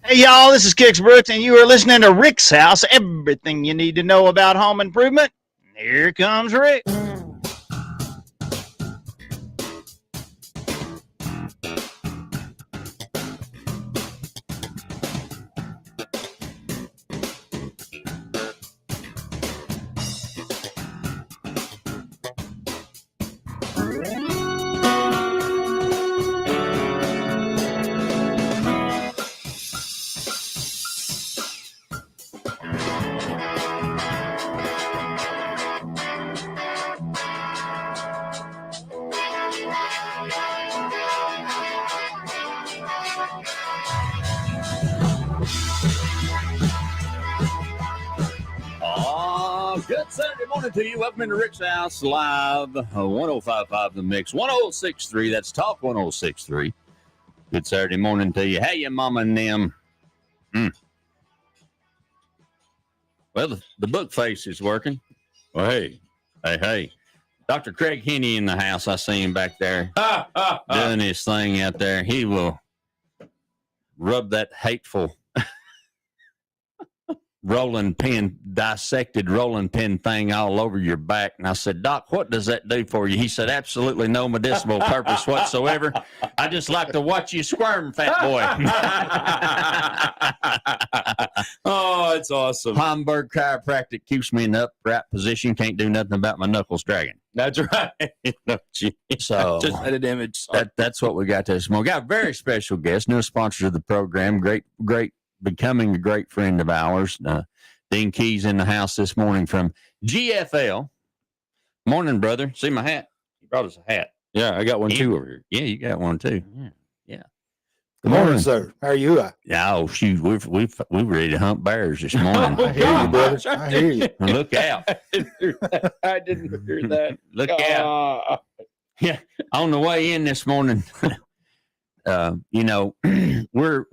Hey, y'all, this is Kix Brooks, and you are listening to Rick's House, everything you need to know about home improvement. Here comes Rick. Good Saturday morning to you. Welcome into Rick's House live, 1055 The Mix, 1063. That's Talk 1063. Good Saturday morning to you. Hey, your mama and them. Well, the book face is working. Well, hey. Dr. Craig Henney in the house. I see him back there doing his thing out there. He will rub that hateful dissected rolling pin thing all over your back. And I said, Doc, what does that do for you? He said, absolutely no medicinal purpose whatsoever. I just like to watch you squirm, fat boy. Oh, it's awesome. Hamburg chiropractic keeps me in the upright position. Can't do nothing about my knuckles dragging. That's right. So just had an image. That's what we got this morning. We got a very special guest, new sponsor of the program. Great, becoming a great friend of ours. Dean Kees in the house this morning from GFL. Morning, brother. See my hat? You brought us a hat. Yeah, I got one too over here. Yeah, you got one too. Yeah. Good morning, sir. How are you? Yeah, oh shoot, we're ready to hunt bears this morning. I hear you, brother. I hear you. Look out! I didn't hear that. Look out! Yeah, on the way in this morning.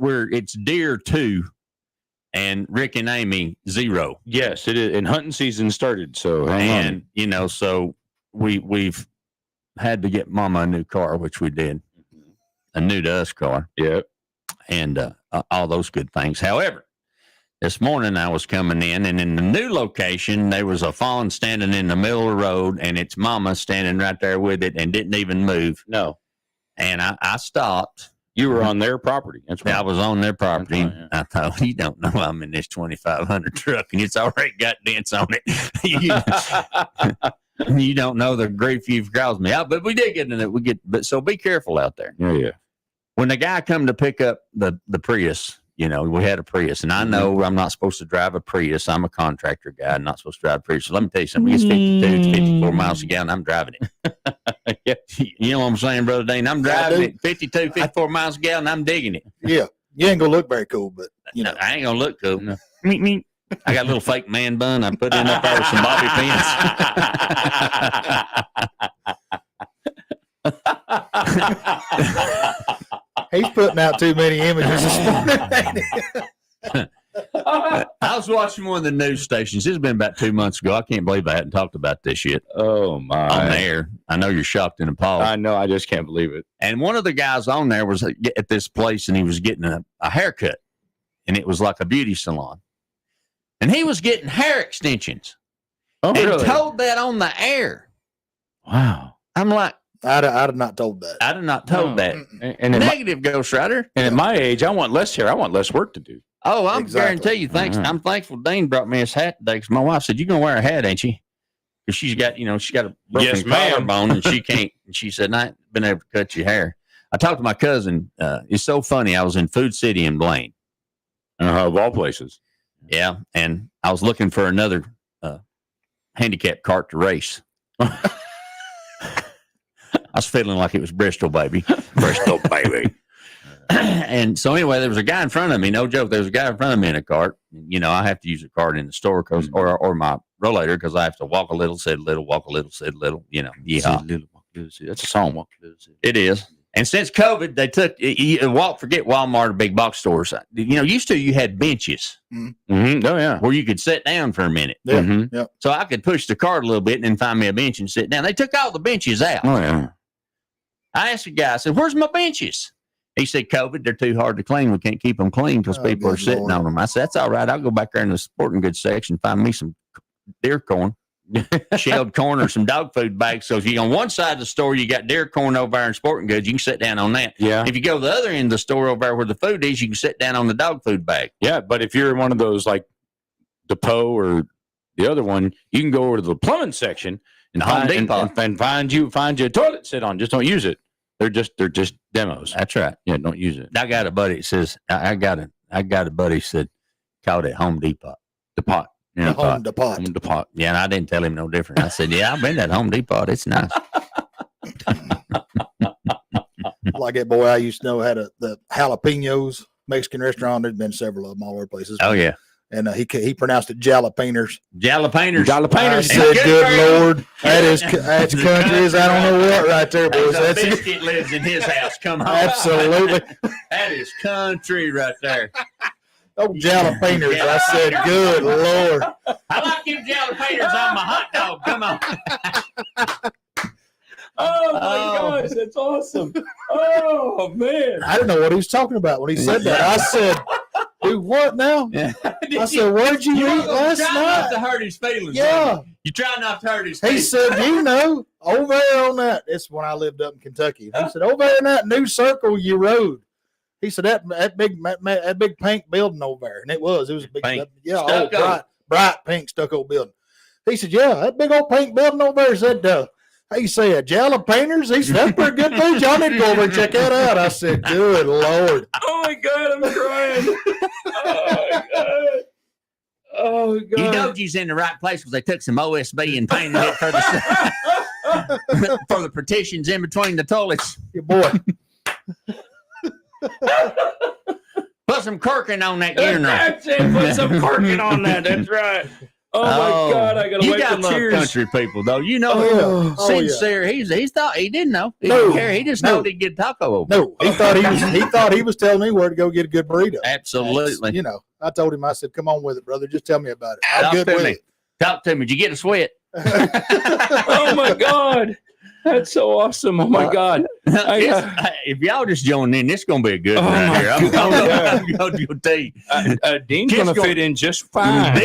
It's deer 2 and Rick and Amy 0. Yes, it is. And hunting season started, so hang on. So we've had to get Mama a new car, which we did, a new to us car. Yep. And all those good things. However, this morning I was coming in, and in the new location, there was a fawn standing in the middle of the road, and its mama standing right there with it and didn't even move. No. And I stopped. You were on their property. That's right. I was on their property. Right, yeah. I thought, you don't know I'm in this 2500 truck, and it's already got dents on it. You don't know the grief you've caused me. But we did get in it. But so be careful out there. Yeah. When the guy come to pick up the Prius, we had a Prius, and I know I'm not supposed to drive a Prius. I'm a contractor guy. I'm not supposed to drive a Prius. So let me tell you something. It's 52 to 54 miles a gallon. I'm driving it. Yeah. You know what I'm saying, Brother Dane? I'm driving it 52, 54 miles a gallon. I'm digging it. Yeah. You ain't going to look very cool, but, No, I ain't going to look cool. No. I got a little fake man bun I put in up there with some bobby pins. He's putting out too many images this morning. I was watching one of the news stations. It's been about 2 months ago. I can't believe I hadn't talked about this yet. Oh, my. On the air. I know you're shocked and appalled. I know. I just can't believe it. And one of the guys on there was at this place, and he was getting a haircut. And it was like a beauty salon. And he was getting hair extensions. Oh, and really? told that on the air. Wow. I'm like, I'd have not told that. I'd have not told that. And Negative, Ghost Rider. And at my age, I want less hair. I want less work to do. Oh, I'm Exactly. guarantee you. Thanks. I'm thankful Dane brought me his hat today because my wife said, "You're gonna wear a hat, ain't you?" Because she's got, she got a broken Yes, ma'am. collarbone and she can't. And she said, "I ain't been able to cut your hair." I talked to my cousin. It's so funny. I was in Food City in Blaine, Of all places. yeah, and I was looking for another handicap cart to race. I was feeling like it was Bristol, baby. Bristol, baby. And so anyway, there was a guy in front of me. No joke. There was a guy in front of me in a cart. I have to use a cart in the store or my rollator because I have to walk a little, sit a little, walk a little, sit a little. Yeah, That's a song. Walk a little, sit. it is. And since COVID, they took forget Walmart or big box stores. Used to you had benches Mm-hmm. Oh yeah, where you could sit down for a minute. Yeah. Mm-hmm. Yeah. So I could push the cart a little bit and then find me a bench and sit down. They took all the benches out. Oh yeah. I asked the guy, I said, "Where's my benches?" He said, COVID, they're too hard to clean. We can't keep them clean because people are sitting on them. I said, that's all right. I'll go back there in the sporting goods section, find me some deer corn, shelled corn, or some dog food bags. So if you're on one side of the store, you got deer corn over there in sporting goods, you can sit down on that. Yeah. If you go to the other end of the store over there where the food is, you can sit down on the dog food bag. Yeah, but if you're in one of those like Depot or the other one, you can go over to the plumbing section and find you a toilet to sit on. Just don't use it. They're just demos. That's right. Yeah, don't use it. I got a buddy that says I got a buddy said called it Home Depot. Depot. Yeah, Home Depot. Home Depot. Yeah, and I didn't tell him no different. I said, yeah, I've been at Home Depot. It's nice. Like that boy I used to know had the jalapenos Mexican restaurant. There's been several of them all over places. Oh yeah. And he pronounced it jalapenos. Jalapenos. I said, good Lord, that's country as I don't know what right there, boys. That's a biscuit lives in his house. Come on. Absolutely. That is country right there. Oh, jalapenos. I said, good Lord. I like them jalapenos on my hot dog. Come on. Oh my gosh, that's awesome. Oh man. I didn't know what he was talking about when he said that. I said, do what now? Yeah. I said, where'd you eat last try night? not to hurt his feelings. Yeah. You try not to hurt his He feelings. said, over there on that. It's when I lived up in Kentucky. He said, over there in that new circle you rode. He said, that big pink building over there. And it was a big, Pink. bright pink stucco building. He said, yeah, that big old pink building over there said, how you say it, jalapenos? He said, that's pretty good food. Y'all need to go over and check that out. I said, good Lord. Oh my God, I'm crying. Oh my God. Oh God. You know he's in the right place because they took some OSB and painted it for the for the partitions in between the toilets. Your boy. Put some corking on that urinal. That's it. Put some corking on that. That's right. Oh my God, I gotta you wait gotta for love tears. country people though. You know, Oh, yeah. sincere. He thought he didn't know. He No, didn't care. He just no. knew he'd get taco over. No, he thought he was telling me where to go get a good burrito. Absolutely. I told him, I said, come on with it, brother. Just tell me about it. I'm Talk good to with me. it. Talk to me. Did you get a sweat? Oh my God, that's so awesome. Oh my God. If y'all just join in, this is gonna be a good one my right here. I'm going to tell you. Dean's Kids gonna fit in just fine.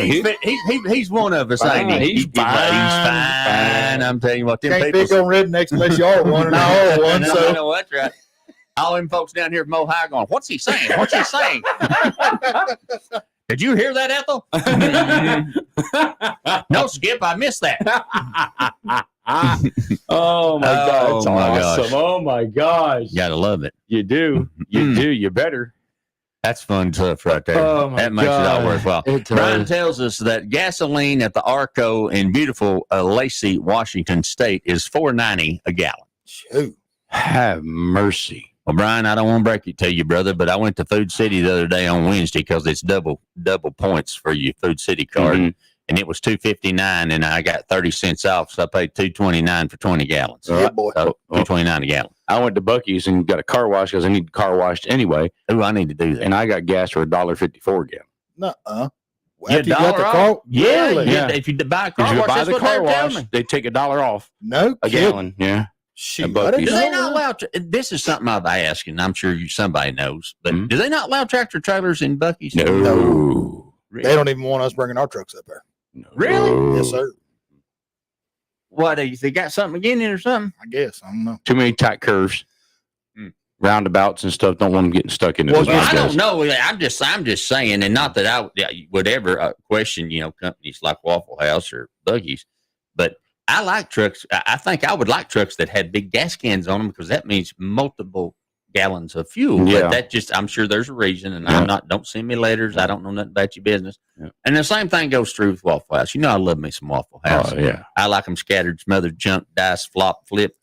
He's one of us, ain't he? He's fine. I'm telling you what, them Can't people. pick on rednecks unless y'all one and I all one. No, So no, that's right. All them folks down here from Ohio going, what's he saying? What's he saying? Did you hear that, Ethel? No, Skip, I missed that. Oh my God, that's Oh, my awesome. gosh. Oh my gosh. You gotta love it. You do. You do. You better. That's fun stuff right there. Oh, my that makes it all God. worthwhile. It does. Brian tells us that gasoline at the Arco in beautiful Lacey, Washington State is $4.90 a gallon. shoot. Have mercy. Well, Brian, I don't want to break it to you, brother, but I went to Food City the other day on Wednesday because it's double points for your Food City card, and it was $2.59, and I got 30 cents off, so I paid $2.29 for 20 gallons. Yeah, boy. So $2.29 a gallon. I went to Buc-ee's and got a car wash because I need car washed anyway, Ooh, I need to do that. and I got gas for $1.54 a gallon. Nuh-uh. You After you got the $1 car, off? Yeah, really? yeah. If you buy a car If you wash, buy that's the what car they're telling wash, me. they take $1 off No a kidding. gallon. Yeah. Shoot, Buc-ee's. I didn't Do know they that. not allow? This is something I've asked, and I'm sure somebody knows. But Mhm. do they not allow tractor trailers in Buc-ee's? No. They don't even want us bringing our trucks up there. Really? Yes, sir. What? They got something again in or something? I guess. I don't know. Too many tight curves, roundabouts and stuff. Don't want them getting stuck in it. Well, Well, I don't know. I'm just saying, and not that I would ever question, companies like Waffle House or Buc-ee's, but I like trucks. I think I would like trucks that had big gas cans on them because that means multiple gallons of fuel. Yeah. But that just, I'm sure there's a reason, and Yeah. don't send me letters. I don't know nothing about your business. Yeah. And the same thing goes true with Waffle House. I love me some Waffle House. Oh, yeah. I like them scattered, smothered, junk, dice, flop, flip,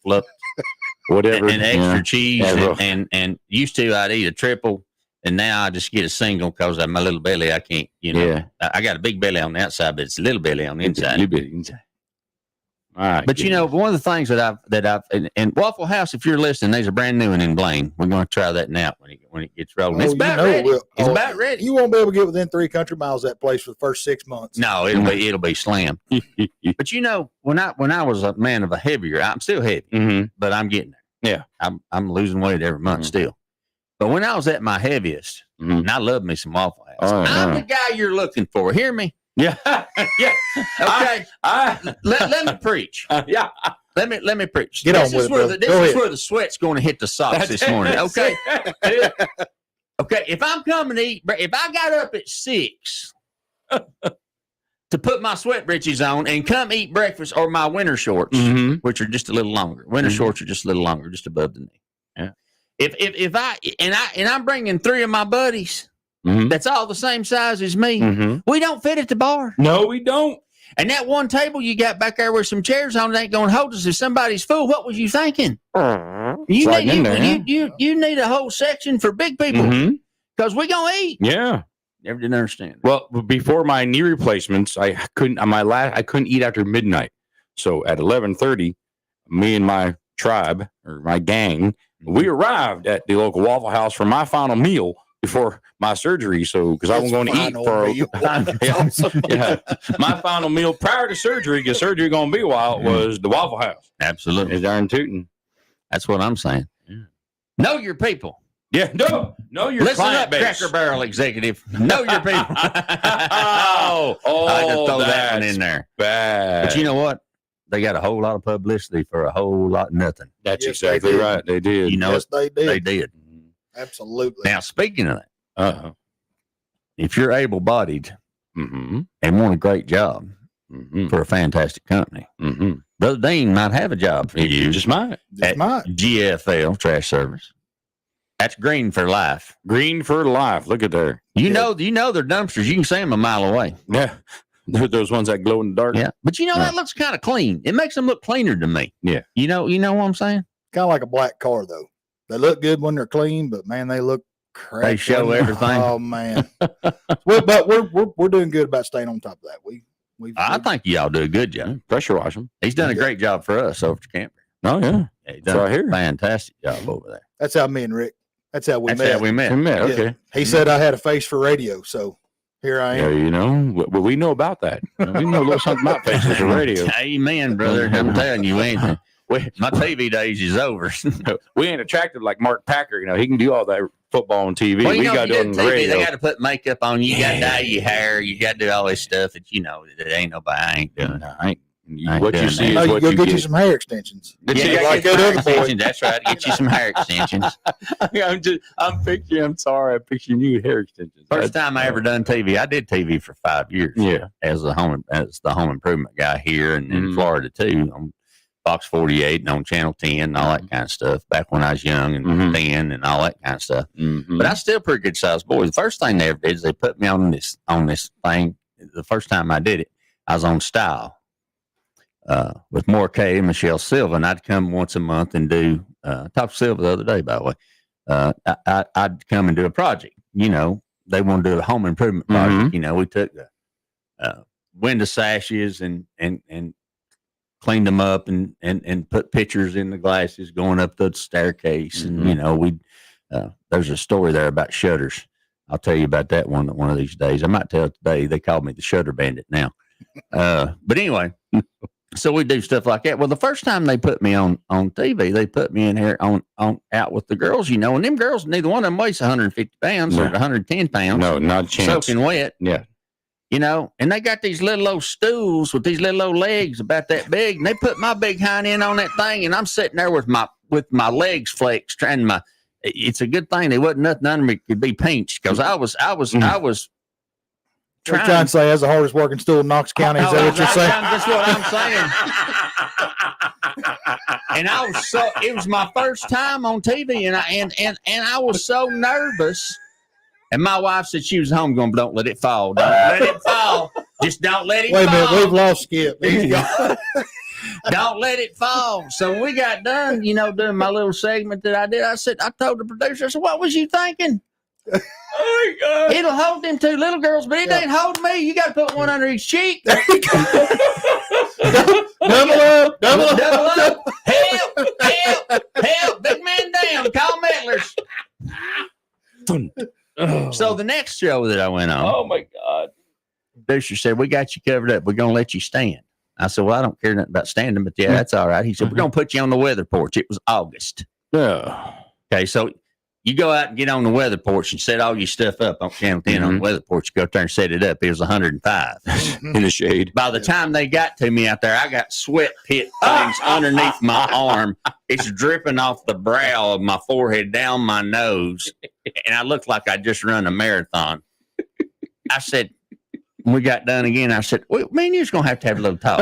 Whatever. and extra cheese. Yeah. And used to, I'd eat a triple. And now I just get a single because of my little belly. I can't, Yeah. I got a big belly on the outside, but it's a little belly on the inside. You bit inside. All right. But one of the things that I've and Waffle House, if you're listening, there's a brand new one in Blaine. We're going to try that now when it gets rolling. It's about ready. It's about ready. You won't be able to get within 3 country miles of that place for the first 6 months. No, it'll be slam. But when I was a man of a heavier, I'm still heavy, Mhm. but I'm getting there. Yeah. I'm losing weight every month still. But when I was at my heaviest, and I love me some Waffle House, I'm the guy you're looking for. Hear me? Yeah. Yeah. Okay. Let me preach. Yeah. Let me preach. Get this on is with it, where brother. this is where the sweat's going to hit the socks this morning. Okay. Okay. If I'm coming to eat, if I got up at 6 to put my sweat breeches on and come eat breakfast or my winter shorts, which are just a little longer. Winter shorts are just a little longer, just above the knee. Yeah. If I'm bringing 3 of my buddies, that's all the same size as me. We don't fit at the bar. No, we don't. And that one table you got back there with some chairs on it ain't going to hold us if somebody's full. What was you thinking? You need a whole section for big people because we're going to eat. Yeah. Never did understand. Well, before my knee replacements, I couldn't eat after midnight. So at 11:30, me and my tribe or my gang, we arrived at the local Waffle House for my final meal before my surgery. So because I was going to eat my final meal prior to surgery, because surgery going to be a while, was the Waffle House. Absolutely. It's darn tootin'. That's what I'm saying. Yeah. Know your people. Yeah, no, your listen client up, base. Cracker Barrel executive. Know your people. I had to throw that one in there. Bad. But you know what? They got a whole lot of publicity for a whole lot of nothing. That's Yes, exactly they did. right. They did. You know, Yes, they did. they did. Absolutely. Now, speaking of that, if you're able-bodied and want a great job for a fantastic company, Brother Dean might have a job for you. You just might. At GFL Trash Service. That's green for life. Green for life. Look at there. You know they're dumpsters. You can see them a mile away. Yeah. They're those ones that glow in the dark. Yeah. But that looks kind of clean. It makes them look cleaner to me. Yeah. You know what I'm saying? Kind of like a black car, though. They look good when they're clean, but man, they look crap. They show everything. Oh man. But we're doing good about staying on top of that. I think y'all do a good job. Pressure wash them. He's done a great job for us over at Camper. Oh yeah. He's done right here. a fantastic job over there. That's how me and Rick. That's how we met. We met. Okay. Yeah. He said I had a face for radio, so here I Yeah, am. we know about that. We know a little something about faces for radio. Amen, brother. I'm telling you, ain't my TV days is over. We ain't attractive like Mark Packer. He can do all that football on TV. Well, we got to do it on the radio. They got to put makeup on you. You got to dye your hair. You got to do all this stuff that that ain't nobody. I ain't doing. What you see No, is you what go you get get. you some hair extensions. Yeah, like that other boy. That's right. Get you some hair extensions. I'm picturing you with hair extensions. First time I ever done TV. I did TV for 5 years. Yeah. As the home improvement guy here and in Florida too, on Fox 48 and on Channel 10 and all that kind of stuff. Back when I was young and 10 and all that kind of stuff. But I was still a pretty good sized boy. The first thing they ever did is they put me on this thing. The first time I did it, I was on Style. With Moore Kay and Michelle Silva, and I'd come once a month and do. Talked to Silva the other day, by the way. I'd come and do a project. They want to do a home improvement project. We took the window sashes and cleaned them up and put pictures in the glasses going up the staircase. And we there's a story there about shutters. I'll tell you about that one of these days. I might tell it today. They call me the Shutter Bandit now. But anyway. So we do stuff like that. Well, the first time they put me on TV, they put me in here on out with the girls, and them girls, neither one of them weighs 150 pounds or 110 pounds. No, not a chance. Soaking wet. Yeah. And they got these little old stools with these little old legs about that big, and they put my big hind end on that thing, and I'm sitting there with my legs flexed, it's a good thing there wasn't nothing under me could be pinched, because I was You're trying to say that's the hardest working stool in Knox County. Is that what you're saying? That's what I'm saying. And it was my first time on TV, and I was so nervous. And my wife said she was home going, don't let it fall. Don't let it fall. Just don't let it fall. Wait a minute, we've lost Skip. Don't let it fall. So when we got done, doing my little segment that I did, I told the producer, I said, what was you thinking? Oh my God. It'll hold them 2 little girls, but it ain't holding me. You got to put one under each cheek. Double up. Help. Big man down. Call Mettlers. So the next show that I went on. Oh my God. Producer said, we got you covered up. We're going to let you stand. I said, well, I don't care nothing about standing, but yeah, that's all right. He said, we're going to put you on the weather porch. It was August. Yeah. Okay, so You go out and get on the weather porch and set all your stuff up on Channel 10 on the weather porch. You go up there and set it up. It was 105 in the shade. By the time they got to me out there, I got sweat pit things underneath my arm. It's dripping off the brow of my forehead down my nose. And I looked like I just run a marathon. I said, when we got done again, I said, well, man, you're just going to have a little talk.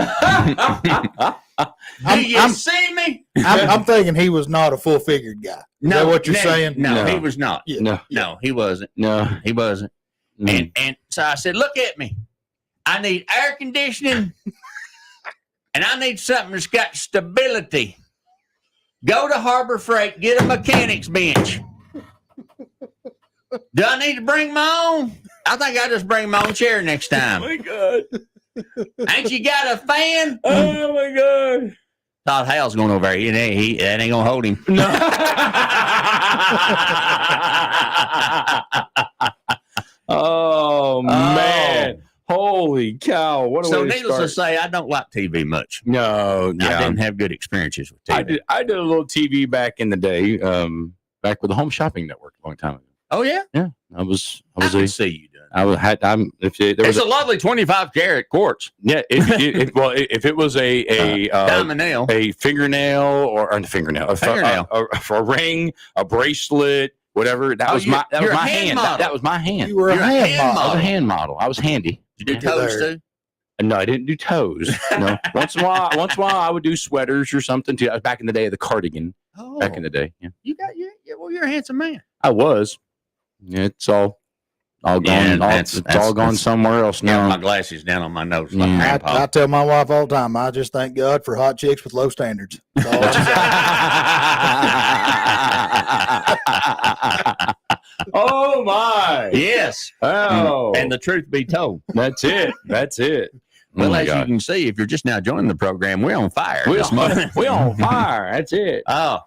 Do you see me? I'm thinking he was not a full-figured guy. Is that what you're saying? No, he was not. Yeah. No, he wasn't. No, he wasn't. And so I said, look at me. I need air conditioning, and I need something that's got stability. Go to Harbor Freight, get a mechanic's bench. Do I need to bring my own? I think I'll just bring my own chair next time. Oh, my God. Ain't you got a fan? Oh, my God. Thought Hal's going over there. That ain't going to hold him. No. Oh, man. Holy cow. What a So way to needless to start. say, I don't like TV much. No, I didn't have good experiences with TV. I did a little TV back in the day, back with the Home Shopping Network a long time ago. Oh, yeah? Yeah. I can see you doing there was It's a lovely 25 karat quartz. yeah, if it was a Diamond nail. a fingernail or a fingernail, a ring, a bracelet, whatever. That was my hand. That was my hand. You were a hand I was model. a hand model. I was handy. You do toes too? No, I didn't do toes. No. Once in a while, I would do sweaters or something too. I was back in the day of the cardigan. Oh, Back in the day, yeah. Well, you're a handsome man. I was. Yeah, it's all gone. It's all gone somewhere else Now now. my glasses down on my nose. Like Mm. I Grandpa. tell my wife all the time, I just thank God for hot chicks with low standards. That's all I'm saying. Oh my! Yes. Oh, And the truth be told. that's it. That's it. Well, Oh my as you God. can see, if you're just now joining the program, we're on fire. We're this morning. on fire. That's it. Oh,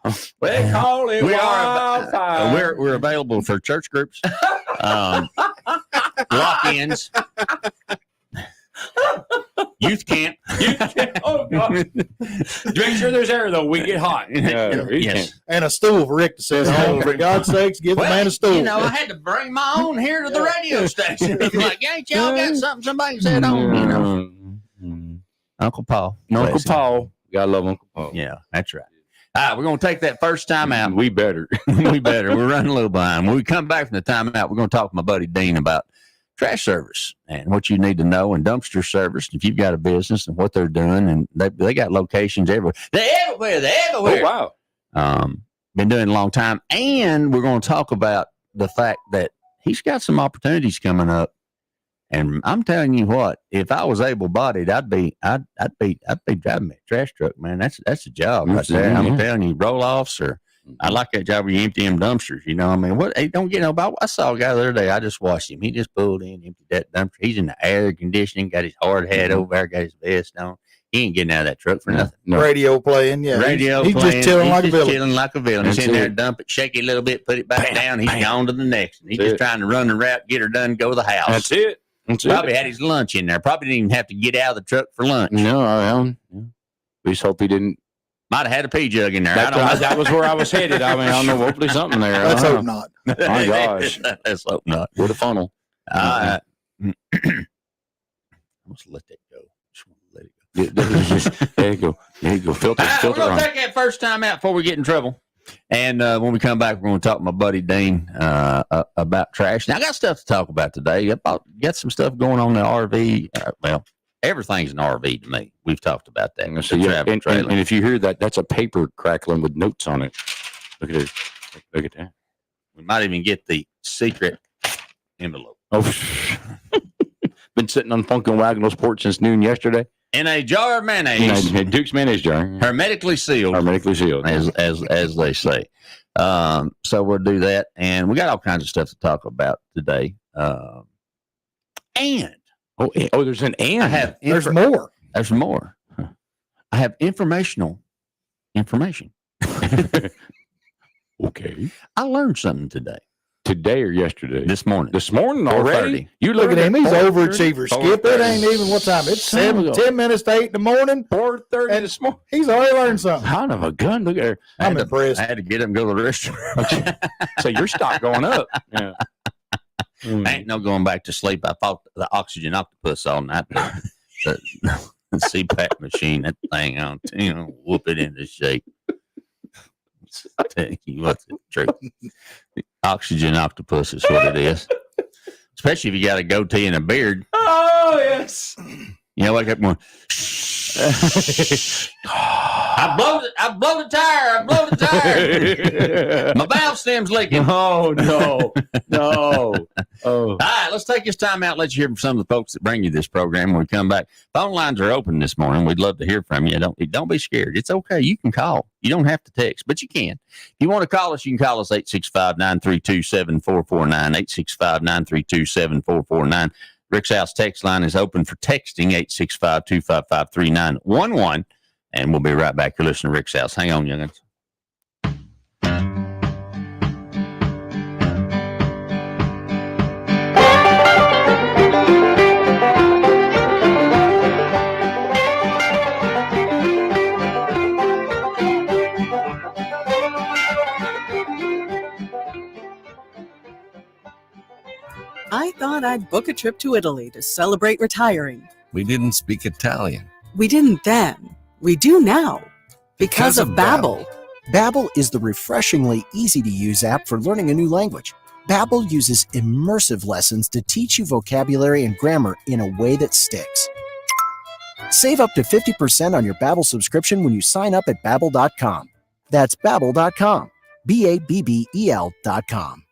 We call it we wildfire. we're available for church groups, lock-ins, youth camp. Oh God! Make sure there's air though. We get hot. Yes. And a stool for Rick to sit on. For God's sakes, give the man a stool. You know, I had to bring my own here to the radio station. I'm like, ain't y'all got something somebody said on? You know, Uncle Paul. Uncle Bless him. Paul. Gotta love Uncle Paul. Yeah, that's right. All right, we're going to take that first time out. We better. We better. We're running a little behind. When we come back from the timeout, we're going to talk to my buddy Dean about trash service and what you need to know, and dumpster service if you've got a business and what they're doing. And they got locations everywhere. They're everywhere. Oh wow! Been doing it a long time. And we're going to talk about the fact that he's got some opportunities coming up. And I'm telling you what, if I was able-bodied, I'd be driving a trash truck, man. That's a job right there. I'm telling you, roll-offs, or I like that job where you empty them dumpsters. You know, I mean, what? Hey, don't get no. I saw a guy the other day. I just watched him. He just pulled in, emptied that dumpster. He's in the air conditioning, got his hard hat over there, got his vest on. He ain't getting out of that truck for nothing. No. Radio playing, yeah. Radio he's playing. just chilling like a He's villain. chilling like a villain. He's That's in there, it. dump it, shake it a little bit, put it back down. He's gone to the next. And he's That's just it. trying to run the route, get her done, go to the house. That's it. That's Probably it. had his lunch in there. Probably didn't even have to get out of the truck for lunch. No, we just hope he didn't. Might have had a pea jug in there. I don't know. That was where I was headed. I mean, I don't know. Hopefully something there. Let's hope not. My gosh. Let's hope not. With a funnel. I'm going to let that go. Just want to let it go. There you go. There you go. Filter, All right, we're filter going on. to take that first time out before we get in trouble. And when we come back, we're going to talk to my buddy Dean about trash. Now, I got stuff to talk about today. Got some stuff going on in the RV. Well, everything's an RV to me. We've talked about that. So, yeah, Travel trailer. and if you hear that, that's a paper crackling with notes on it. Look at it. Look at that. We might even get the secret envelope. Oh, been sitting on Funkin' Wagnall's porch since noon yesterday. In a jar of mayonnaise, Duke's mayonnaise jar. hermetically sealed. Hermetically sealed. as they say. So we'll do that, and we got all kinds of stuff to talk about today. And there's an and. I have There's more. There's more. I have information. Okay. I learned something today. Today or yesterday? This morning. This morning already? 4:30. You Look at him. He's 4:30? overachiever. Skip, it ain't even what time. It's 10 minutes to 8 in the morning. 4:30 this morning. He's already learned something. Son of a gun. Look at her. I'm impressed. I had to get him to go to the restroom. So your stock going up. Yeah. I ain't no going back to sleep. I fought the oxygen octopus all night. The CPAP machine, that thing, whoop it into shape. I tell you what's the truth. The oxygen octopus is what it is. Especially if you got a goatee and a beard. Oh, yes. Wake up going, I blow the tire. My valve stem's leaking. Oh, no. No. Oh. All right, let's take this time out and let you hear from some of the folks that bring you this program when we come back. Phone lines are open this morning. We'd love to hear from you. Don't be scared. It's okay. You can call. You don't have to text, but you can. If you want to call us, you can call us 865-932-7449, 865-932-7449. Rick's House text line is open for texting, 865-255-3911. And we'll be right back. You're listening to Rick's House. Hang on, young'uns. I thought I'd book a trip to Italy to celebrate retiring. We didn't speak Italian. We didn't then. We do now. Because of Babbel. Babbel is the refreshingly easy-to-use app for learning a new language. Babbel uses immersive lessons to teach you vocabulary and grammar in a way that sticks. Save up to 50% on your Babbel subscription when you sign up at Babbel.com. That's Babbel.com. Babbel.com.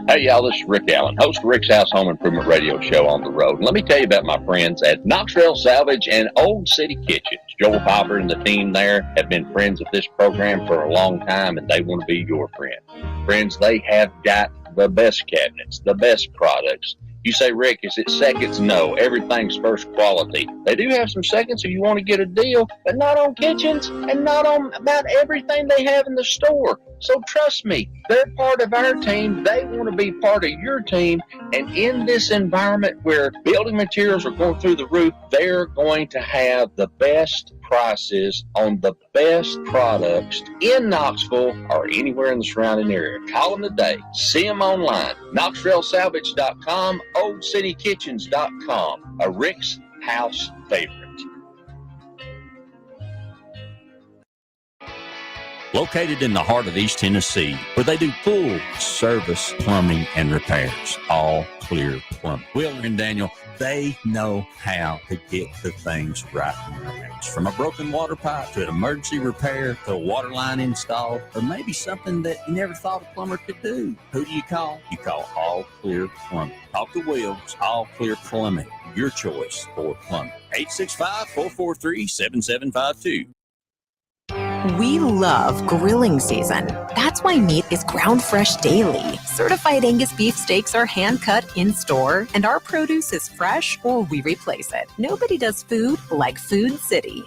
Hey, y'all, this is Rick Allen, host of Rick's House Home Improvement Radio Show on the road. And let me tell you about my friends at Knoxville Salvage and Old City Kitchens. Joel Popper and the team there have been friends of this program for a long time, and they want to be your friend. Friends, they have got the best cabinets, the best products. You say, Rick, is it seconds? No, everything's first quality. They do have some seconds if you want to get a deal, but not on kitchens and not on about everything they have in the store. So trust me, they're part of our team. They want to be part of your team. And in this environment where building materials are going through the roof, they're going to have the best prices on the best products in Knoxville or anywhere in the surrounding area. Call them today. See them online. KnoxvilleSalvage.com, OldCityKitchens.com. A Rick's House favorite. Located in the heart of East Tennessee, where they do full service plumbing and repairs. All Clear Plumbing. Wheeler and Daniel, they know how to get the things right in your house. From a broken water pipe to an emergency repair to a water line install, or maybe something that you never thought a plumber could do. Who do you call? You call All Clear Plumbing. Talk to Will. It's All Clear Plumbing. Your choice for plumbing. 865-443-7752. We love grilling season. That's why meat is ground fresh daily. Certified Angus beef steaks are hand cut in store, and our produce is fresh or we replace it. Nobody does food like Food City.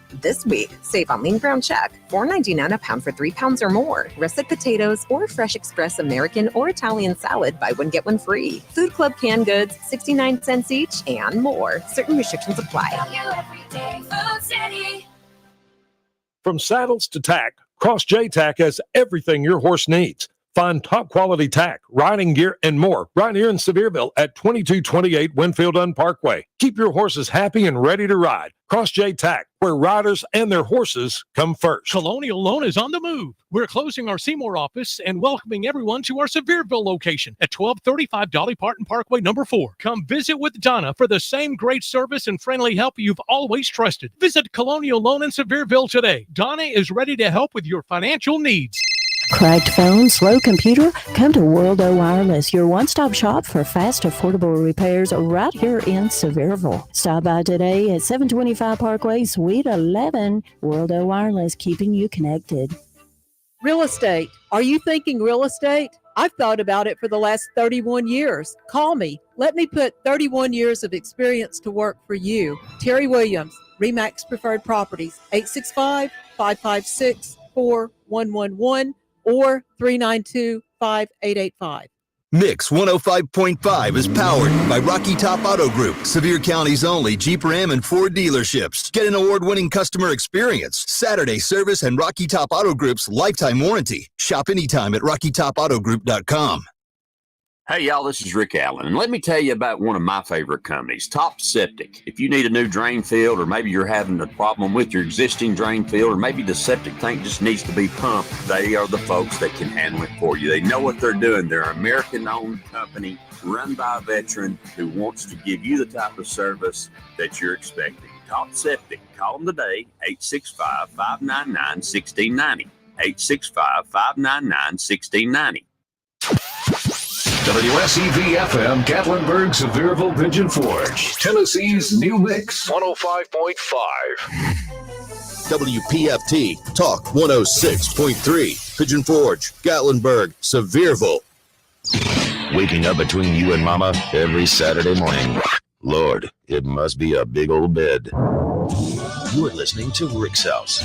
This week, save on lean ground chuck, $4.99 a pound for 3 pounds or more. Russet potatoes or Fresh Express American or Italian salad, buy one get one free. Food Club canned goods, 69 cents each, and more. Certain restrictions apply. Food City. From saddles to tack, Cross J Tack has everything your horse needs. Find top quality tack, riding gear, and more right here in Sevierville at 2228 Winfield Dunn Parkway. Keep your horses happy and ready to ride. Cross J Tack, where riders and their horses come first. Colonial Loan is on the move. We're closing our Seymour office and welcoming everyone to our Sevierville location at 1235 Dolly Parton Parkway, number 4. Come visit with Donna for the same great service and friendly help you've always trusted. Visit Colonial Loan in Sevierville today. Donna is ready to help with your financial needs. Cracked phone, slow computer? Come to World O Wireless, your one-stop shop for fast, affordable repairs right here in Sevierville. Stop by today at 725 Parkway, Suite 11. World O Wireless, keeping you connected. Real estate. Are you thinking real estate? I've thought about it for the last 31 years. Call me. Let me put 31 years of experience to work for you. Terry Williams, RE/MAX Preferred Properties, 865-556-4111. or 855-885. Mix 105.5 is powered by Rocky Top Auto Group, Sevier County's only Jeep, Ram, and Ford dealerships. Get an award-winning customer experience, Saturday service, and Rocky Top Auto Group's lifetime warranty. Shop anytime at RockyTopAutoGroup.com. Hey, y'all, this is Rick Allen, and let me tell you about one of my favorite companies, Top Septic. If you need a new drain field, or maybe you're having a problem with your existing drain field, or maybe the septic tank just needs to be pumped, they are the folks that can handle it for you. They know what they're doing. They're an American-owned company run by a veteran who wants to give you the type of service that you're expecting. Top Septic. Call them today, 865-599-1690. 865-599-1690. WSEV-FM, Gatlinburg, Sevierville, Pigeon Forge, Tennessee's new mix, 105.5. WPFT, Talk 106.3, Pigeon Forge, Gatlinburg, Sevierville. Waking up between you and Mama every Saturday morning. Lord, it must be a big old bed. You're listening to Rick's House.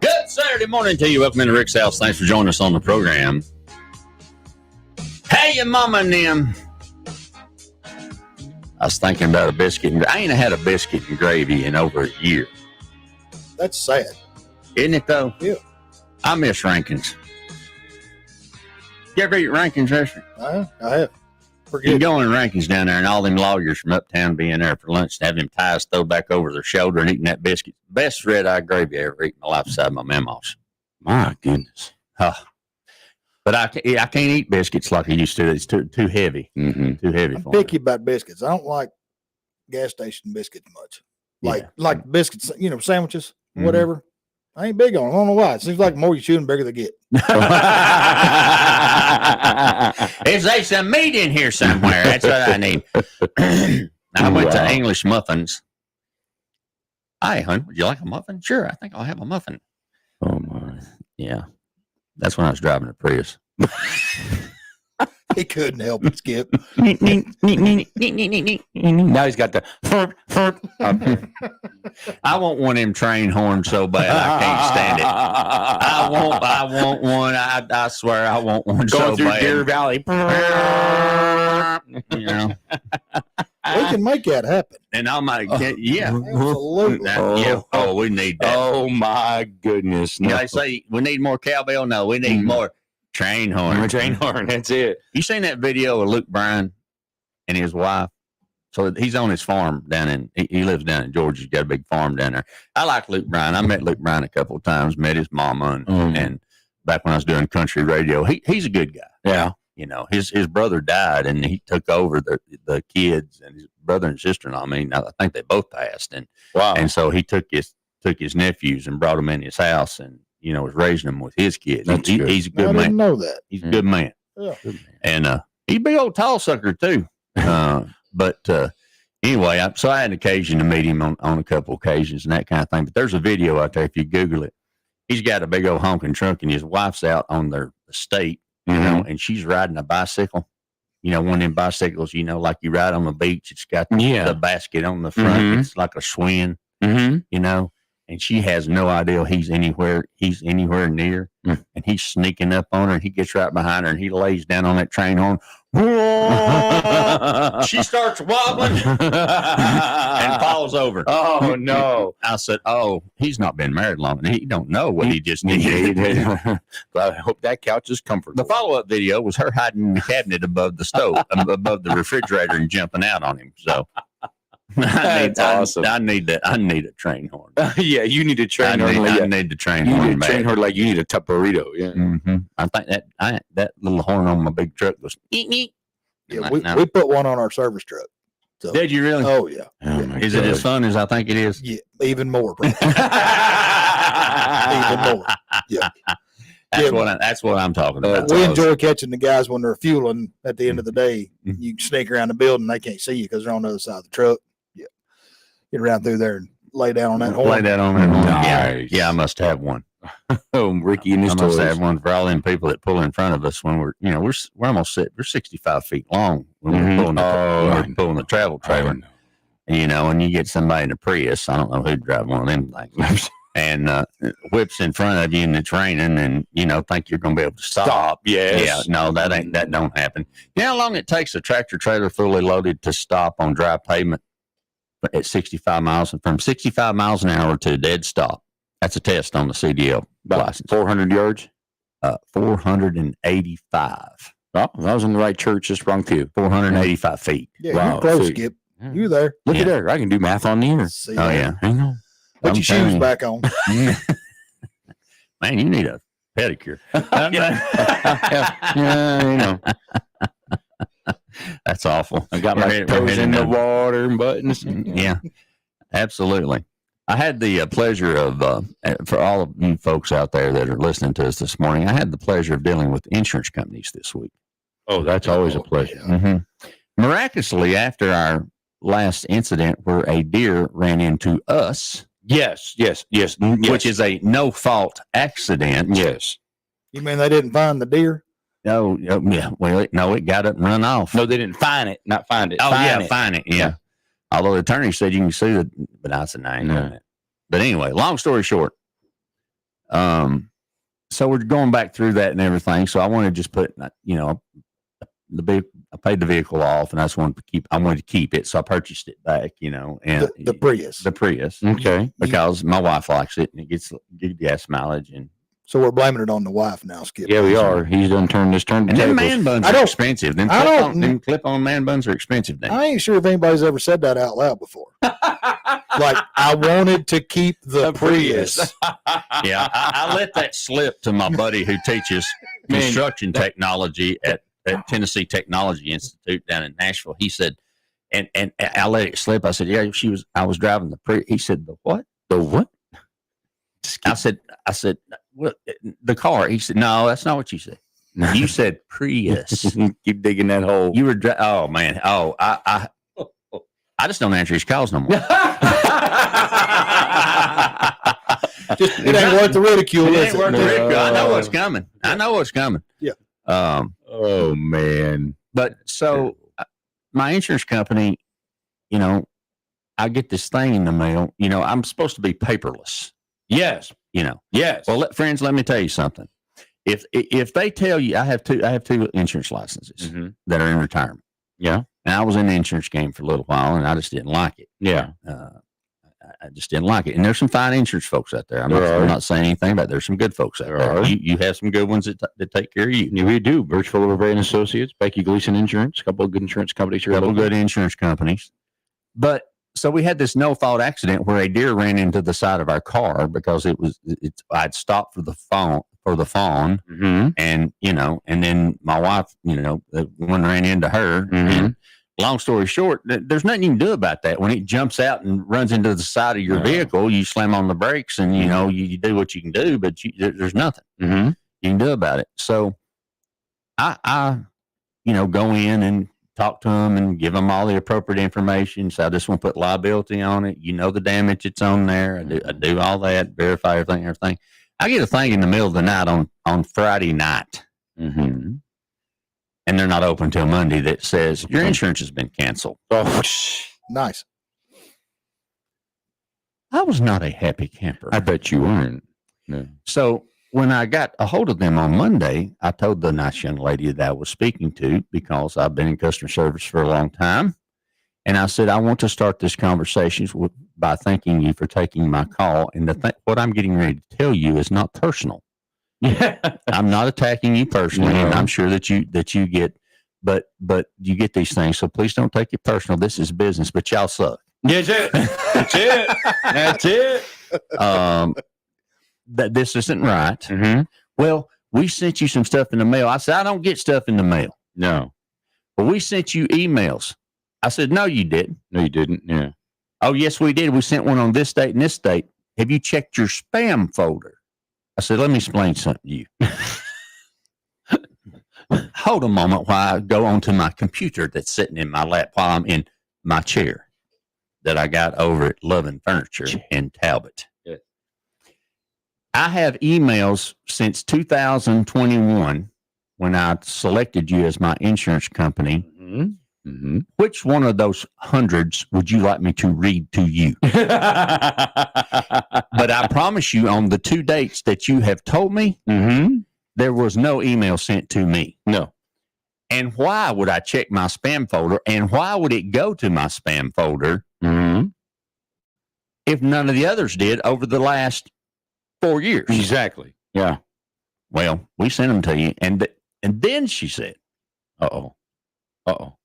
Good Saturday morning to you. Welcome into Rick's House. Thanks for joining us on the program. Hey, your mama and them. I was thinking about a biscuit. I ain't had a biscuit and gravy in over a year. That's sad. Isn't it, though? Yeah. I miss Rankin's. You ever eat Rankin's restaurant? I have. You go in Rankin's down there, and all them lawyers from uptown being there for lunch and have them ties thrown back over their shoulder and eating that biscuit. Best red-eye gravy I ever eaten in my life beside my mama's. My goodness. But I can't eat biscuits like I used to. It's too heavy. Mm-hmm. Too heavy I'm for picky me. about biscuits. I don't like gas station biscuits much. Like biscuits, sandwiches, whatever. I ain't big on them. I don't know why. It seems like the more you chew, the bigger they get. If there's some meat in here somewhere, that's what I need. I went to English Muffins. Hi, hon. Would you like a muffin? Sure. I think I'll have a muffin. Oh, my. Yeah. That's when I was driving a Prius. He couldn't help it, Skip. Now he's got the. I want one of them train horns so bad I can't stand it. I want one. I swear I want one so through bad. Deer Valley. You know. We can make that happen. And I might get, yeah. Absolutely. Oh, we need that. Oh, my goodness. No. No. They say we need more cowbell. No, we need more train horn. Train horn. That's it. You seen that video of Luke Bryan and his wife? So he's on his farm down in, he lives down in Georgia. He's got a big farm down there. I like Luke Bryan. I met Luke Bryan a couple of times, met his mama, and back when I was doing country radio. He's a good guy. Yeah. You know, his brother died, and he took over the kids, and his brother and sister-in-law. I mean, I think they both passed, and so he took his nephews and brought them in his house, and was raising them with his kids. He's a good man. I didn't know that. He's a good man. Yeah. And he's a big old tall sucker too. But anyway, so I had an occasion to meet him on a couple occasions and that kind of thing. But there's a video out there if you Google it. He's got a big old honking trunk, and his wife's out on their estate. And she's riding a bicycle, one of them bicycles, like you ride on the beach. It's got the basket on the front. It's like a swing, and she has no idea he's anywhere near, and he's sneaking up on her, and he gets right behind her, and he lays down on that train horn. She starts wobbling and falls over. Oh, no. I said, he's not been married long, and he don't know what he just did. But I hope that couch is comfortable. The follow-up video was her hiding in the cabinet above the stove, above the refrigerator, and jumping out on him. So That's awesome. I need a train horn. Yeah, you need a train horn. I need the train You horn. need a train horn like you need a burrito. Yeah. Mm-hmm. I think that little horn on my big truck goes. Eek. Yeah, we put one on our service truck. So. Did you really? Oh yeah. Is it as fun as I think it is? Yeah, even more. Even more. Yeah. That's what I'm talking about. We enjoy catching the guys when they're fueling. At the end of the day, you sneak around the building, they can't see you because they're on the other side of the truck. Yeah, get around through there and lay down on that horn. Lay that on that horn. Nice. Yeah, I must have one. Oh, Ricky and his I must toys. have one for all them people that pull in front of us when we're almost we're 65 feet long when we're pulling the travel trailer. And you get somebody in a Prius. I don't know who'd drive one of them things. And whips in front of you in the training, and think you're going to be able to stop. Yes. Yeah, no, that don't happen. You know how long it takes a tractor trailer fully loaded to stop on dry pavement at 65 miles, and from 65 miles an hour to a dead stop? That's a test on the CDL license. 400 yards. 485. Well, I was in the right church, just wrong pew. 485 feet. Yeah, Wow. you're close, So- Skip. You there? Look at there. I can do math on the air. See Oh that? yeah, hang on. Put your shoes back on. Man, you need a pedicure. Yeah, That's awful. I got my toes in the water and buttons. Yeah, absolutely. I had the pleasure of, for all of you folks out there that are listening to us this morning, I had the pleasure of dealing with insurance companies this week. Oh, that's always a pleasure. Mm-hmm. Miraculously, after our last incident where a deer ran into us, Yes. which is a no-fault accident. Yes. You mean they didn't find the deer? No, yeah. Well, it got up and run off. No, they didn't find it. Not find it. Find it. Yeah. Although the attorney said you can sue it, but I said, no, I ain't doing it. But anyway, long story short, so we're going back through that and everything. So I want to just put, I paid the vehicle off, and I just wanted to keep it. So I purchased it back, and The Prius. the Prius, Okay. because my wife likes it and it gets good gas mileage. And So we're blaming it on the wife now, Skip. Yeah, we are. He's done turned the them tables. man buns I are don't- expensive. Them I don't- them clip-on man buns are expensive now. I ain't sure if anybody's ever said that out loud before. Like, I wanted to keep the Prius. Yeah, I let that slip to my buddy who teaches construction technology at Tennessee Technology Institute down in Nashville. He said, and I let it slip. I said, yeah, I was driving the Prius. He said, the what? The what? I said, what, the car. He said, no, that's not what you said. You said Prius. Keep digging that hole. You were, oh man. Oh, I just don't answer his calls no more. Just, it ain't worth the ridicule. It is ain't it? worth the ridicule. I know what's coming. Yeah. Oh man. But so my insurance company, I get this thing in the mail. I'm supposed to be paperless. Yes. Yes. Well, friends, let me tell you something. If they tell you, I have two insurance licenses that are in retirement. Yeah. And I was in the insurance game for a little while, and I just didn't like it. Yeah. I just didn't like it. And there's some fine insurance folks out there. I'm not saying anything about it. There's some good folks out there. You have some good ones that take care of you. Yeah, we do. Birchville Overbrand Associates, Becky Gleason Insurance, a couple of good insurance companies here. A couple good insurance companies. But so we had this no-fault accident where a deer ran into the side of our car because I'd stopped for the fawn, and and then my wife, the one ran into her. And long story short, there's nothing you can do about that. When it jumps out and runs into the side of your vehicle, you slam on the brakes and you do what you can do, but there's nothing you can do about it. So I go in and talk to them and give them all the appropriate information. So I just want to put liability on it. The damage that's on there. I do all that, verify everything. I get a thing in the middle of the night on Friday night. And they're not open till Monday that says your insurance has been canceled. Oh, nice. I was not a happy camper. I bet you weren't. No. So when I got a hold of them on Monday, I told the nice young lady that I was speaking to, because I've been in customer service for a long time. And I said, I want to start this conversation by thanking you for taking my call. And what I'm getting ready to tell you is not personal. I'm not attacking you personally, and I'm sure that you get, but you get these things. So please don't take it personal. This is business, but y'all suck. That's it. That's it. That's it. That this isn't right. Mm-hmm. Well, we sent you some stuff in the mail. I said, I don't get stuff in the mail. No. But we sent you emails. I said, no, you didn't. No, you didn't. Yeah. Oh, yes, we did. We sent one on this date and this date. Have you checked your spam folder? I said, let me explain something to you. Hold a moment while I go onto my computer that's sitting in my lap while I'm in my chair that I got over at Loving Furniture in Talbot. Yeah. I have emails since 2021 when I selected you as my insurance company. Mm-hmm. Mm-hmm. Which one of those hundreds would you like me to read to you? But I promise you, on the 2 dates that you have told me, there was no email sent to me. No. And why would I check my spam folder? And why would it go to my spam folder if none of the others did over the last 4 years? Exactly. Yeah. Well, we sent them to you. And then she said, uh-oh.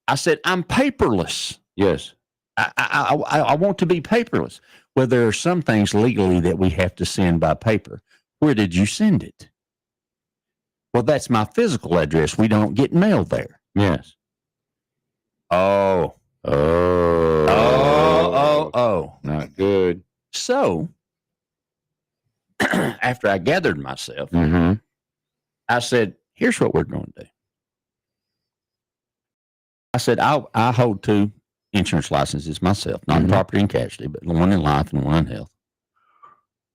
I said, I'm paperless. Yes. I want to be paperless. Well, there are some things legally that we have to send by paper. Where did you send it? Well, that's my physical address. We don't get mail there. Yes. Oh. Not good. So, after I gathered myself, I said, here's what we're going to do. I said, I hold 2 insurance licenses myself, not in property and casualty, but one in life and one in health.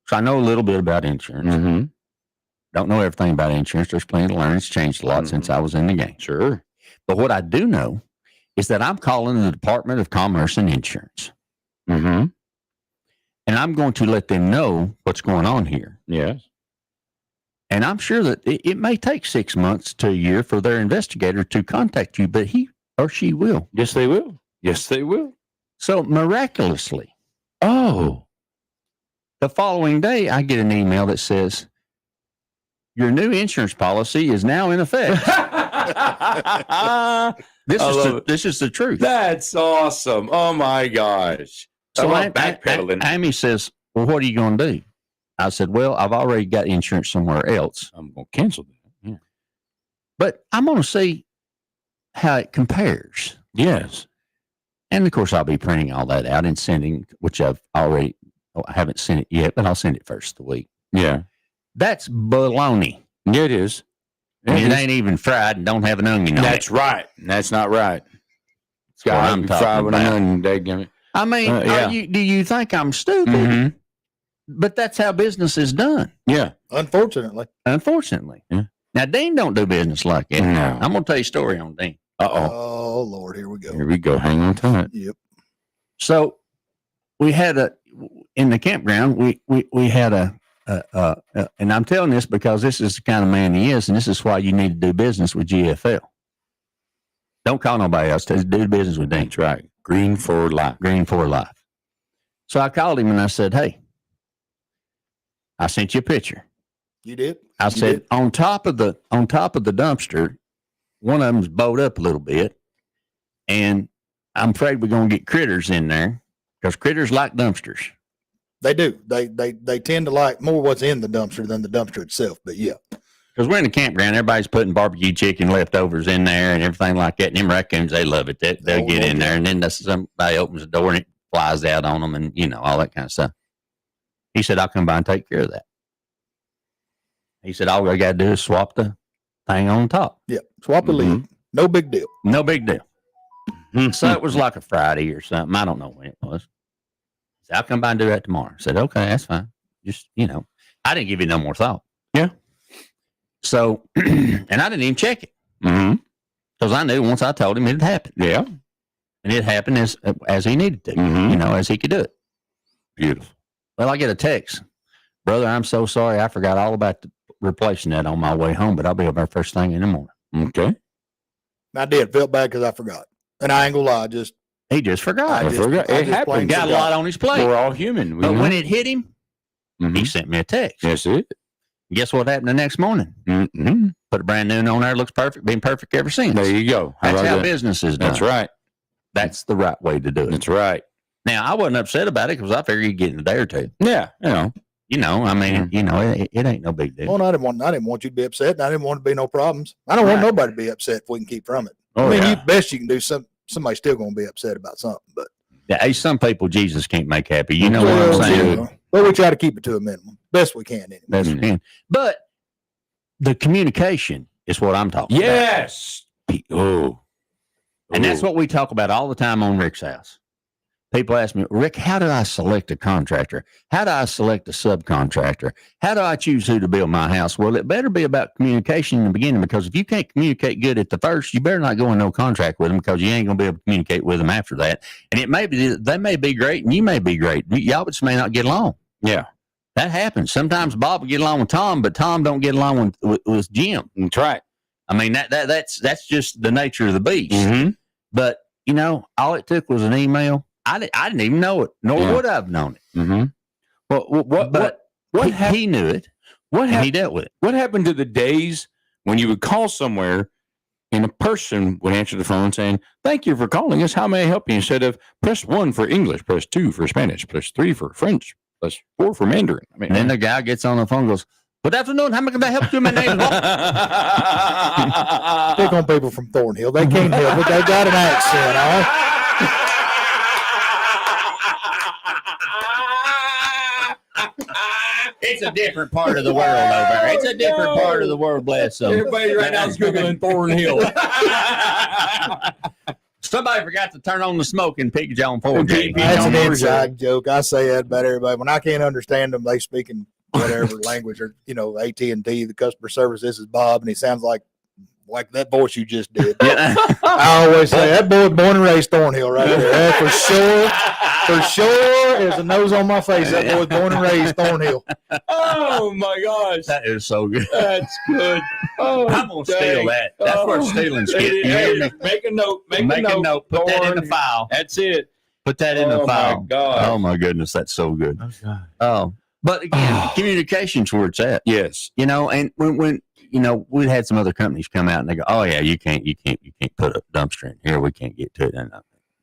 So I know a little bit about insurance. Don't know everything about insurance. There's plenty to learn. It's changed a lot since I was in the game. Sure. But what I do know is that I'm calling the Department of Commerce and Insurance. And I'm going to let them know what's going on here. Yes. And I'm sure that it may take 6 months to a year for their investigator to contact you, but he or she will. Yes, they will. Yes, they will. So miraculously, the following day, I get an email that says, your new insurance policy is now in effect. This is the truth. That's awesome. Oh, my gosh. So backpedaling. Amy says, well, what are you going to do? I said, well, I've already got insurance somewhere else. I'm going to cancel that. Yeah. But I'm going to see how it compares. Yes. And, of course, I'll be printing all that out and sending, which I haven't sent it yet, but I'll send it first of the week. Yeah. That's baloney. Yeah, it is. It ain't even fried and don't have an onion on it. That's right. That's not right. That's what I'm talking about. I mean, do you think I'm stupid? But that's how business is done. Yeah. Unfortunately. Yeah. Now, Dean don't do business like that. No. I'm going to tell you a story on Dean. Oh, Lord, here we go. Here we go. Hang on to it. Yep. So we had in the campground, we had and I'm telling this because this is the kind of man he is, and this is why you need to do business with GFL. Don't call nobody else. Do business with Dean. That's right. Green for life. Green for life. So I called him and I said, hey, I sent you a picture. You did? I said, on top of the dumpster, one of them's bowed up a little bit, and I'm afraid we're going to get critters in there because critters like dumpsters. They do. They tend to like more what's in the dumpster than the dumpster itself. But yeah, because we're in the campground, everybody's putting barbecue chicken leftovers in there and everything like that. And them raccoons, they love it. They'll get in there, and then somebody opens the door and it flies out on them, and all that kind of stuff. He said, "I'll come by and take care of that." He said, "All we got to do is swap the thing on top." Yep, swap the lid. No big deal. No big deal. So it was like a Friday or something. I don't know when it was. He said, I'll come by and do that tomorrow. I said, okay, that's fine. Just, I didn't give you no more thought. Yeah. So, and I didn't even check it. Because I knew once I told him it had happened. Yeah. And it happened as he needed to, as he could do it. Beautiful. Well, I get a text. Brother, I'm so sorry. I forgot all about replacing that on my way home, but I'll be up there first thing in the morning. Okay. I did. Felt bad because I forgot. And I ain't going to lie. He just forgot. It happened. Got a lot on his plate. We're all human. But when it hit him, he sent me a text. Yes, it. Guess what happened the next morning? Put a brand new one on there. Looks perfect. Been perfect ever since. There you go. That's how business is done. That's right. That's the right way to do it. That's right. Now, I wasn't upset about it because I figured he'd get in a day or two. Yeah, I mean, it ain't no big deal. Well, I didn't want you to be upset, and I didn't want to be no problems. I don't want nobody to be upset if we can keep from it. Best you can do. Somebody's still going to be upset about something, but hey, some people Jesus can't make happy. You know what I'm saying? But we try to keep it to a minimum, best we can. Anyway. Best we can. But the communication is what I'm talking about. Yes. And that's what we talk about all the time on Rick's House. People ask me, Rick, how do I select a contractor? How do I select a subcontractor? How do I choose who to build my house? Well, it better be about communication in the beginning, because if you can't communicate good at the first, you better not go in no contract with them, because you ain't going to be able to communicate with them after that. And it may be, they may be great and you may be great. Y'all just may not get along. Yeah. That happens. Sometimes Bob will get along with Tom, but Tom don't get along with Jim. That's right. I mean, that's just the nature of the beast. Mm-hmm. But, all it took was an email. I didn't even know it, nor would I have known it. Mm-hmm. Well, he knew it. He dealt with it. What happened to the days when you would call somewhere and a person would answer the phone saying, "Thank you for calling us. How may I help you?" Instead of press 1 for English, press 2 for Spanish, press 3 for French, press 4 for Mandarin. I mean, and then the guy gets on the phone and goes, "Good afternoon. How can I help you? My name is." Pick on people from Thornhill. They can't help it. They got an accent, all right? It's a different part of the world over there. It's a different part of the world, bless them. Everybody right now is Googling Thornhill. Somebody forgot to turn on the smoking pig on 4G. That's an inside joke. I say that about everybody. When I can't understand them, they speak in whatever language, or AT&T, the customer service. This is Bob, and he sounds like that voice you just did. I always say that boy born and raised Thornhill right there. That for sure is a nose on my face. That boy born and raised Thornhill. Oh my gosh, that is so good. That's good. Oh, I'm gonna steal that. That's where stealing's getting. Hey, make a note. Make a note. Put that in the file. That's it. Put that in the file. My God. Oh my goodness, that's so good. Oh, but again, communication's where it's at. Yes. And when we'd had some other companies come out and they go, "Oh yeah, you can't put a dumpster in here. We can't get to it." And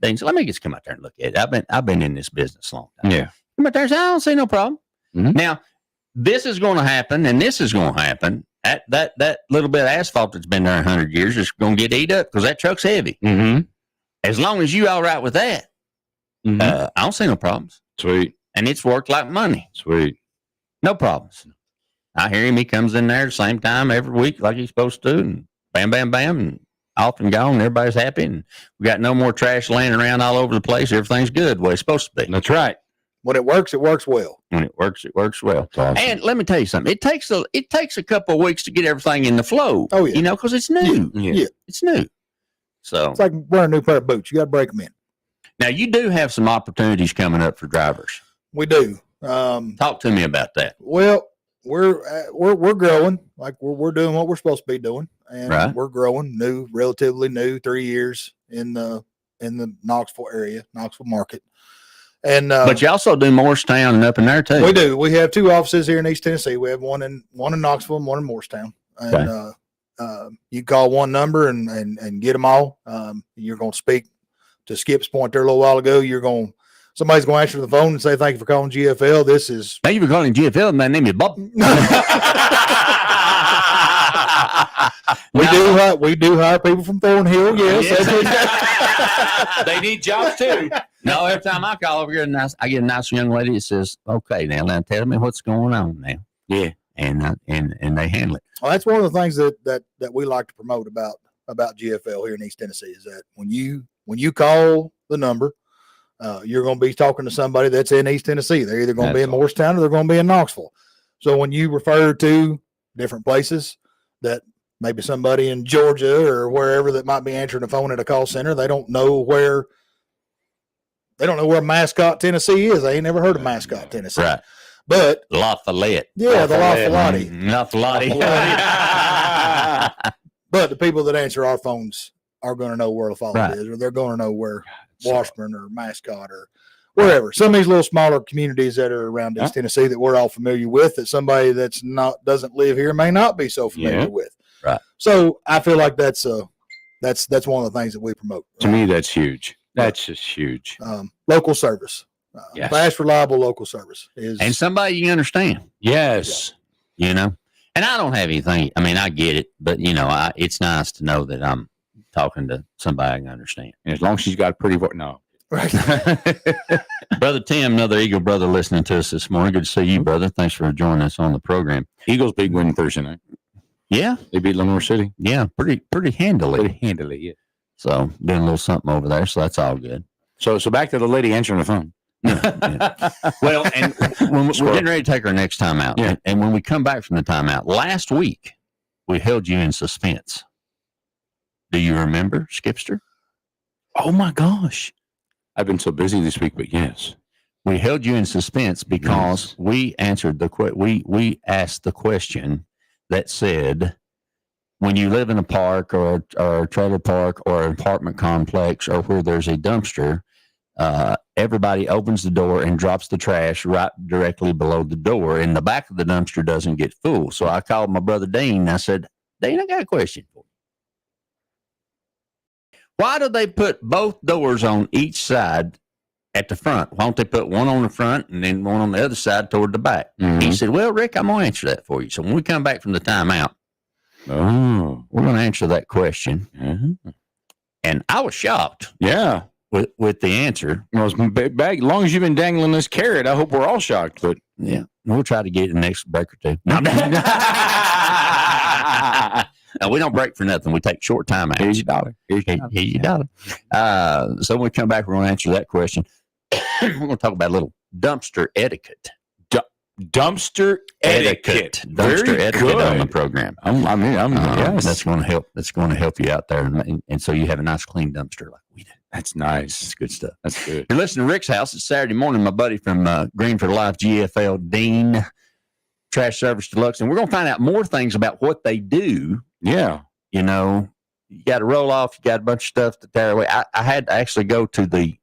they said, "Let me just come out there and look at it. I've been in this business a long time." Yeah. Come out there and say, "I don't see no problem." Mm-hmm. Now, this is going to happen, and this is going to happen. That little bit of asphalt that's been there 100 years is going to get eat up because that truck's heavy. Mm-hmm. As long as you all right with that, I don't see no problems. Sweet. And it's worked like money. Sweet. No problems. I hear him. He comes in there the same time every week like he's supposed to, and bam, bam, bam, and off and gone. Everybody's happy, and we got no more trash laying around all over the place. Everything's good the way it's supposed to be. That's right. When it works well. When it works well. Awesome. And let me tell you something. It takes a couple of weeks to get everything in the flow. Oh yeah. Because it's new. Yeah. It's new. So it's like wearing a new pair of boots. You got to break them in. Now you do have some opportunities coming up for drivers. We do. Talk to me about that. Well, we're growing. Like we're doing what we're supposed to be doing, and we're growing. Relatively new, 3 years in the Knoxville area, Knoxville market. And but you also do Morristown and up in there too. We do. We have 2 offices here in East Tennessee. We have one in Knoxville and one in Morristown. And you call one number and get them all. You're going to speak to Skip's point there a little while ago. Somebody's going to answer the phone and say, "Thank you for calling GFL. This is." Thank you for calling GFL. My name is Bob. We do hire people from Thornhill. Yes. They need jobs too. No, every time I call over here, I get a nice young lady that says, "Okay, now tell me what's going on now." Yeah, and they handle it. Well, that's one of the things that we like to promote about GFL here in East Tennessee is that when you call the number, you're going to be talking to somebody that's in East Tennessee. They're either going to be in Morristown or they're going to be in Knoxville. So when you refer to different places that maybe somebody in Georgia or wherever that might be answering the phone at a call center, they don't know where Mascot, Tennessee is. They ain't never heard of Mascot, Tennessee. Right. But La Follette. Yeah, the La Follette. La Follette. But the people that answer our phones are going to know where La Follette is, or they're going to know where Washburn or Mascot or wherever. Some of these little smaller communities that are around East Tennessee that we're all familiar with, that somebody that's doesn't live here may not be so familiar with. Right. So I feel like that's one of the things that we promote. To me, that's huge. That's just huge. Local service. Yes. Fast, reliable local service is. And somebody you understand. Yes. You know, and I don't have anything. I mean, I get it, but you know, it's nice to know that I'm talking to somebody I can understand. And as long as she's got a pretty voice. No. Right. Brother Tim, another Eagle brother listening to us this morning. Good to see you, brother. Thanks for joining us on the program. Eagles big win Thursday night. Yeah. They beat Lenore City. Yeah, pretty handily. Pretty handily, yeah. So doing a little something over there, so that's all good. So back to the lady answering the phone. Yeah. Well, and when we're getting ready to take our next time out, and when we come back from the timeout, last week we held you in suspense. Do you remember, Skipster? Oh my gosh. I've been so busy this week, but yes. We held you in suspense because we answered we asked the question that said, when you live in a park or a trailer park or an apartment complex or where there's a dumpster, everybody opens the door and drops the trash right directly below the door, and the back of the dumpster doesn't get full. So I called my brother Dean and I said, Dean, I got a question for you. Why do they put both doors on each side at the front? Why don't they put one on the front and then one on the other side toward the back? Mm-hmm. He said, well, Rick, I'm going to answer that for you. So when we come back from the timeout, we're going to answer that question. Mm-hmm. And I was shocked. Yeah. With the answer. Well, as long as you've been dangling this carrot, I hope we're all shocked. But yeah, we'll try to get it the next break or two. No, we don't break for nothing. We take short time out. Here's your dollar. Here's your dollar. So when we come back, we're going to answer that question. We're going to talk about a little dumpster etiquette. Dumpster etiquette. Dumpster etiquette on the program. Yes. That's going to help. That's going to help you out there, and so you have a nice clean dumpster like we do. That's nice. That's good stuff. That's good. You're listening to Rick's House. It's Saturday morning. My buddy from Green for Life, GFL Dean, Trash Service Deluxe, and we're going to find out more things about what they do. Yeah. You know, you got to roll off. You got a bunch of stuff to tear away. I had to actually go to the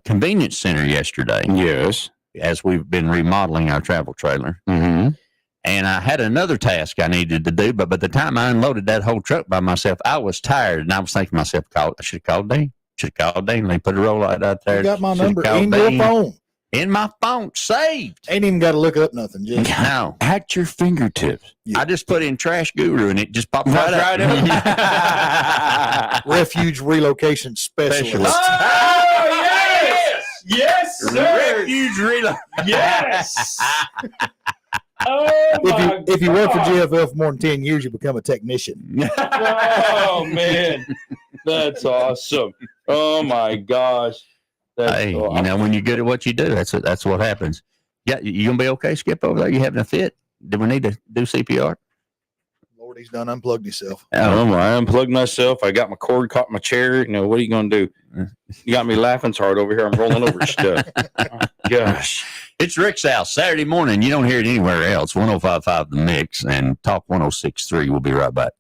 convenience center yesterday. Yes. As we've been remodeling our travel trailer. Mm-hmm. And I had another task I needed to do, but by the time I unloaded that whole truck by myself, I was tired, and I was thinking to myself, I should have called Dean. They put a roll light out there. You got my number in your phone. In my phone, saved. Ain't even got to look up nothing. Just no. At your fingertips. Yeah. I just put in Trash Guru, and it just popped right up. Refuge relocation specialist. Oh, yes! Yes, sir! Refuge relocation. Yes! If you work for GFL for more than 10 years, you become a technician. Oh, man. That's awesome. Oh, my gosh. Hey, awesome. You know, when you're good at what you do, that's what happens. Yeah, you going to be okay, Skip, over there? You having a fit? Do we need to do CPR? Lord, he's done unplugged himself. I unplugged myself. I got my cord caught in my chair. You know, what are you going to do? You got me laughing so hard over here. I'm rolling over stuff. Gosh. It's Rick's House, Saturday morning. You don't hear it anywhere else. 105.5 The Mix and Talk 106.3. We'll be right back.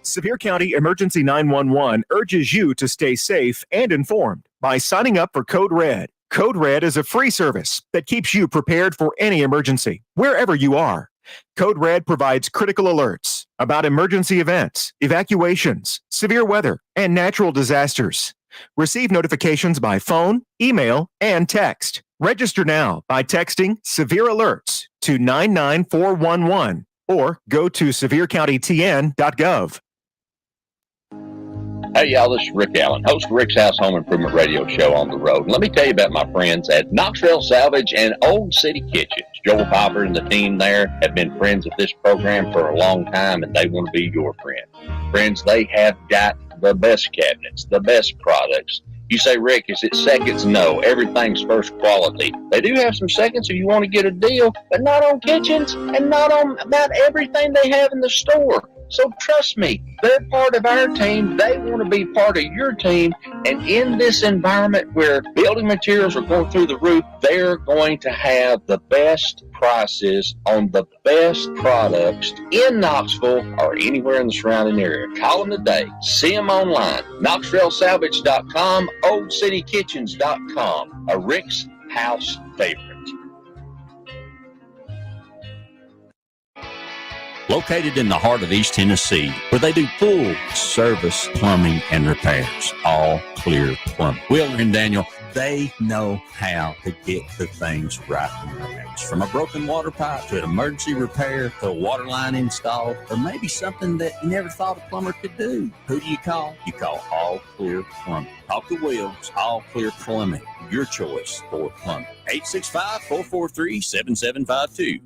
Sevier County Emergency 911 urges you to stay safe and informed by signing up for Code Red. Code Red is a free service that keeps you prepared for any emergency, wherever you are. Code Red provides critical alerts about emergency events, evacuations, severe weather, and natural disasters. Receive notifications by phone, email, and text. Register now by texting Severe Alerts to 99411 or go to severecountytn.gov. Hey, y'all, this is Rick Allen, host of Rick's House Home Improvement Radio Show on the road. And let me tell you about my friends at Knoxville Salvage and Old City Kitchens. Joel Popper and the team there have been friends of this program for a long time, and they want to be your friend. Friends, they have got the best cabinets, the best products. You say, Rick, is it seconds? No, everything's first quality. They do have some seconds if you want to get a deal, but not on kitchens and not on about everything they have in the store. So trust me, they're part of our team. They want to be part of your team. And in this environment where building materials are going through the roof, they're going to have the best prices on the best products in Knoxville or anywhere in the surrounding area. Call them today. See them online. KnoxvilleSalvage.com, OldCityKitchens.com. A Rick's House favorite. Located in the heart of East Tennessee, where they do full service plumbing and repairs. All Clear Plumbing. Wheeler and Daniel, they know how to get the things right in your house. From a broken water pipe to an emergency repair to a water line installed, or maybe something that you never thought a plumber could do. Who do you call? You call All Clear Plumbing. Talk to Wheels, All Clear Plumbing. Your choice for plumbing. 865-443-7752.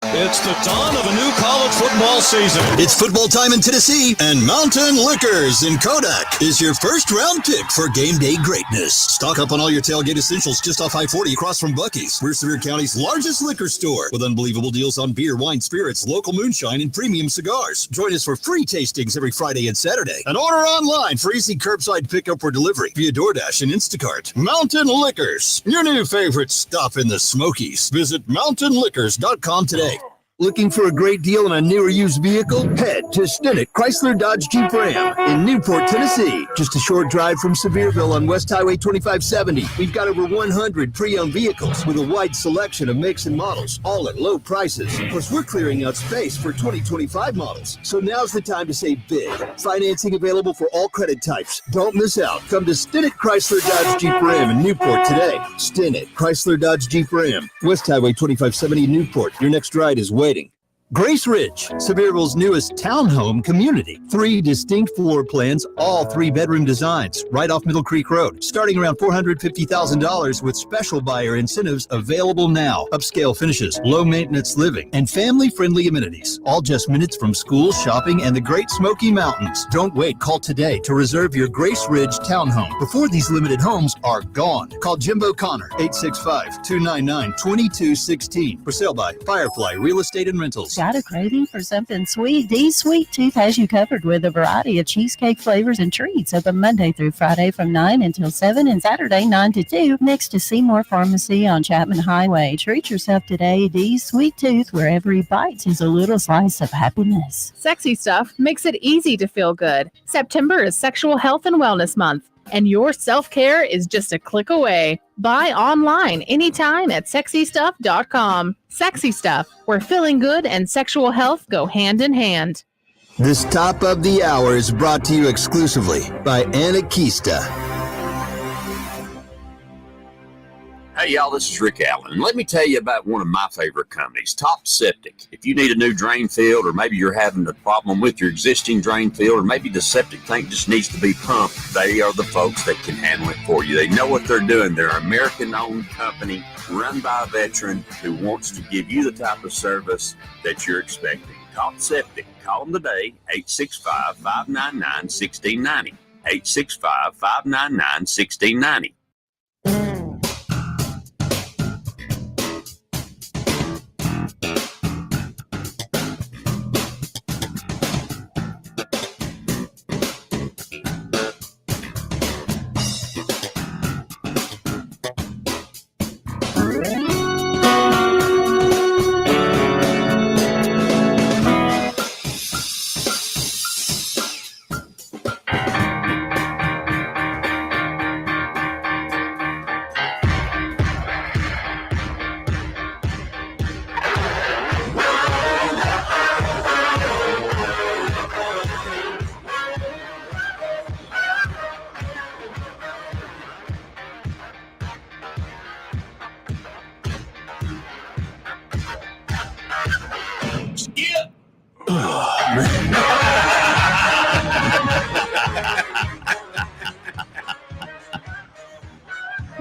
It's the dawn of a new college football season. It's football time in Tennessee, and Mountain Liquors in Kodak is your first-round pick for game day greatness. Stock up on all your tailgate essentials just off I-40 across from Buc-ee's. We're Sevier County's largest liquor store with unbelievable deals on beer, wine, spirits, local moonshine, and premium cigars. Join us for free tastings every Friday and Saturday. And order online for easy curbside pickup or delivery via DoorDash and Instacart. Mountain Liquors, your new favorite stop in the Smokies. Visit mountainliquors.com today. Looking for a great deal on a new or used vehicle? Head to Stinnett Chrysler Dodge Jeep Ram in Newport, Tennessee. Just a short drive from Sevierville on West Highway 2570. We've got over 100 pre-owned vehicles with a wide selection of makes and models, all at low prices. Plus, we're clearing out space for 2025 models. So now's the time to save big. Financing available for all credit types. Don't miss out. Come to Stinnett Chrysler Dodge Jeep Ram in Newport today. Stinnett Chrysler Dodge Jeep Ram, West Highway 2570 in Newport. Your next ride is waiting. Grace Ridge, Sevierville's newest townhome community. 3 distinct floor plans, all 3-bedroom designs, right off Middle Creek Road, starting around $450,000 with special buyer incentives available now. Upscale finishes, low maintenance living, and family-friendly amenities. All just minutes from school, shopping, and the Great Smoky Mountains. Don't wait. Call today to reserve your Grace Ridge townhome before these limited homes are gone. Call Jimbo Connor, 865-299-2216. For sale by Firefly Real Estate and Rentals. Got a craving for something sweet? Dee's Sweet Tooth has you covered with a variety of cheesecake flavors and treats. Open Monday through Friday from 9 until 7 and Saturday 9 to 2 next to Seymour Pharmacy on Chapman Highway. Treat yourself today. Dee's Sweet Tooth, where every bite is a little slice of happiness. Sexy Stuff makes it easy to feel good. September is Sexual Health and Wellness Month, and your self-care is just a click away. Buy online anytime at sexystuff.com. Sexy Stuff, where feeling good and sexual health go hand in hand. This top of the hour is brought to you exclusively by Anakista. Hey, y'all, this is Rick Allen. Let me tell you about one of my favorite companies, Top Septic. If you need a new drain field, or maybe you're having a problem with your existing drain field, or maybe the septic tank just needs to be pumped, they are the folks that can handle it for you. They know what they're doing. They're an American-owned company run by a veteran who wants to give you the type of service that you're expecting. Top Septic. Call them today, 865-599-1690. 865-599-1690.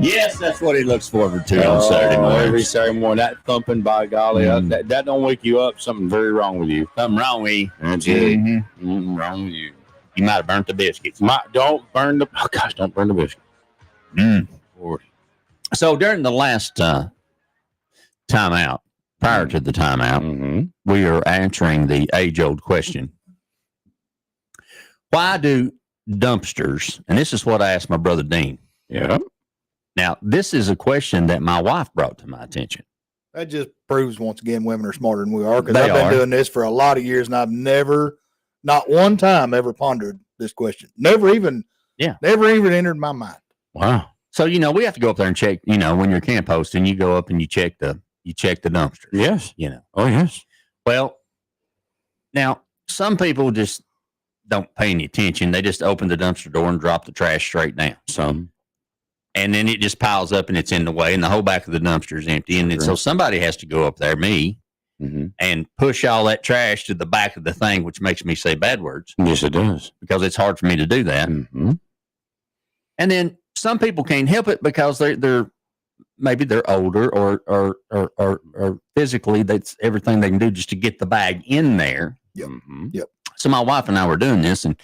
Yes, that's what he looks forward to on Saturday morning. Every Saturday morning, that thumping, by golly, that don't wake you up. Something very wrong with you. Something wrong with you. That's it. Wrong with you. You might have burnt the biscuits. Don't burn the biscuit. So during the last timeout, prior to the timeout, we are answering the age-old question. Why do dumpsters, and this is what I asked my brother Dean. Yeah. Now, this is a question that my wife brought to my attention. That just proves once again women are smarter than we are, because They I've been are. doing this for a lot of years and I've never, not one time, ever pondered this question. Never even entered my mind. Wow. So, we have to go up there and check, when you're camp hosting, you go up and you check the dumpsters. Yes. Oh, yes. Well, now some people just don't pay any attention. They just open the dumpster door and drop the trash straight down. Some. And then it just piles up and it's in the way, and the whole back of the dumpster is empty. And then, so somebody has to go up there, me, and push all that trash to the back of the thing, which makes me say bad words. Yes, it does. Because it's hard for me to do that. Mm-hmm. And then some people can't help it because they're maybe they're older or physically that's everything they can do just to get the bag in there. Yep. Mm-hmm. Yep. So my wife and I were doing this, and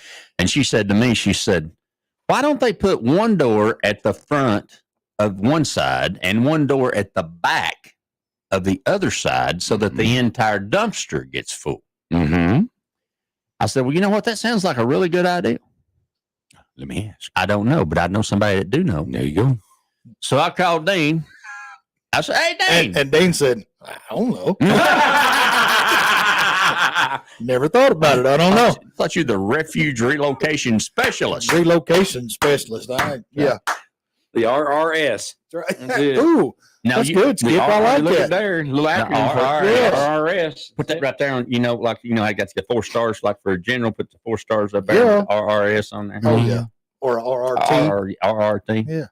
she said to me, she said, why don't they put one door at the front of one side and one door at the back of the other side so that the entire dumpster gets full? Mm-hmm. I said, well, you know what? That sounds like a really good idea. Let me ask. I don't know, but I know somebody that do know. There you go. So I called Dean. I said, hey, Dean. And Dean said, I don't know. Never thought about it. I don't know. I thought you were the refuge relocation specialist. Relocation specialist. Yeah. The RRS. That's That's right. it. Ooh, Now that's good, Skip. I like Look that. at there. Little acronym for RRS. RRS. Put that right there on, I got to get 4 stars, like for a general, put the 4 stars up there, Yeah. with the RRS on there. Oh, yeah. Or a RRT. RRT. Yeah.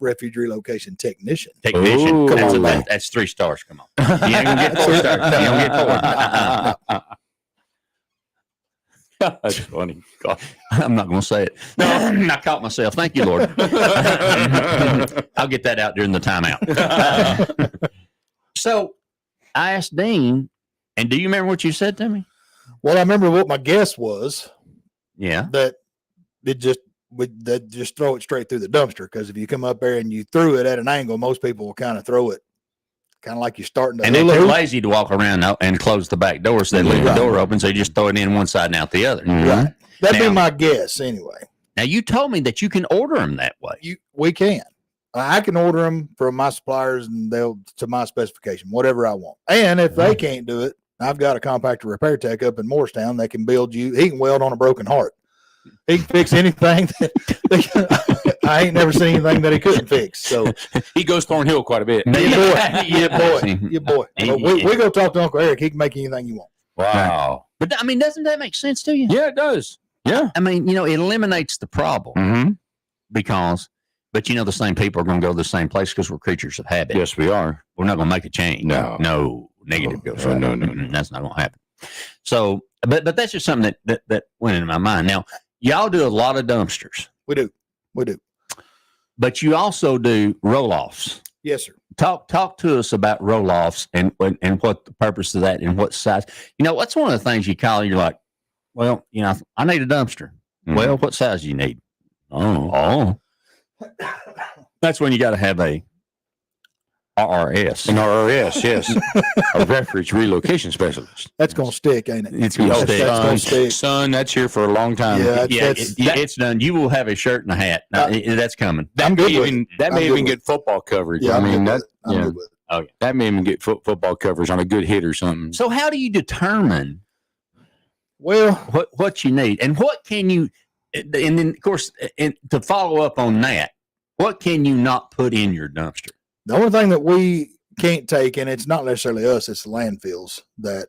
Refuge relocation technician. Technician. Ooh. That's 3 stars. Come on. You ain't going to get 4 stars. You don't get 4. That's funny. God. I'm not going to say it. No, I caught myself. Thank you, Lord. I'll get that out during the timeout. So I asked Dean, and do you remember what you said to me? Well, I remember what my guess was. Yeah. That they'd just throw it straight through the dumpster, because if you come up there and you threw it at an angle, most people will kind of throw it kind of like you're starting to. And they're too lazy to walk around and close the back door, so they leave the door open, so you just throw it in one side and out the other. Right. That'd be my guess anyway. Now, you told me that you can order them that way. We can. I can order them from my suppliers, and they'll to my specification, whatever I want. And if they can't do it, I've got a compactor repair tech up in Morristown that can build you. He can weld on a broken heart. He can fix anything. I ain't never seen anything that he couldn't fix. So he goes Thornhill quite a bit. Yeah, boy. But we go talk to Uncle Eric. He can make anything you want. Wow. But I mean, doesn't that make sense to you? Yeah, it does. Yeah. I mean, it eliminates the problem because, but the same people are going to go to the same place because we're creatures of habit. Yes, we are. We're not going to make a change. No. Negative goes. No. That's not going to happen. So, but that's just something that went into my mind. Now, y'all do a lot of dumpsters. We do. But you also do roll-offs. Yes, sir. Talk to us about roll-offs and what the purpose of that and what size. What's one of the things you call? You're like, well, I need a dumpster. Well, what size do you need? Oh. That's when you got to have a RRS. An RRS, yes. A refuge relocation specialist. That's going to stick, ain't it? It's going to stick. That's gonna stick. Son, that's here for a long time. Yeah, it's done. You will have a shirt and a hat. That's coming. That may even get football coverage. Yeah, I mean, I'm good with it. Oh, that may even get football coverage on a good hit or something. So how do you determine what you need, and what can you, and then of course, to follow up on that, what can you not put in your dumpster? The only thing that we can't take, and it's not necessarily us, it's the landfills that.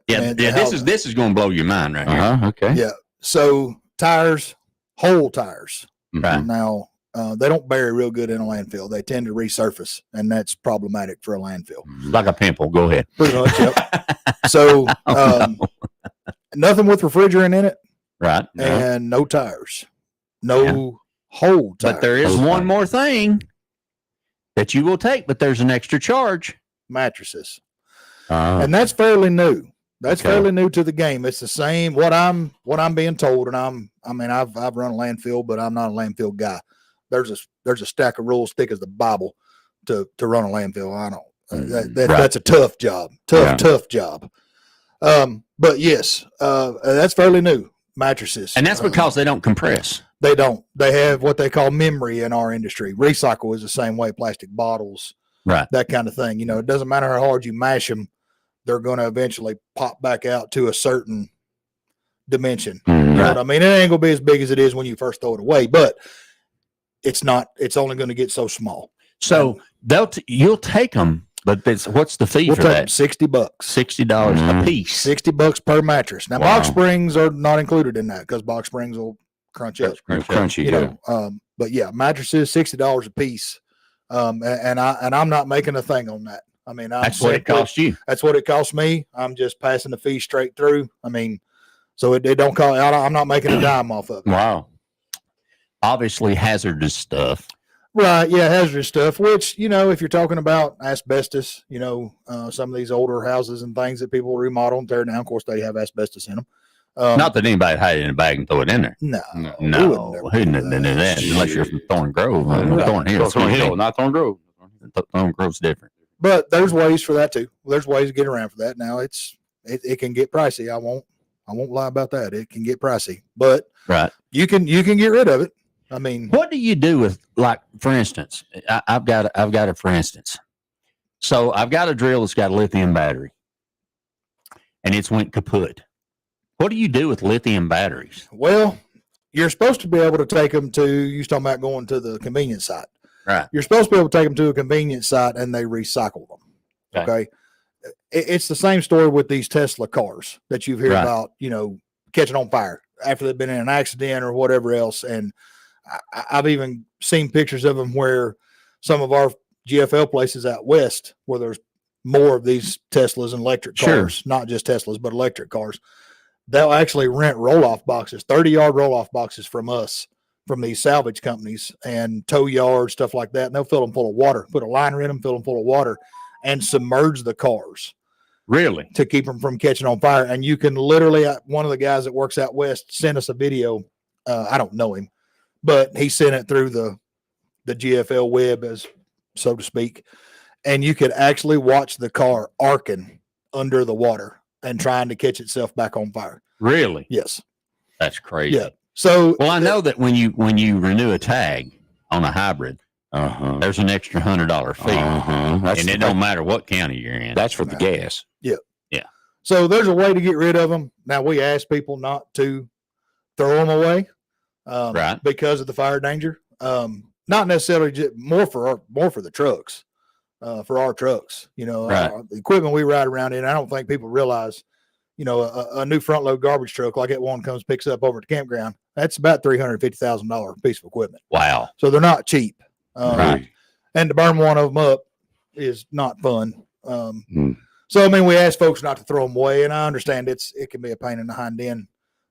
This is going to blow your mind right here. Okay. Yeah. So tires, whole tires. Right. Now, they don't bury real good in a landfill. They tend to resurface, and that's problematic for a landfill. Like a pimple. Go ahead. Pretty much, yep. So nothing with refrigerant in it. Right. And no tires. No whole tires. But there is one more thing that you will take, but there's an extra charge. Mattresses. And that's fairly new. That's fairly new to the game. It's the same what I'm being told, and I've run a landfill, but I'm not a landfill guy. There's a stack of rules thick as the Bible to run a landfill. I don't. That's a tough job. Tough job. But yes, that's fairly new. mattresses. And that's because they don't compress. They don't. They have what they call memory in our industry. Recycle is the same way, plastic bottles, right? That kind of thing. It doesn't matter how hard you mash them, they're going to eventually pop back out to a certain dimension. You know what I mean? It ain't going to be as big as it is when you first throw it away, but it's not. It's only going to get so small. So you'll take them, but what's the fee for that? $60. $60 a piece. $60 per mattress. Now, box springs are not included in that because box springs will crunch up. Crunchy, But yeah, mattresses $60 a piece. And I'm not making a thing on that. I mean, that's what it costs you. That's what it costs me. I'm just passing the fee straight through. I mean, so it don't cost. I'm not making a dime off of it. Wow. Obviously hazardous stuff. Right. Yeah. Hazardous stuff, which, if you're talking about asbestos, some of these older houses and things that people remodel and tear down, of course, they have asbestos in them. Not that anybody hide it in a bag and throw it in there. No. Who wouldn't do that unless you're from Thorn Grove. Thorn Hill, not Thorn Grove. Thorn Grove's different. But there's ways for that too. There's ways to get around for that. Now it can get pricey. I won't lie about that. It can get pricey, but you can get rid of it. I mean, what do you do with, like, for instance, I've got it, for instance. So I've got a drill that's got a lithium battery and it's went kaput. What do you do with lithium batteries? Well, you're supposed to be able to take them to, you was talking about going to the convenience site. Right. You're supposed to be able to take them to a convenience site and they recycle them. Okay. It's the same story with these Tesla cars that you've heard about, catching on fire after they've been in an accident or whatever else. And I've even seen pictures of them where some of our GFL places out west where there's more of these Teslas and electric cars, not just Teslas, but electric cars. They'll actually rent roll-off boxes, 30-yard roll-off boxes from us, from these salvage companies and tow yards, stuff like that. And they'll fill them full of water, put a liner in them, fill them full of water, and submerge the cars. Really? To keep them from catching on fire. And you can literally, one of the guys that works out west sent us a video. I don't know him, but he sent it through the GFL web, as so to speak. And you could actually watch the car arcing under the water and trying to catch itself back on fire. Really? Yes. That's crazy. Yeah. So, well, I know that when you renew a tag on a hybrid, there's an extra $100 fee, and it don't matter what county you're in. That's for the gas. Yeah. Yeah. So there's a way to get rid of them. Now, we ask people not to throw them away, because of the fire danger. Not necessarily just more for the trucks, for our trucks. The equipment we ride around in. I don't think people realize. A new front load garbage truck like that one picks up over at the campground. That's about $350,000 piece of equipment. Wow. So they're not cheap. And to burn one of them up is not fun. So, I mean, we ask folks not to throw them away, and I understand it can be a pain in the hind end,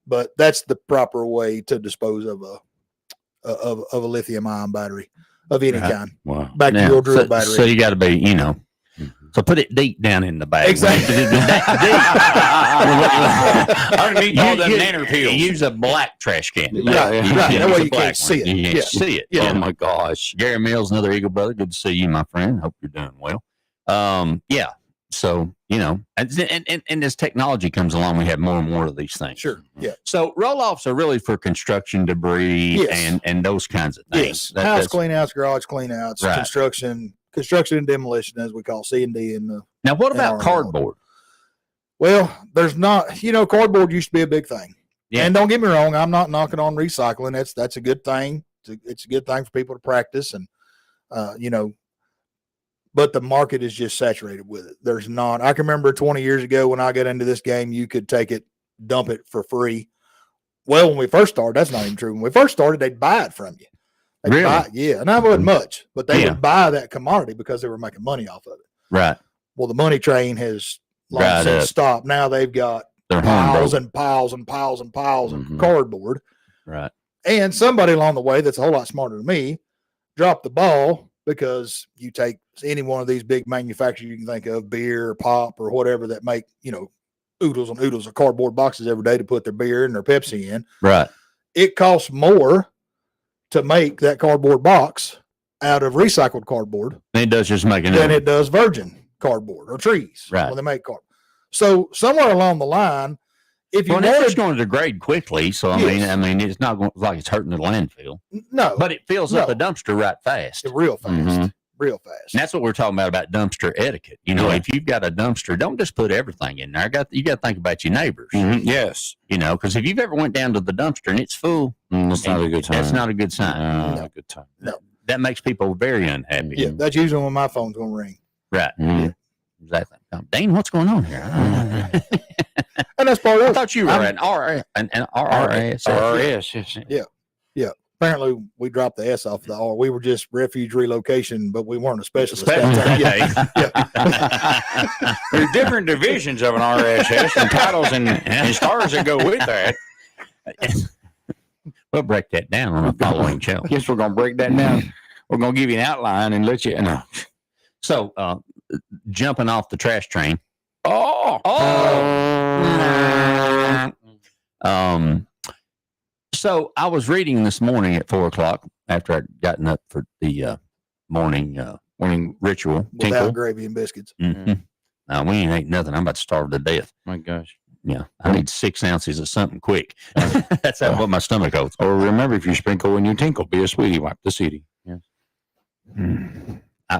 but that's the proper way to dispose of a lithium ion battery of any kind. Wow. Back to your drill battery. So you got to be, so put it deep down in the bag. Exactly. Underneath all the nanner peels. Use a black trash can. Right. That way you can't see it. You can't see it. Yeah. Oh my gosh. Gary Mills, another Eagle brother. Good to see you, my friend. Hope you're doing well. Yeah. So, and as technology comes along, we have more and more of these things. Sure. Yeah. So roll-offs are really for construction debris and those kinds of things. Yes. House clean-outs, garage clean-outs, construction and demolition, as we call C&D. Now, what about cardboard? Well, there's not, cardboard used to be a big thing. Yeah. And don't get me wrong, I'm not knocking on recycling. That's a good thing. It's a good thing for people to practice. And, but the market is just saturated with it. There's not, I can remember 20 years ago when I got into this game, you could take it, dump it for free. Well, when we first started, that's not even true. When we first started, they'd buy it from you. Really? And that wasn't much, but they would buy that commodity because they were making money off of it. Right. Well, the money train has long since stopped. Now they've got piles and piles and piles and piles of cardboard. Right. And somebody along the way that's a whole lot smarter than me dropped the ball, because you take any one of these big manufacturers you can think of, beer or pop or whatever, that make, oodles and oodles of cardboard boxes every day to put their beer and their Pepsi in. Right. It costs more to make that cardboard box out of recycled cardboard than it does just making than it does virgin cardboard or trees when they make cardboard. So somewhere along the line, if you it's going to degrade quickly. So I mean, it's not going like it's hurting the landfill. No, but it fills up the dumpster right fast, real fast, real fast. And that's what we're talking about dumpster etiquette. You know, if you've got a dumpster, don't just put everything in there. You got to think about your neighbors. Yes, you know, because if you've ever went down to the dumpster and it's full, that's not a good time. That's not a good sign. Not a good time. No, that makes people very unhappy. Yeah, that's usually when my phone's going to ring. Right. Yeah. Exactly. Dane, what's going on here? And that's part of it. I thought you were an RRS. RRS. Yeah. Apparently, we dropped the S off the R. We were just refuge relocation, but we weren't a specialist. There's different divisions of an RSS and titles and stars that go with that. We'll break that down on the following show. Yes, we're going to break that down. We're going to give you an outline and let you know. So, jumping off the trash train. So I was reading this morning at 4:00 after I'd gotten up for the morning ritual. Without gravy and biscuits. Mm-hmm. No, we ain't ate nothing. I'm about to starve to death. My gosh. Yeah, I need 6 ounces of something quick. That's what my stomach holds. Or remember, if you sprinkle when you tinkle, be a sweetie, wipe the seedy. Yes.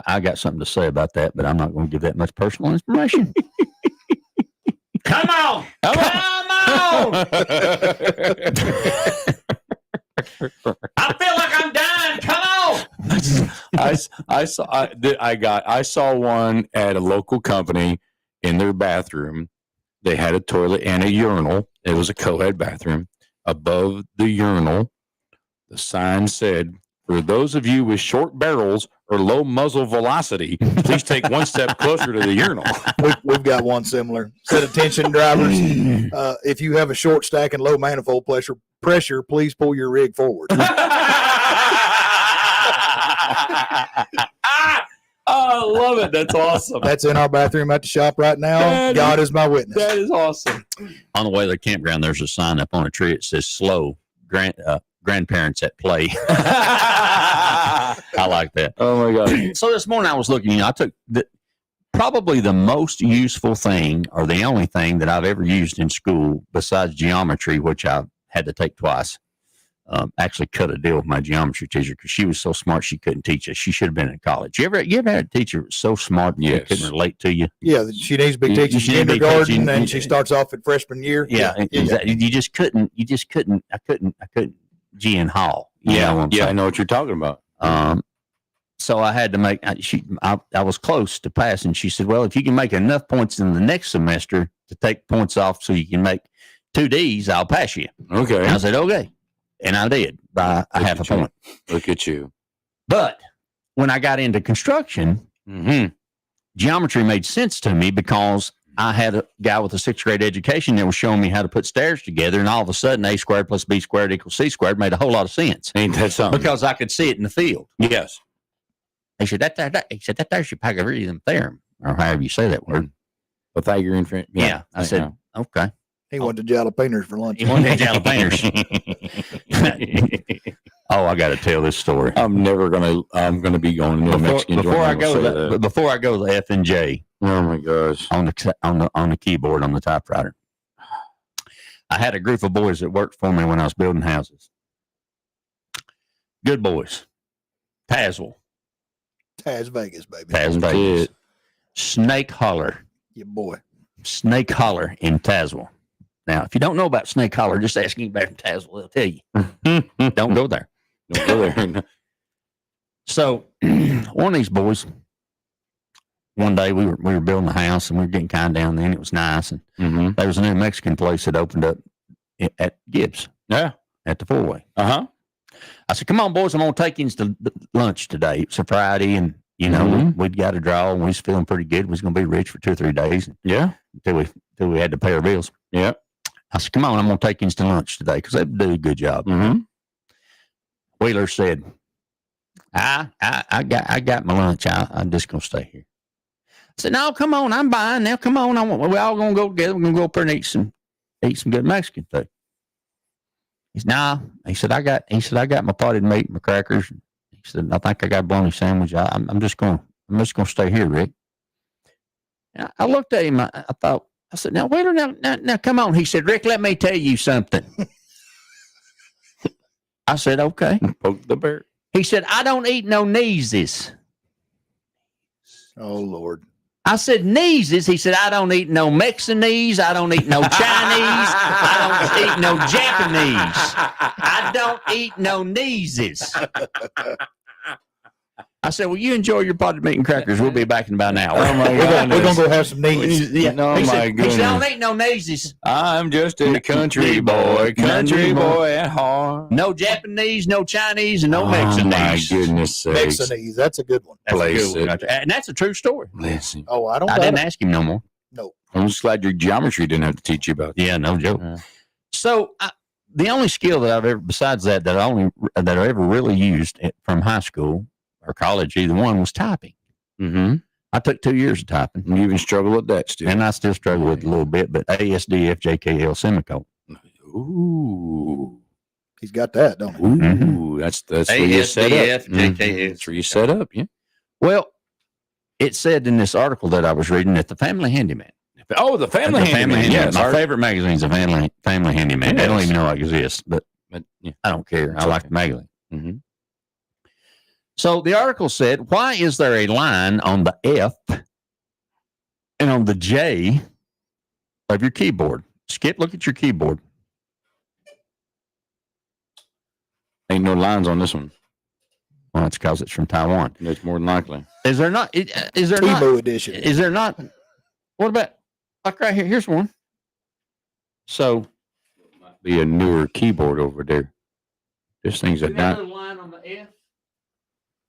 I got something to say about that, but I'm not going to give that much personal information. Come on! Come on! I feel like I'm dying. Come on! I saw one at a local company in their bathroom. They had a toilet and a urinal. It was a co-ed bathroom. Above the urinal, the sign said, "For those of you with short barrels or low muzzle velocity, please take one step closer to the urinal." We've got one similar. Said, "Attention drivers, if you have a short stack and low manifold pressure, please pull your rig forward." I love it. That's awesome. That's in our bathroom at the shop right now. God is my witness. That is awesome. On the way to the campground, there's a sign up on a tree. It says "Slow grandparents at play." I like that. Oh my God. So this morning I was looking, I took probably the most useful thing or the only thing that I've ever used in school besides geometry, which I had to take twice. Actually cut a deal with my geometry teacher because she was so smart she couldn't teach us. She should have been in college. You ever had a teacher who was so smart she couldn't relate to you? Yeah, she needs to be teaching kindergarten and she starts off at freshman year. Yeah, exactly. You just couldn't. I couldn't. G and Hall. I know what you're talking about. So I had to make. I was close to passing. She said, "Well, if you can make enough points in the next semester to take points off, so you can make 2 Ds, I'll pass you." Okay. And I said, "Okay," and I did by a half a point. Look at you. But when I got into construction, geometry made sense to me because I had a guy with a 6th grade education that was showing me how to put stairs together, and all of a sudden, A squared plus B squared equals C squared made a whole lot of sense. Ain't that something? Because I could see it in the field. Yes. He said, that there's your Pythagorean theorem, or however you say that word. Pythagorean theorem. Yeah. I said, okay. He went to jalapenos for lunch. He went to jalapenos. Oh, I got to tell this story. I'm gonna be going to a Mexican joint. Before I go to F and J. Oh my gosh! On the keyboard on the typewriter, I had a group of boys that worked for me when I was building houses. Good boys. Tazewell. Taz Vegas, baby. Taz Vegas. Snake Holler. Yeah, boy. Snake Holler in Tazewell. Now, if you don't know about Snake Holler, just ask anybody from Tazewell. They'll tell you. Don't go there. Don't go there. So, one of these boys, one day we were building a house and we were getting kind of down there and it was nice. And there was a new Mexican place that opened up at Gibbs. Yeah. At the 4-way. Uh-huh. I said, "Come on, boys, I'm going to take you to lunch today." It's a Friday and, you know, we'd got a draw and we was feeling pretty good. We was going to be rich for 2 or 3 days. Yeah. Until we had to pay our bills. Yeah. I said, "Come on, I'm going to take you to lunch today," because they do a good job. Wheeler said, I got my lunch. I'm just going to stay here. I said, "No, come on, I'm buying now. Come on, we're all going to go together. We're going to go up there and eat some good Mexican food." He said, "No." He said, I got my potted meat, my crackers. He said, "I think I got a bologna sandwich. I'm just going to stay here, Rick." And I looked at him. I thought, I said, now, wait, now, come on. He said, Rick, let me tell you something. I said, okay. Poke the bear. He said, I don't eat no kneeses. Oh, Lord. I said, kneeses? He said, I don't eat no Mexicanese. I don't eat no Chinese. I don't eat no Japanese. I don't eat no kneeses. I said, well, you enjoy your potted meat and crackers. We'll be back in about an hour. Oh, my God. We're going to go have some knees. Yeah. No, he my said, goodness. He said, I don't eat no kneeses. I'm just a country boy at heart. No Japanese, no Chinese, and no Mexicanese. My goodness sakes. Mexicanese, that's a good one. That's a Place good one. it. And that's a true story. Listen. Oh, I didn't ask him no more. No. I'm just glad your geometry didn't have to teach you about that. Yeah, no joke. So the only skill that I've ever, besides that I ever really used from high school or college, either one, was typing. Mm-hmm. I took 2 years of typing. You even struggle with that still. And I still struggle with it a little bit, but ASDFJKL semicolon. Ooh. He's got that, don't he? Ooh, that's where you set up. ASDFJKL. That's where you set up, yeah. Well, it said in this article that I was reading that the Family Handyman. Oh, the Family Handyman. Yes, my favorite magazine is a Family Handyman. Yes. I don't even know it exists, but yeah. I don't care. I like the magazine. Mm-hmm. So the article said, why is there a line on the F and on the J of your keyboard? Skip, look at your keyboard. Ain't no lines on this one. Well, that's because it's from Taiwan. That's more than likely. Is there not? Is there Tebow not? edition. Is there not? What about, like right here? Here's one. So, Be a newer keyboard over there. This thing's a got a little line on the F.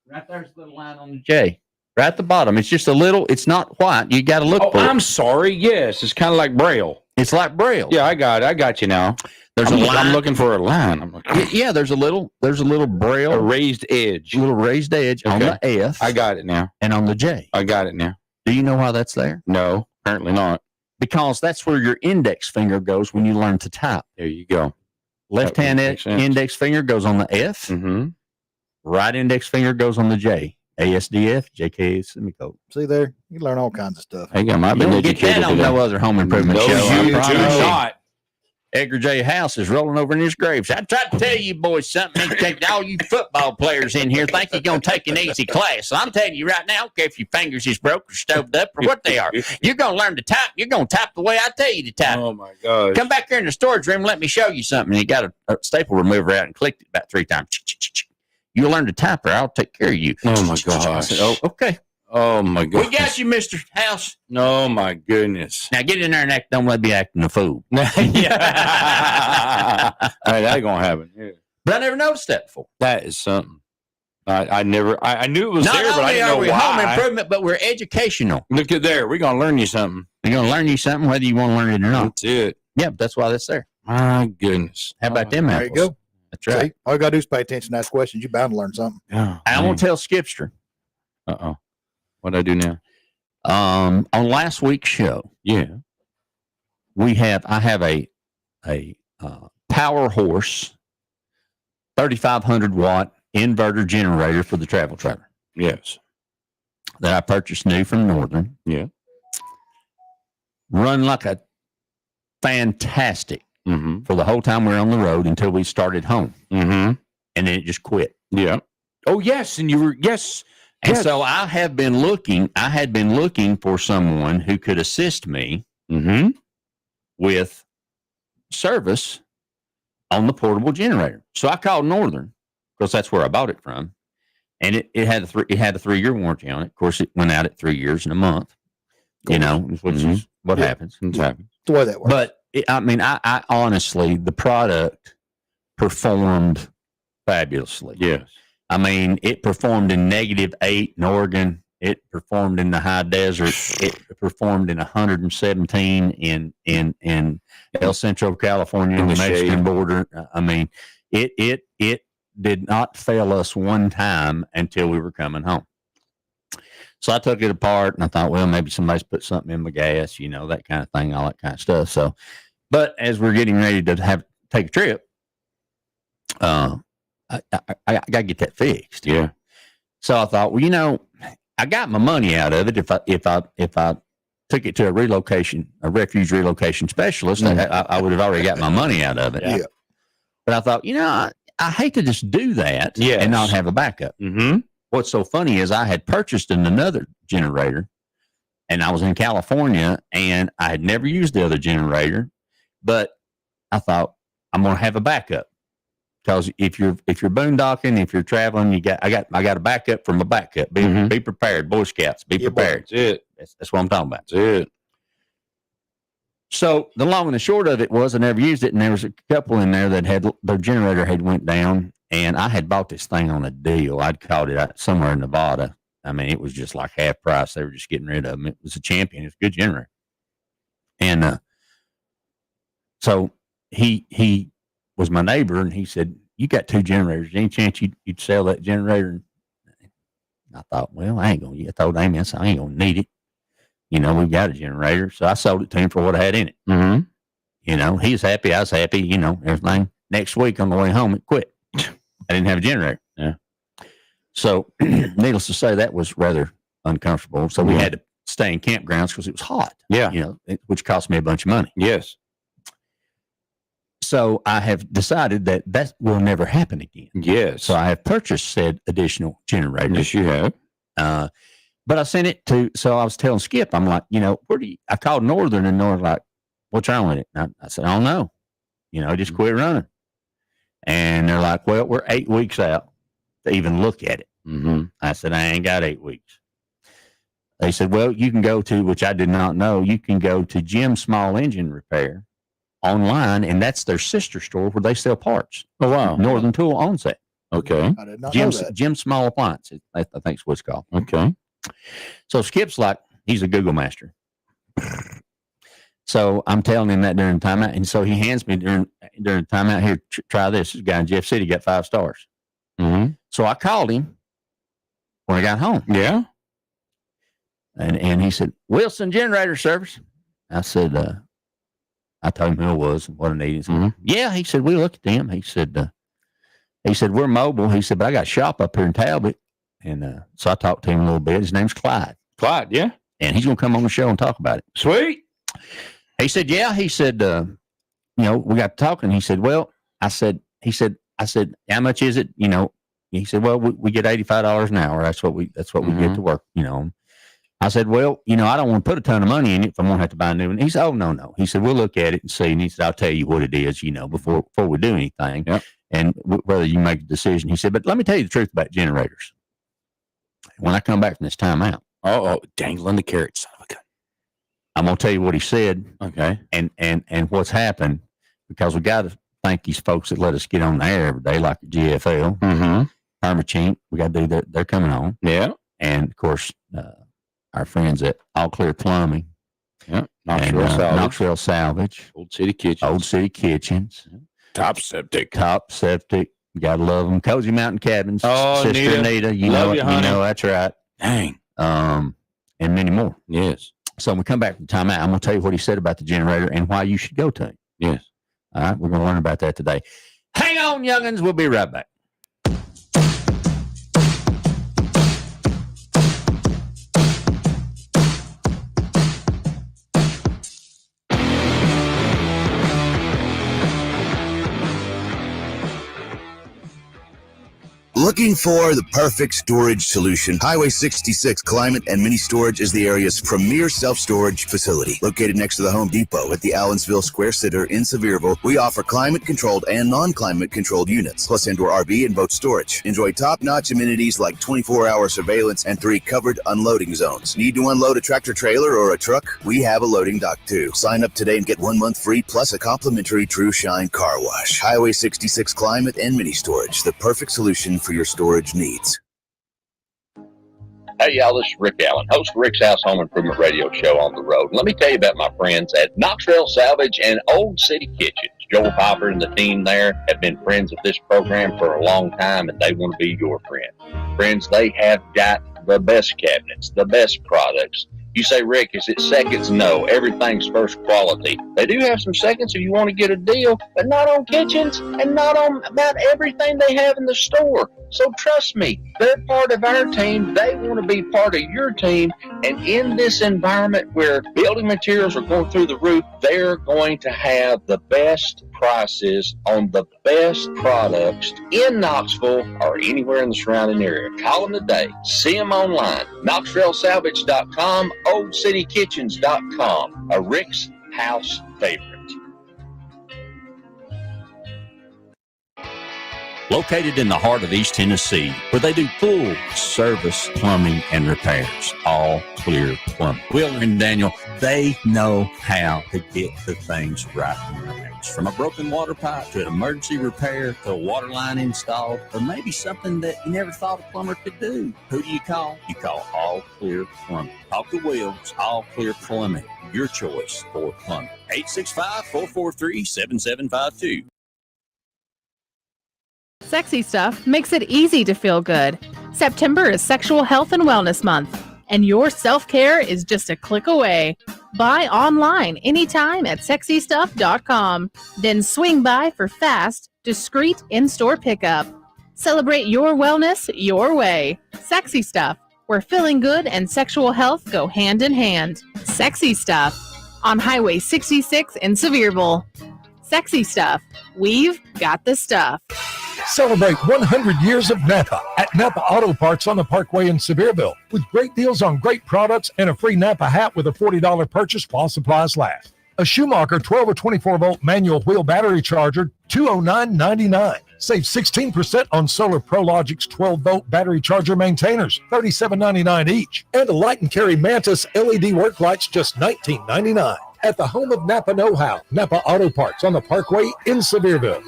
Right there's a little line on the J. Right at the bottom. It's just a little, it's not white. You got to look for it. I'm sorry. Yes, it's kind of like Braille. It's like Braille. Yeah, I got it. I got you now. There's I'm a line. I'm looking for a line. I'm looking. Yeah, there's a little Braille. A raised edge. A little raised edge on the F. I got it now. And on the J. I got it now. Do you know why that's there? No, apparently not. Because that's where your index finger goes when you learn to type. There you go. Left hand index finger goes on the F. Mm-hmm. Right index finger goes on the J. ASDF, JK semicolon. See there? You learn all kinds of stuff. Hey, I might You be don't get that on no other home improvement No, show. you I do promise you. not. Edgar J. House is rolling over in his grave. So I tried to tell you boys something. All you football players in here think you're going to take an easy class. So I'm telling you right now, I don't care if your fingers is broke or stoved up or what they are. You're going to learn to type. You're going to type the way I tell you to type. Oh, my gosh. Come back here in the storage room. Let me show you something. And he got a staple remover out and clicked it about 3 times. You learn to type or I'll take care of you. Oh, my gosh. I said, oh, okay. Oh, my goodness. We got you, Mr. House. Oh, my goodness. Now get in there and act. Don't let me acting a fool. Yeah. Hey, that ain't going to happen. Yeah. But I never noticed that before. That is something. I knew it was Not there, but I only didn't are know we why. home improvement, but we're educational. Look at there. We're going to learn you something. We're going to learn you something, whether you want to learn it or not. That's it. Yeah, but that's why that's there. My goodness. How about them There apples? you go. That's right. See? All you got to do is pay attention to ask questions. You're bound to learn something. Yeah. I want to tell Skipster. Uh-oh. What'd I do now? On last week's show, Yeah. I have a Power Horse 3,500 watt inverter generator for the travel trailer Yes. that I purchased new from Northern. Yeah. Run like a fantastic Mm-hmm. for the whole time we were on the road until we started home. Mm-hmm. And then it just quit. Yeah. Oh, yes. And you were, yes. And so I had been looking for someone who could assist me Mm-hmm. with service on the portable generator. So I called Northern because that's where I bought it from. And it had a 3-year warranty on it. Of course, it went out at 3 years and a month, which is what happens. It's happened. That's the way that works. But I honestly, the product performed fabulously. Yes. I mean, it performed in -8 in Oregon. It performed in the high desert. It performed in 117 in El Centro, California, on the Mexican border. I mean, it did not fail us one time until we were coming home. So I took it apart and I thought, well, maybe somebody's put something in my gas, that kind of thing, all that kind of stuff. So, but as we're getting ready to take a trip, I got to get that fixed. Yeah. So I thought, well, I got my money out of it if I took took it to a refuge relocation specialist, I would have already got my money out of it. Yeah. But I thought, I hate to just do that and not have a backup. Mm-hmm. What's so funny is I had purchased another generator, and I was in California, and I had never used the other generator, but I thought I'm going to have a backup. Because if you're boondocking, if you're traveling, I got a backup from a backup. Be prepared, Boy Scouts. Be prepared. That's it. That's what I'm talking about. That's it. So the long and the short of it was I never used it, and there was a couple in there that had their generator had went down, and I had bought this thing on a deal. I'd caught it somewhere in Nevada. I mean, it was just like half price. They were just getting rid of them. It was a Champion. It was a good generator, and so he was my neighbor, and he said, "You got 2 generators. Any chance you'd sell that generator?" And I thought, well, I told Amy, I said, I ain't gonna need it. We've got a generator, so I sold it to him for what I had in it. Mm-hmm. He was happy, I was happy. Everything. Next week on the way home, it quit. I didn't have a generator. Yeah. So, needless to say, that was rather uncomfortable. So we had to stay in campgrounds because it was hot. Yeah. Which cost me a bunch of money. Yes. So I have decided that will never happen again. Yes. So I have purchased said additional generator. Yes, you have. But I sent it so I was telling Skip, I'm like, I called Northern, and Northern like, what's wrong with it? And I said, I don't know. Just quit running. And they're like, well, we're 8 weeks out to even look at it. Mm-hmm. I said, I ain't got 8 weeks. They said, well, you can go to, which I did not know, you can go to Jim Small Engine Repair online, and that's their sister store where they sell parts. Oh, wow. Northern Tool owns that. Okay. I did not know that. Jim Small Appliance, I think is what it's called. Okay. So Skip's like, he's a Google master. So I'm telling him that during timeout, and so he hands me during timeout, here, try this. This guy in Jeff City got 5 stars. Mm-hmm. So I called him when I got home. Yeah. And he said, Wilson Generator Service. I said, I told him who it was and what I needed. Mm-hmm. Yeah, he said, we looked at them. He said, we're mobile. He said, but I got a shop up here in Talbot. And so I talked to him a little bit. His name's Clyde. Clyde, yeah. And he's going to come on the show and talk about it. Sweet. He said, yeah. He said, we got talking. He said, well, I said, how much is it? He said, well, we get $85 an hour. That's what we get to work, I said, well, I don't want to put a ton of money in it if I'm going to have to buy a new one. He said, oh, no. He said, we'll look at it and see. And he said, I'll tell you what it is, before we do anything. Yep. And whether you make a decision. He said, but let me tell you the truth about generators. When I come back from this timeout. Oh, dangling the carrot, son of a gun. I'm going to tell you what he said. Okay. And what's happened, because we got to thank these folks that let us get on the air every day, like GFL, Permachink. We got to do that. They're coming on. Yeah. And, of course, our friends at All Clear Plumbing. Yeah. Knoxville Salvage. Old City Kitchens. Top Septic. You got to love them. Cozy Mountain Cabins. Oh, Sister Anita. You know that's right. Dang. And many more. Yes. So when we come back from timeout, I'm going to tell you what he said about the generator and why you should go to him. Yes. All right. We're going to learn about that today. Hang on, youngins. We'll be right back. Looking for the perfect storage solution? Highway 66 Climate and Mini Storage is the area's premier self-storage facility. Located next to the Home Depot at the Allensville Square Center in Sevierville, we offer climate-controlled and non-climate-controlled units, plus indoor RV and boat storage. Enjoy top-notch amenities like 24-hour surveillance and 3 covered unloading zones. Need to unload a tractor-trailer or a truck? We have a loading dock too. Sign up today and get 1 month free plus a complimentary True Shine car wash. Highway 66 Climate and Mini Storage, the perfect solution for your storage needs. Hey, y'all, this is Rick Allen, host of Rick's House Home Improvement Radio Show on the road. Let me tell you about my friends at Knoxville Salvage and Old City Kitchens. Joel Piper and the team there have been friends of this program for a long time, and they want to be your friend. Friends, they have got the best cabinets, the best products, You say, Rick, is it seconds? No, everything's first quality. They do have some seconds if you want to get a deal, but not on kitchens and not on about everything they have in the store. So trust me, they're part of our team. They want to be part of your team. And in this environment where building materials are going through the roof, they're going to have the best prices on the best products in Knoxville or anywhere in the surrounding area. Call them today. See them online. KnoxvilleSalvage.com, OldCityKitchens.com. A Rick's House favorite. Located in the heart of East Tennessee, where they do full service plumbing and repairs. All Clear Plumbing. Will and Daniel, they know how to get the things right in your house. From a broken water pipe to an emergency repair to a water line installed, or maybe something that you never thought a plumber could do. Who do you call? You call All Clear Plumbing. Talk to Will. It's All Clear Plumbing. Your choice for plumbing. 865-443-7752. Sexy Stuff makes it easy to feel good. September is Sexual Health and Wellness Month, and your self-care is just a click away. Buy online anytime at sexystuff.com. Then swing by for fast, discreet in-store pickup. Celebrate your wellness your way. Sexy Stuff, where feeling good and sexual health go hand in hand. Sexy Stuff on Highway 66 in Sevierville. Sexy Stuff. We've got the stuff. Celebrate 100 years of Napa at Napa Auto Parts on the Parkway in Sevierville with great deals on great products and a free Napa hat with a $40 purchase while supplies last. A Schumacher 12 or 24-volt manual wheel battery charger, $209.99. Save 16% on Solar ProLogic's 12-volt battery charger maintainers, $37.99 each. And a Light and Carry Mantis LED work lights, just $19.99. At the home of Napa Know-How, Napa Auto Parts on the Parkway in Sevierville.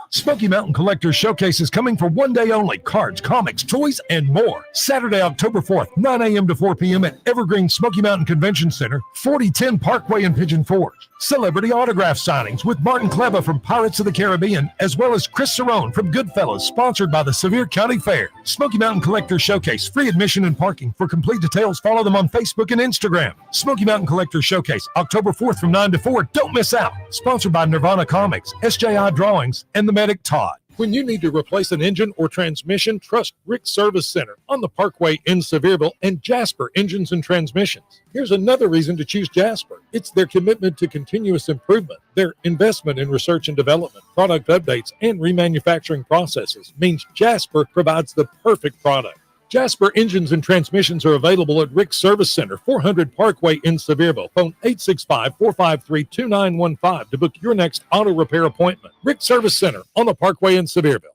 Smoky Mountain Collectors Showcase is coming for one day only. Cards, comics, toys, and more. Saturday, October 4th, 9 a.m. to 4 p.m. at Evergreen Smoky Mountain Convention Center, 4010 Parkway in Pigeon Forge. Celebrity autograph signings with Martin Kleba from Pirates of the Caribbean, as well as Chris Cerrone from Goodfellas, sponsored by the Sevier County Fair. Smoky Mountain Collectors Showcase, free admission and parking. For complete details, follow them on Facebook and Instagram. Smoky Mountain Collectors Showcase, October 4th from 9 to 4. Don't miss out. Sponsored by Nirvana Comics, SJI Drawings, and the Medic Todd. When you need to replace an engine or transmission, trust Rick Service Center on the Parkway in Sevierville and Jasper Engines and Transmissions. Here's another reason to choose Jasper. It's their commitment to continuous improvement. Their investment in research and development, product updates, and remanufacturing processes means Jasper provides the perfect product. Jasper Engines and Transmissions are available at Rick Service Center, 400 Parkway in Sevierville. Phone 865-453-2915 to book your next auto repair appointment. Rick Service Center on the Parkway in Sevierville.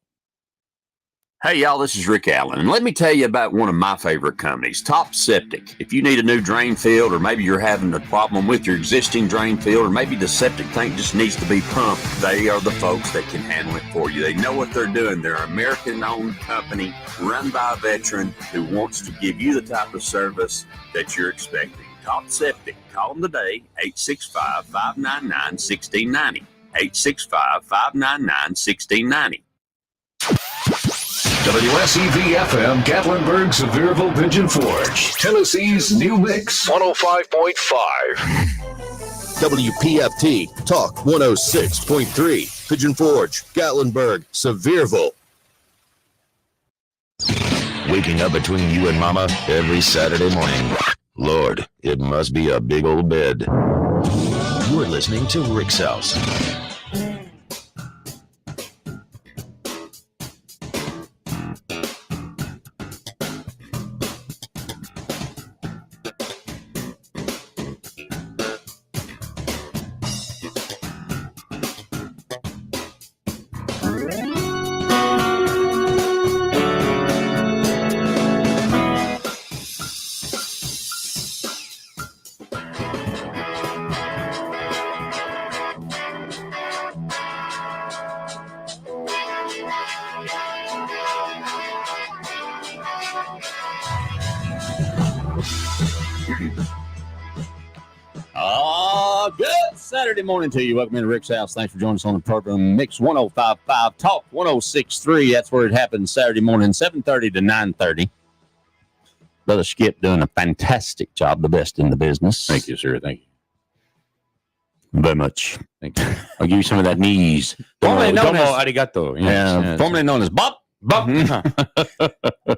Hey, y'all, this is Rick Allen, and let me tell you about one of my favorite companies, Top Septic. If you need a new drain field, or maybe you're having a problem with your existing drain field, or maybe the septic tank just needs to be pumped, they are the folks that can handle it for you. They know what they're doing. They're an American-owned company run by a veteran who wants to give you the type of service that you're expecting. Top Septic. Call them today, 865-599-1690. 865-599-1690. WSEV-FM, Gatlinburg, Sevierville, Pigeon Forge. Tennessee's new mix, 105.5. WPFT, Talk 106.3. Pigeon Forge, Gatlinburg, Sevierville. Waking up between you and Mama every Saturday morning. Lord, it must be a big old bed. You're listening to Rick's House. Good Saturday morning to you. Welcome into Rick's House. Thanks for joining us on the program. Mix 105.5, Talk 106.3. That's where it happens Saturday morning, 7:30 to 9:30. Brother Skip doing a fantastic job, the best in the business. Thank you, sir. Thank you very much. Thank you. I'll give you some of that knees. Formerly known as arigato. Formerly known as Bob.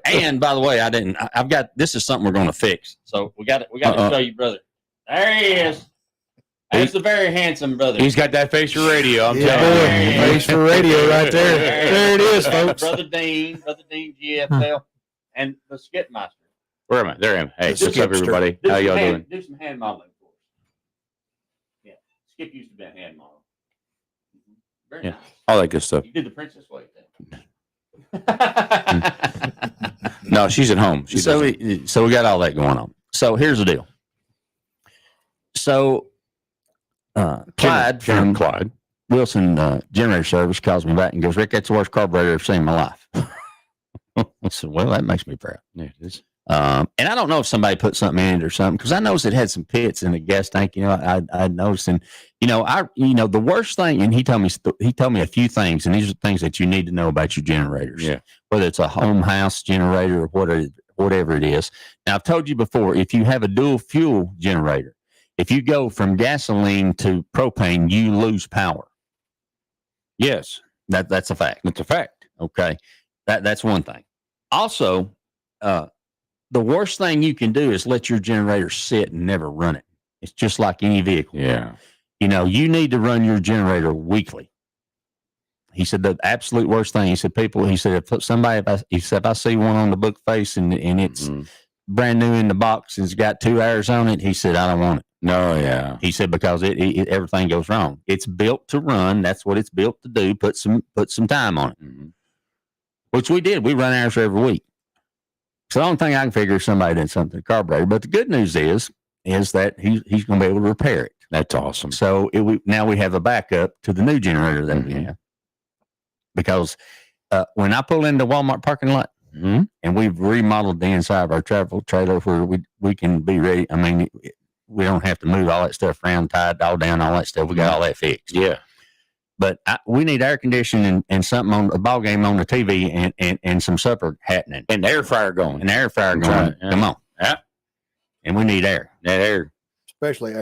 And by the way, I've got, this is something we're going to fix. So we got to show you, brother. There he is. That's the very handsome brother. He's got that face for radio. I'm telling you. Face for radio right there. There it is, folks. Brother Dean, GFL, and the Skip Master. Where am I? There I am. Hey, what's up, everybody? How y'all doing? Do some hand modeling for us. Yeah, Skip used to be a hand model. Very nice. All that good stuff. You did the princess way thing. No, she's at home. So we got all that going on. So here's the deal. So Clyde from Clyde Wilson Generator Service calls me back and goes, Rick, that's the worst carburetor I've ever seen in my life. I said, well, that makes me proud. Yeah, it is. And I don't know if somebody put something in it or something, because I noticed it had some pits in the gas tank. I noticed, and the worst thing. And he told me a few things, and these are things that you need to know about your generators. Yeah, whether it's a home house generator or whatever it is. Now, I've told you before, if you have a dual fuel generator, if you go from gasoline to propane, you lose power. Yes, that's a fact. That's a fact. Okay, that's one thing. Also, the worst thing you can do is let your generator sit and never run it. It's just like any vehicle. Yeah. You need to run your generator weekly. He said the absolute worst thing. He said, if I see one on the book face and it's brand new in the box and it's got 2 hours on it, he said, I don't want it. No, yeah. He said, because it everything goes wrong. It's built to run. That's what it's built to do. Put some time on it, which we did. We run ours every week. So the only thing I can figure is somebody did something to the carburetor. But the good news is that he's going to be able to repair it. That's awesome. So now we have a backup to the new generator that we have. Because when I pull into Walmart parking lot, and we've remodeled the inside of our travel trailer where we can be ready. I mean, we don't have to move all that stuff around, tied all down, all that stuff. We got all that fixed. Yeah. But we need air conditioning and something on a ball game on the TV and some supper happening. And the air fryer going. Right, yeah. Come on. Yeah. And we need air. That air. Especially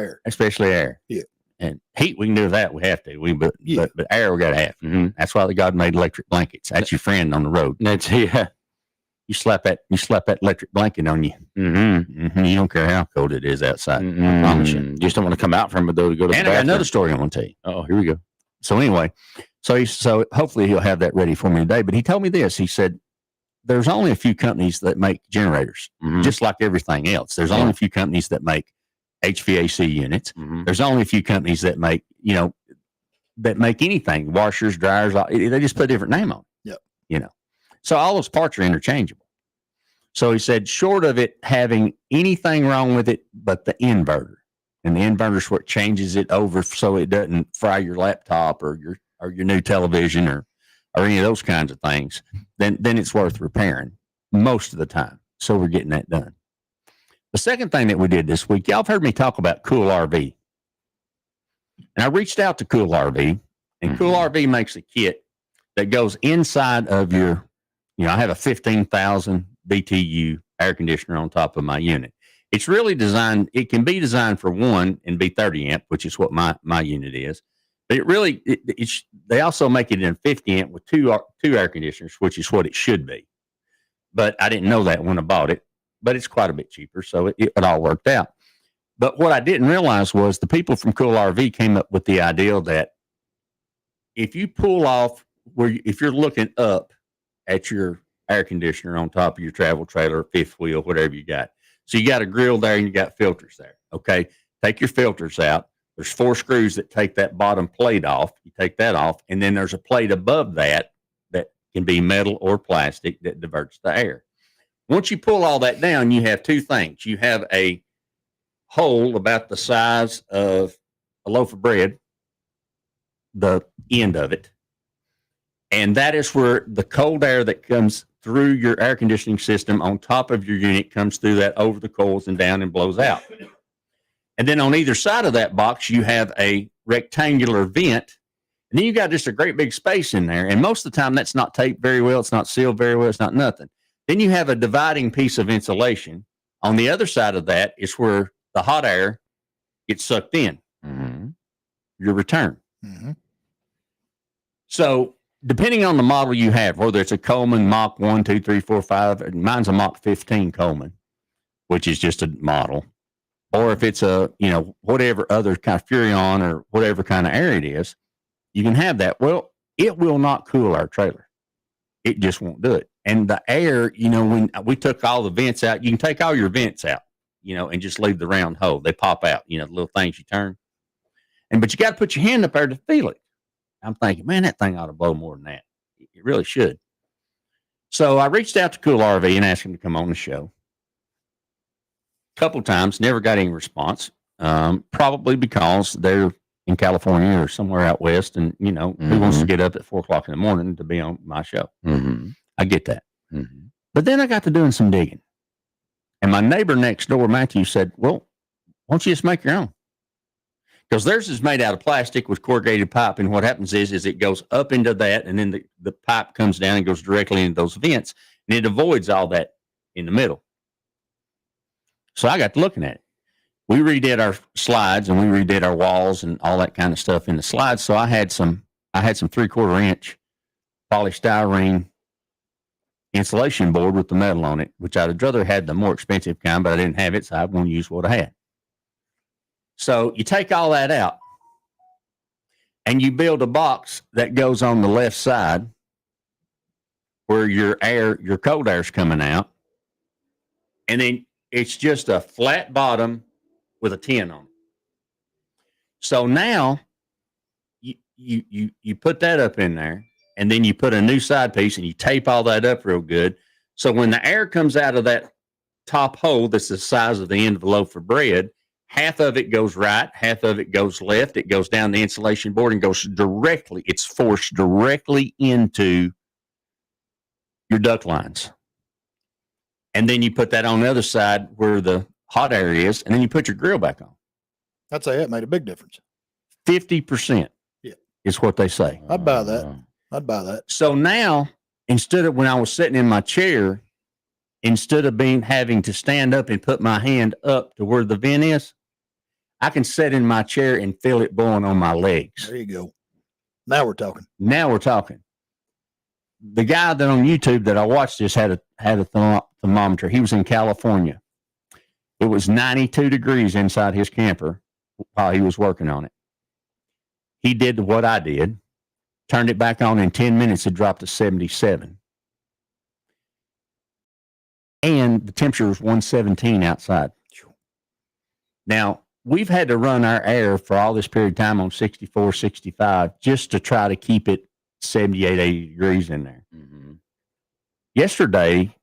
air. Yeah. And heat, we can do that. We have to. But air, we got to have. That's why God made electric blankets. That's your friend on the road. You slap that electric blanket on you. You don't care how cold it is outside. I promise you. You just don't want to come out from it though to go to the bathroom. I got another story I want to tell you. Oh, here we go. So anyway, so hopefully he'll have that ready for me today. But he told me this. He said, there's only a few companies that make generators, just like everything else. There's only a few companies that make HVAC units. There's only a few companies that make, that make anything, washers, dryers. They just put a different name on it. Yep. So all those parts are interchangeable. So he said, short of it having anything wrong with it but the inverter. And the inverter is what changes it over so it doesn't fry your laptop or your new television or any of those kinds of things, then it's worth repairing most of the time. So we're getting that done. The second thing that we did this week, y'all have heard me talk about Cool RV. And I reached out to Cool RV, and Cool RV makes a kit that goes inside of your, I have a 15,000 BTU air conditioner on top of my unit. It's really designed, it can be designed for 1 and be 30 amp, which is what my unit is. But it really, they also make it in 50 amp with two air conditioners, which is what it should be. But I didn't know that when I bought it, but it's quite a bit cheaper. So it all worked out. But what I didn't realize was the people from Cool RV came up with the idea that if you pull off if you're looking up at your air conditioner on top of your travel trailer, fifth wheel, whatever you got. So you got a grill there and you got filters there. Okay. Take your filters out. There's 4 screws that take that bottom plate off. You take that off. And then there's a plate above that can be metal or plastic that diverts the air. Once you pull all that down, you have 2 things. You have a hole about the size of a loaf of bread, the end of it. And that is where the cold air that comes through your air conditioning system on top of your unit comes through that over the coils and down and blows out. And then on either side of that box, you have a rectangular vent. And then you got just a great big space in there. And most of the time, that's not taped very well. It's not sealed very well. It's not nothing. Then you have a dividing piece of insulation On the other side of that is where the hot air gets sucked in. Your return. So depending on the model you have, whether it's a Coleman Mach 1, 2, 3, 4, 5, mine's a Mach 15 Coleman, which is just a model, or if it's a, whatever other kind of Furrion or whatever kind of air it is, you can have that. Well, it will not cool our trailer. It just won't do it. And the air, when we took all the vents out, you can take all your vents out, and just leave the round hole. They pop out, the little things you turn. But you got to put your hand up there to feel it. I'm thinking, man, that thing ought to blow more than that. It really should. So I reached out to Cool RV and asked him to come on the show. A couple times, never got any response. Probably because they're in California or somewhere out west, and who wants to get up at 4:00 in the morning to be on my show? I get that. But then I got to doing some digging, and my neighbor next door, Matthew, said, "Well, why don't you just make your own?" Because theirs is made out of plastic with corrugated pipe, and what happens is it goes up into that, and then the pipe comes down and goes directly into those vents, and it avoids all that in the middle. So I got to looking at it. We redid our slides, and we redid our walls and all that kind of stuff in the slides. So I had some 3/4 inch polystyrene insulation board with the metal on it, which I'd rather had the more expensive kind, but I didn't have it, so I was going to use what I had. So you take all that out, and you build a box that goes on the left side where your cold air is coming out, and then it's just a flat bottom with a tin on it. So now you put that up in there, and then you put a new side piece, and you tape all that up real good. So when the air comes out of that top hole that's the size of the end of a loaf of bread, half of it goes right, half of it goes left. It goes down the insulation board and goes directly. It's forced directly into your duct lines. And then you put that on the other side where the hot air is, and then you put your grill back on. I'd say it made a big difference. 50% is what they say. I'd buy that. So now, instead of when I was sitting in my chair, instead of having to stand up and put my hand up to where the vent is, I can sit in my chair and feel it blowing on my legs. There you go. Now we're talking. The guy that on YouTube that I watched this had a thermometer. He was in California. It was 92 degrees inside his camper while he was working on it. He did what I did, turned it back on in 10 minutes. It dropped to 77. And the temperature was 117 outside. Now, we've had to run our air for all this period of time on 64, 65 just to try to keep it 78, 80 degrees in there. Yesterday,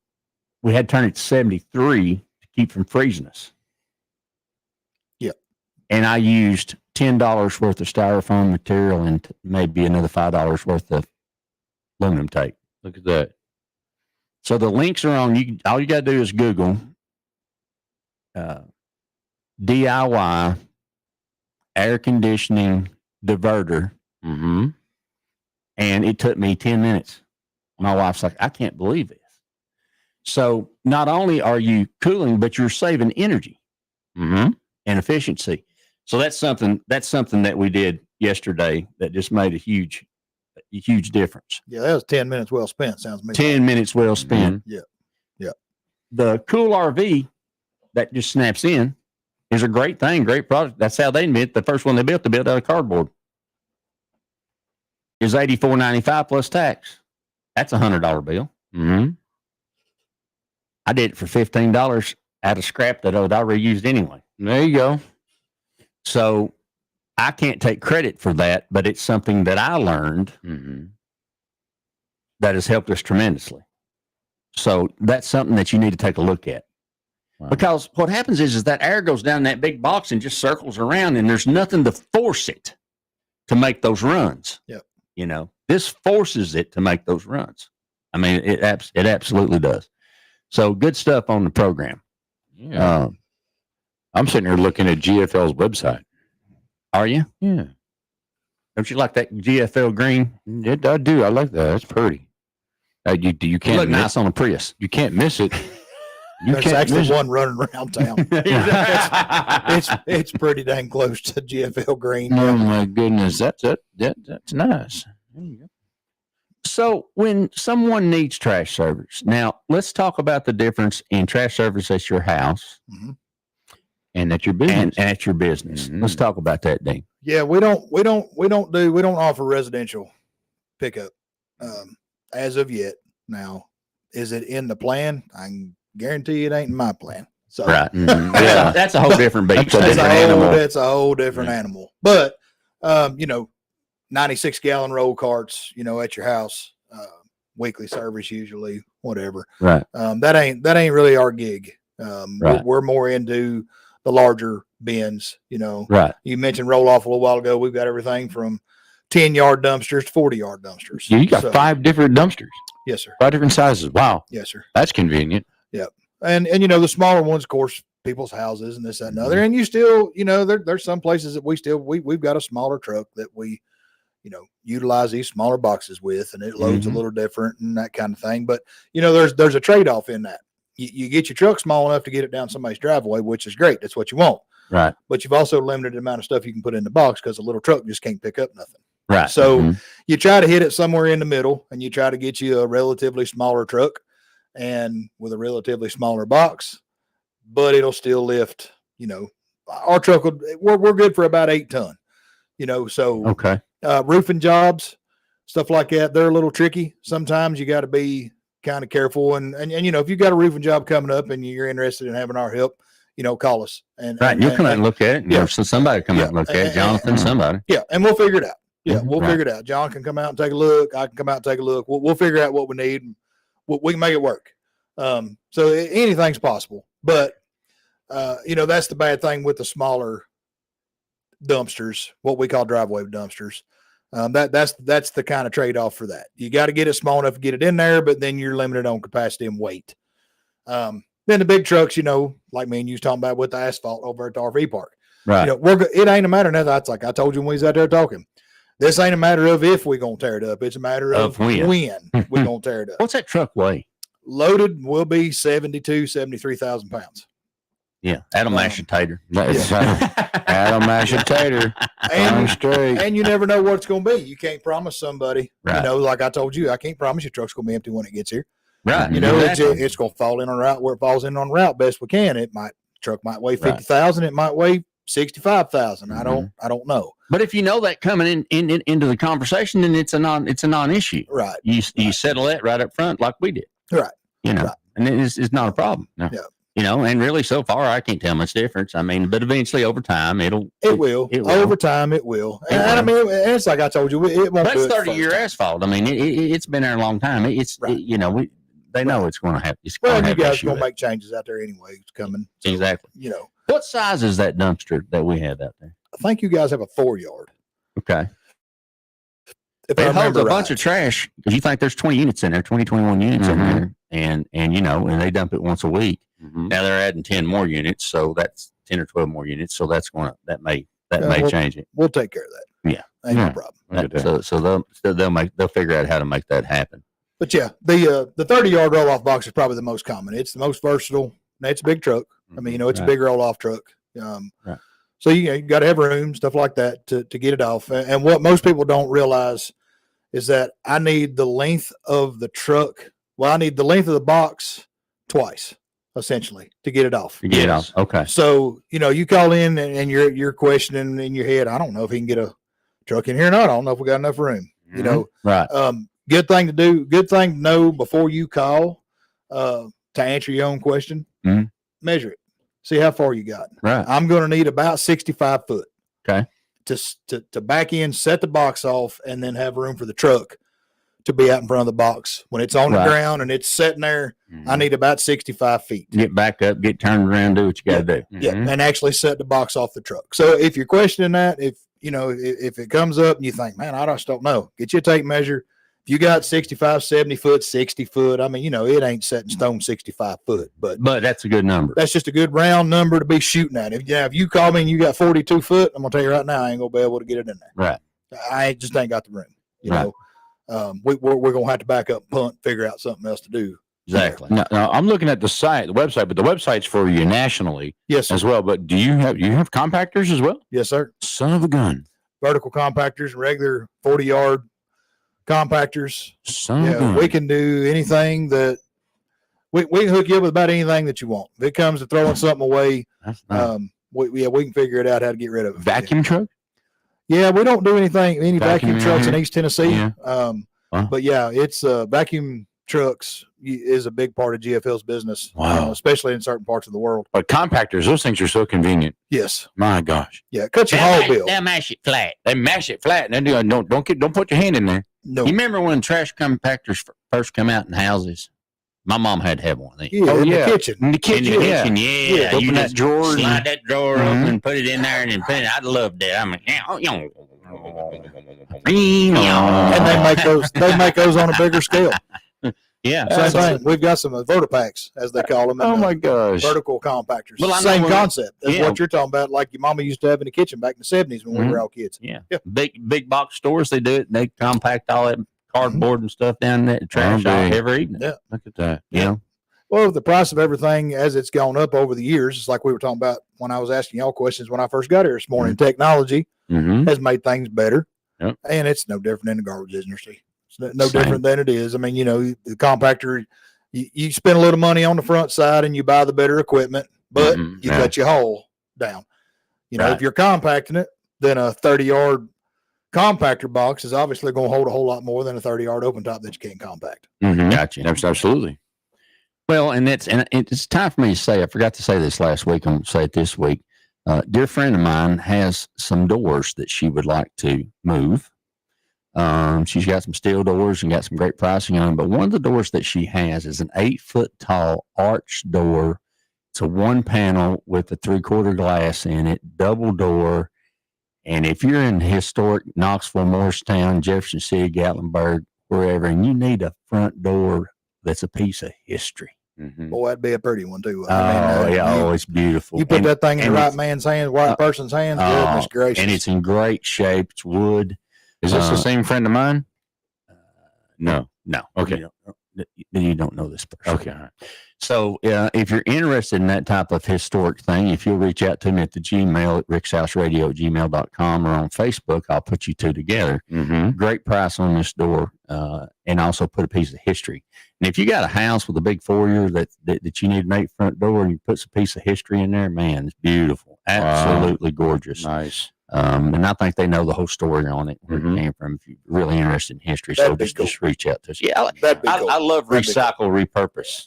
we had to turn it to 73 to keep from freezing us. Yep. And I used $10 worth of styrofoam material and maybe another $5 worth of aluminum tape. Look at that. So the links are on. All you got to do is Google DIY air conditioning diverter. And it took me 10 minutes. My wife's like, I can't believe this. So not only are you cooling, but you're saving energy and efficiency. So that's something that we did yesterday that just made a huge difference. Yeah, that was 10 minutes well spent. Sounds to me. 10 minutes well spent. Yeah. The Cool RV that just snaps in is a great thing, great product. That's how they invent the first one they built out of cardboard. Is $84.95 plus tax. That's $100 bill. I did it for $15 out of scrap that I'd already used anyway. There you go. So I can't take credit for that, but it's something that I learned that has helped us tremendously. So that's something that you need to take a look at. Wow. Because what happens is that air goes down that big box and just circles around, and there's nothing to force it to make those runs. Yep. This forces it to make those runs. I mean, it absolutely does. So good stuff on the program. Yeah. I'm sitting here looking at GFL's website. Are you? Yeah. Don't you like that GFL green? I do. I like that. That's pretty. You can't look nice on a Prius. You can't miss it. There's actually one running around town. It's pretty dang close to GFL Green. Oh my goodness, that's nice. There you go. So when someone needs trash service, now let's talk about the difference in trash service at your house and at your business. And at your business. Let's talk about that, Dean. Yeah, we don't offer residential pickup as of yet. Now, is it in the plan? I can guarantee it ain't in my plan. So right, yeah, that's a whole different beast. That's a whole different animal. But 96-gallon roll carts, at your house, weekly service usually, whatever. Right. That ain't really our gig. Right. We're more into the larger bins. Right. You mentioned roll off a little while ago. We've got everything from 10-yard dumpsters to 40-yard dumpsters. You got 5 different dumpsters. Yes, sir. 5 different sizes. Wow. Yes, sir. That's convenient. Yep. And the smaller ones, of course, people's houses and this, that, and other. And you still, there's some places that we've got a smaller truck that we, utilize these smaller boxes with, and it loads a little different and that kind of thing. But, there's a trade-off in that. You get your truck small enough to get it down somebody's driveway, which is great. That's what you want. Right. But you've also limited the amount of stuff you can put in the box because a little truck just can't pick up nothing. Right. So you try to hit it somewhere in the middle, and you try to get you a relatively smaller truck and with a relatively smaller box, but it'll still lift, our truck, we're good for about 8 ton, so okay. Roofing jobs, stuff like that, they're a little tricky. Sometimes you got to be kind of careful. And if you got a roofing job coming up and you're interested in having our help, call us. And you'll come out and look at it. Yeah. So somebody come out and look at it. Jonathan, somebody. Yeah. And we'll figure it out. Yeah. We'll figure it out. John can come out and take a look. I can come out and take a look. We'll figure out what we need. We can make it work. So anything's possible, but that's the bad thing with the smaller dumpsters, what we call driveway dumpsters. That's the kind of trade-off for that. You got to get it small enough to get it in there, but then you're limited on capacity and weight. Then the big trucks, like me and you was talking about with the asphalt over at the RV park. Right. It ain't a matter of that. That's like I told you when we was out there talking. This ain't a matter of if we're going to tear it up. It's a matter of when we're going to tear it up. What's that truck weigh? Loaded will be 73,000 pounds. Yeah, that'll mash a tater. That'll mash a tater. And you never know what it's going to be. You can't promise somebody, like I told you, I can't promise your truck's going to be empty when it gets here. Right. It's going to fall in on route where it falls in on route best we can. Truck might weigh 50,000. It might weigh 65,000. I don't know. But if you know that coming into the conversation, then it's a non-issue. Right. You settle that right up front like we did. Right. And it's not a problem. No. Yeah. And really so far I can't tell much difference. I mean, but eventually over time it will. Over time it will. And I mean, it's like I told you, it won't. That's 30-year asphalt. I mean, it's been there a long time. They know it's going to happen. Well, you guys are going to make changes out there anyway. It's coming. So, exactly. What size is that dumpster that we have out there? I think you guys have a 4-yard. Okay. If it holds a bunch of trash because you think there's 20 units in there, 21 units in there, and and they dump it once a week. Now they're adding 10 more units, so that's 10 or 12 more units. So that may change it. We'll take care of that. Yeah, ain't no problem. So they'll figure out how to make that happen. But yeah, the 30-yard roll off box is probably the most common. It's the most versatile. It's a big truck. I mean, it's a big roll off truck. So you got to have room, stuff like that to get it off. And what most people don't realize is that I need the length of the truck. Well, I need the length of the box twice, essentially, to get it off. Okay. So, you call in and you're questioning in your head, I don't know if he can get a truck in here or not. I don't know if we got enough room. Right. Good thing to do. Good thing to know before you call to answer your own question. Measure it. See how far you got. Right. I'm going to need about 65 foot. Okay. To back in, set the box off, and then have room for the truck to be out in front of the box. When it's on the ground and it's sitting there, I need about 65 feet. Get back up, get turned around, do what you got to do. Yeah, and actually set the box off the truck. So if you're questioning that, if it comes up and you think, man, I just don't know, get you a tape measure. If you got 65, 70 foot, 60 foot, I mean, it ain't set in stone 65 foot, but that's a good number. That's just a good round number to be shooting at. If you call me and you got 42 foot, I'm gonna tell you right now, I ain't gonna be able to get it in there. Right. I just ain't got the room. We're gonna have to back up, punt, figure out something else to do. Exactly. Now, I'm looking at the website, but the website's for you nationally, yes, as well. But do you have compactors as well? Yes, sir. Son of a gun. Vertical compactors, regular 40-yard compactors. Son of a gun. We can do anything that we can hook you up with about anything that you want. If it comes to throwing something away, we can figure it out how to get rid of it. Vacuum truck? Yeah, we don't do any vacuum trucks in East Tennessee. Yeah. But yeah, it's vacuum trucks is a big part of GFL's business. Wow. Especially in certain parts of the world. But compactors, those things are so convenient. Yes. My gosh. Yeah, it cuts your whole bill. They'll mash it flat. They mash it flat, and then don't put your hand in there. No. You remember when trash compactors first come out in houses? My mom had to have one of these. Yeah, in the kitchen. In the kitchen, yeah. Yeah. You Open that just drawer. slide that drawer open and put it in there and then put it. I loved it. I'm like, and they make those on a bigger scale. Yeah. Same thing. We've got some Votapacks, as they call them. Oh my gosh. Vertical compactors. Well, I know same when- concept as yeah. what you're talking about, like your mama used to have in the kitchen back in the 70s when we were all kids. Yeah. Big box stores, they do it. They compact all that cardboard and stuff down there, trash Oh, out dang. every evening. Yeah. Look at that. Yeah. Well, the price of everything as it's gone up over the years, it's like we were talking about when I was asking y'all questions when I first got here this morning. Technology has made things better, Yep. and it's no different in the garbage industry. It's no different than it is. I mean, the compactor, you spend a little money on the front side and you buy the better equipment, but you cut your hole down. If you're compacting it, then a 30-yard compactor box is obviously going to hold a whole lot more than a 30-yard open top that you can't compact. Gotcha. Absolutely. Well, and it's time for me to say, I forgot to say this last week. I'm going to say it this week. Dear friend of mine has some doors that she would like to move. She's got some steel doors and got some great pricing on them. But one of the doors that she has is an 8-foot tall arch door. It's a one panel with a 3/4 glass in it, double door. And if you're in historic Knoxville, Morristown, Jefferson City, Gatlinburg, wherever, and you need a front door that's a piece of history. Boy, that'd be a pretty one too. It's beautiful. You put that thing in the right man's hands, right person's hands. Goodness gracious! And it's in great shape. It's wood. Is this the same friend of mine? No. Okay. You don't know this person. Okay. All right. So if you're interested in that type of historic thing, if you'll reach out to me at the Gmail at rickshouseradio@gmail.com or on Facebook, I'll put you two together. Great price on this door, and also put a piece of history. And if you got a house with a big foyer that you need an 8 front door and you put a piece of history in there, man, it's beautiful. Absolutely gorgeous. Nice. And I think they know the whole story on it, where it came from, if you're really interested in history. So just reach out to us. Yeah, I love recycle, repurpose.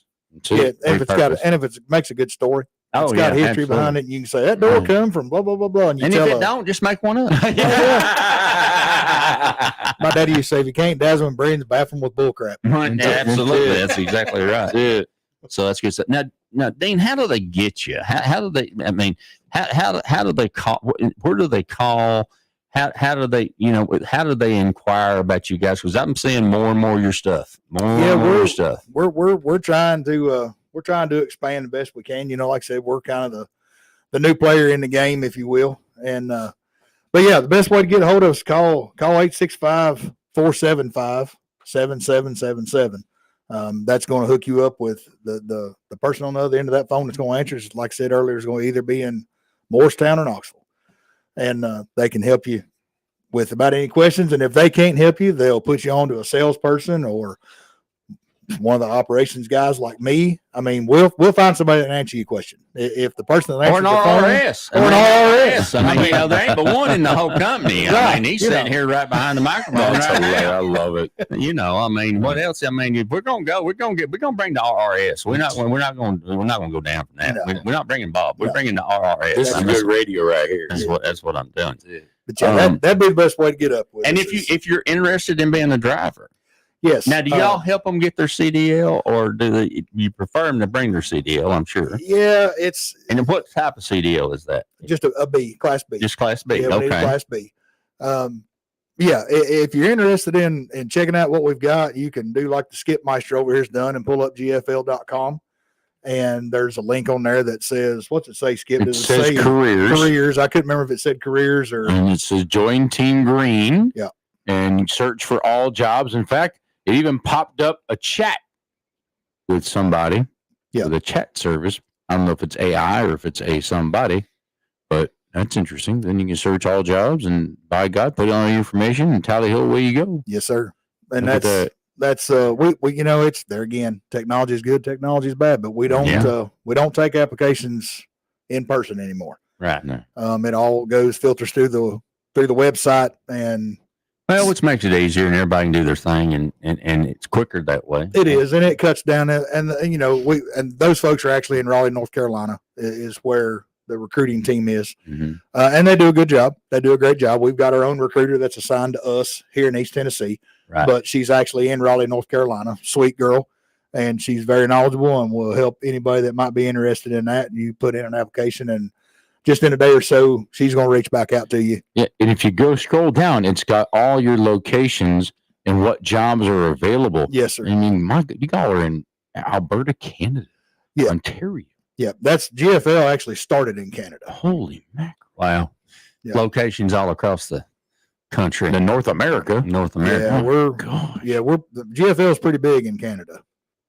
Yeah, if it makes a good story. It's got history behind it. You can say that door come from blah blah blah blah, and if it don't, just make one up. My daddy used to say, if you can't dazzle and brains, bathroom with bullcrap. Absolutely, that's exactly right. Yeah. So that's good stuff. Now, Dean, how do they get you? How do they? I mean, how do they call? Where do they call? How do they? How do they inquire about you guys? Because I'm seeing more and more of your stuff. More of your stuff. We're trying to expand the best we can. Like I said, we're kind of the new player in the game, if you will. And but yeah, the best way to get a hold of us, call 865-475-7777. That's going to hook you up with the person on the other end of that phone that's going to answer. Like I said earlier, is going to either be in Morristown or Knoxville, and they can help you with about any questions. And if they can't help you, they'll put you on to a salesperson or one of the operations guys like me. I mean, we'll find somebody that can answer your question. If the person that answers or an RRS, I mean, there ain't but one in the whole company. I mean, he's sitting here right behind the microphone. I love it. I mean, what else? I mean, if we're gonna bring the RRS. We're not going to go down from that. No. We're not bringing Bob. We're bringing the RRS. This is good radio right here. That's what I'm doing. But yeah, that'd be the best way to get up with. And if you're interested in being a driver. Yes. Now, do y'all help them get their CDL, or do you prefer them to bring their CDL? I'm sure. Yeah, And what type of CDL is that? Just a B, Class B. Just Class B. Yeah, okay. Class B. Yeah, if you're interested in checking out what we've got, you can do like the Skip Meister over here's done and pull up GFL.com. And there's a link on there that says, what's it say, Skip? It says say careers. Careers. I couldn't remember if it said careers or. And it says join Team Green. Yeah. And search for all jobs. In fact, it even popped up a chat with somebody Yeah. with a chat service. I don't know if it's AI or if it's a somebody, but that's interesting. Then you can search all jobs and by God, put on your information and tally ho, away you go. Yes, sir. And Look at that's we it's there again. Technology is good, technology is bad, but we don't take applications in person anymore. Right. No. It all filters through the website, and well, which makes it easier, and everybody can do their thing, and it's quicker that way. It is, and it cuts down. And those folks are actually in Raleigh, North Carolina, is where the recruiting team is, and they do a good job. They do a great job. We've got our own recruiter that's assigned to us here in East Tennessee, but she's actually in Raleigh, North Carolina. Sweet girl, and she's very knowledgeable and will help anybody that might be interested in that. And you put in an application, and just in a day or so, she's going to reach back out to you. Yeah, and if you scroll down, it's got all your locations and what jobs are available. Yes, sir. I mean, you all are in Alberta, Canada, Ontario. Yeah, that's GFL actually started in Canada. Holy mackerel! Wow, locations all across the country, in North America. Yeah, we're the GFL is pretty big in Canada.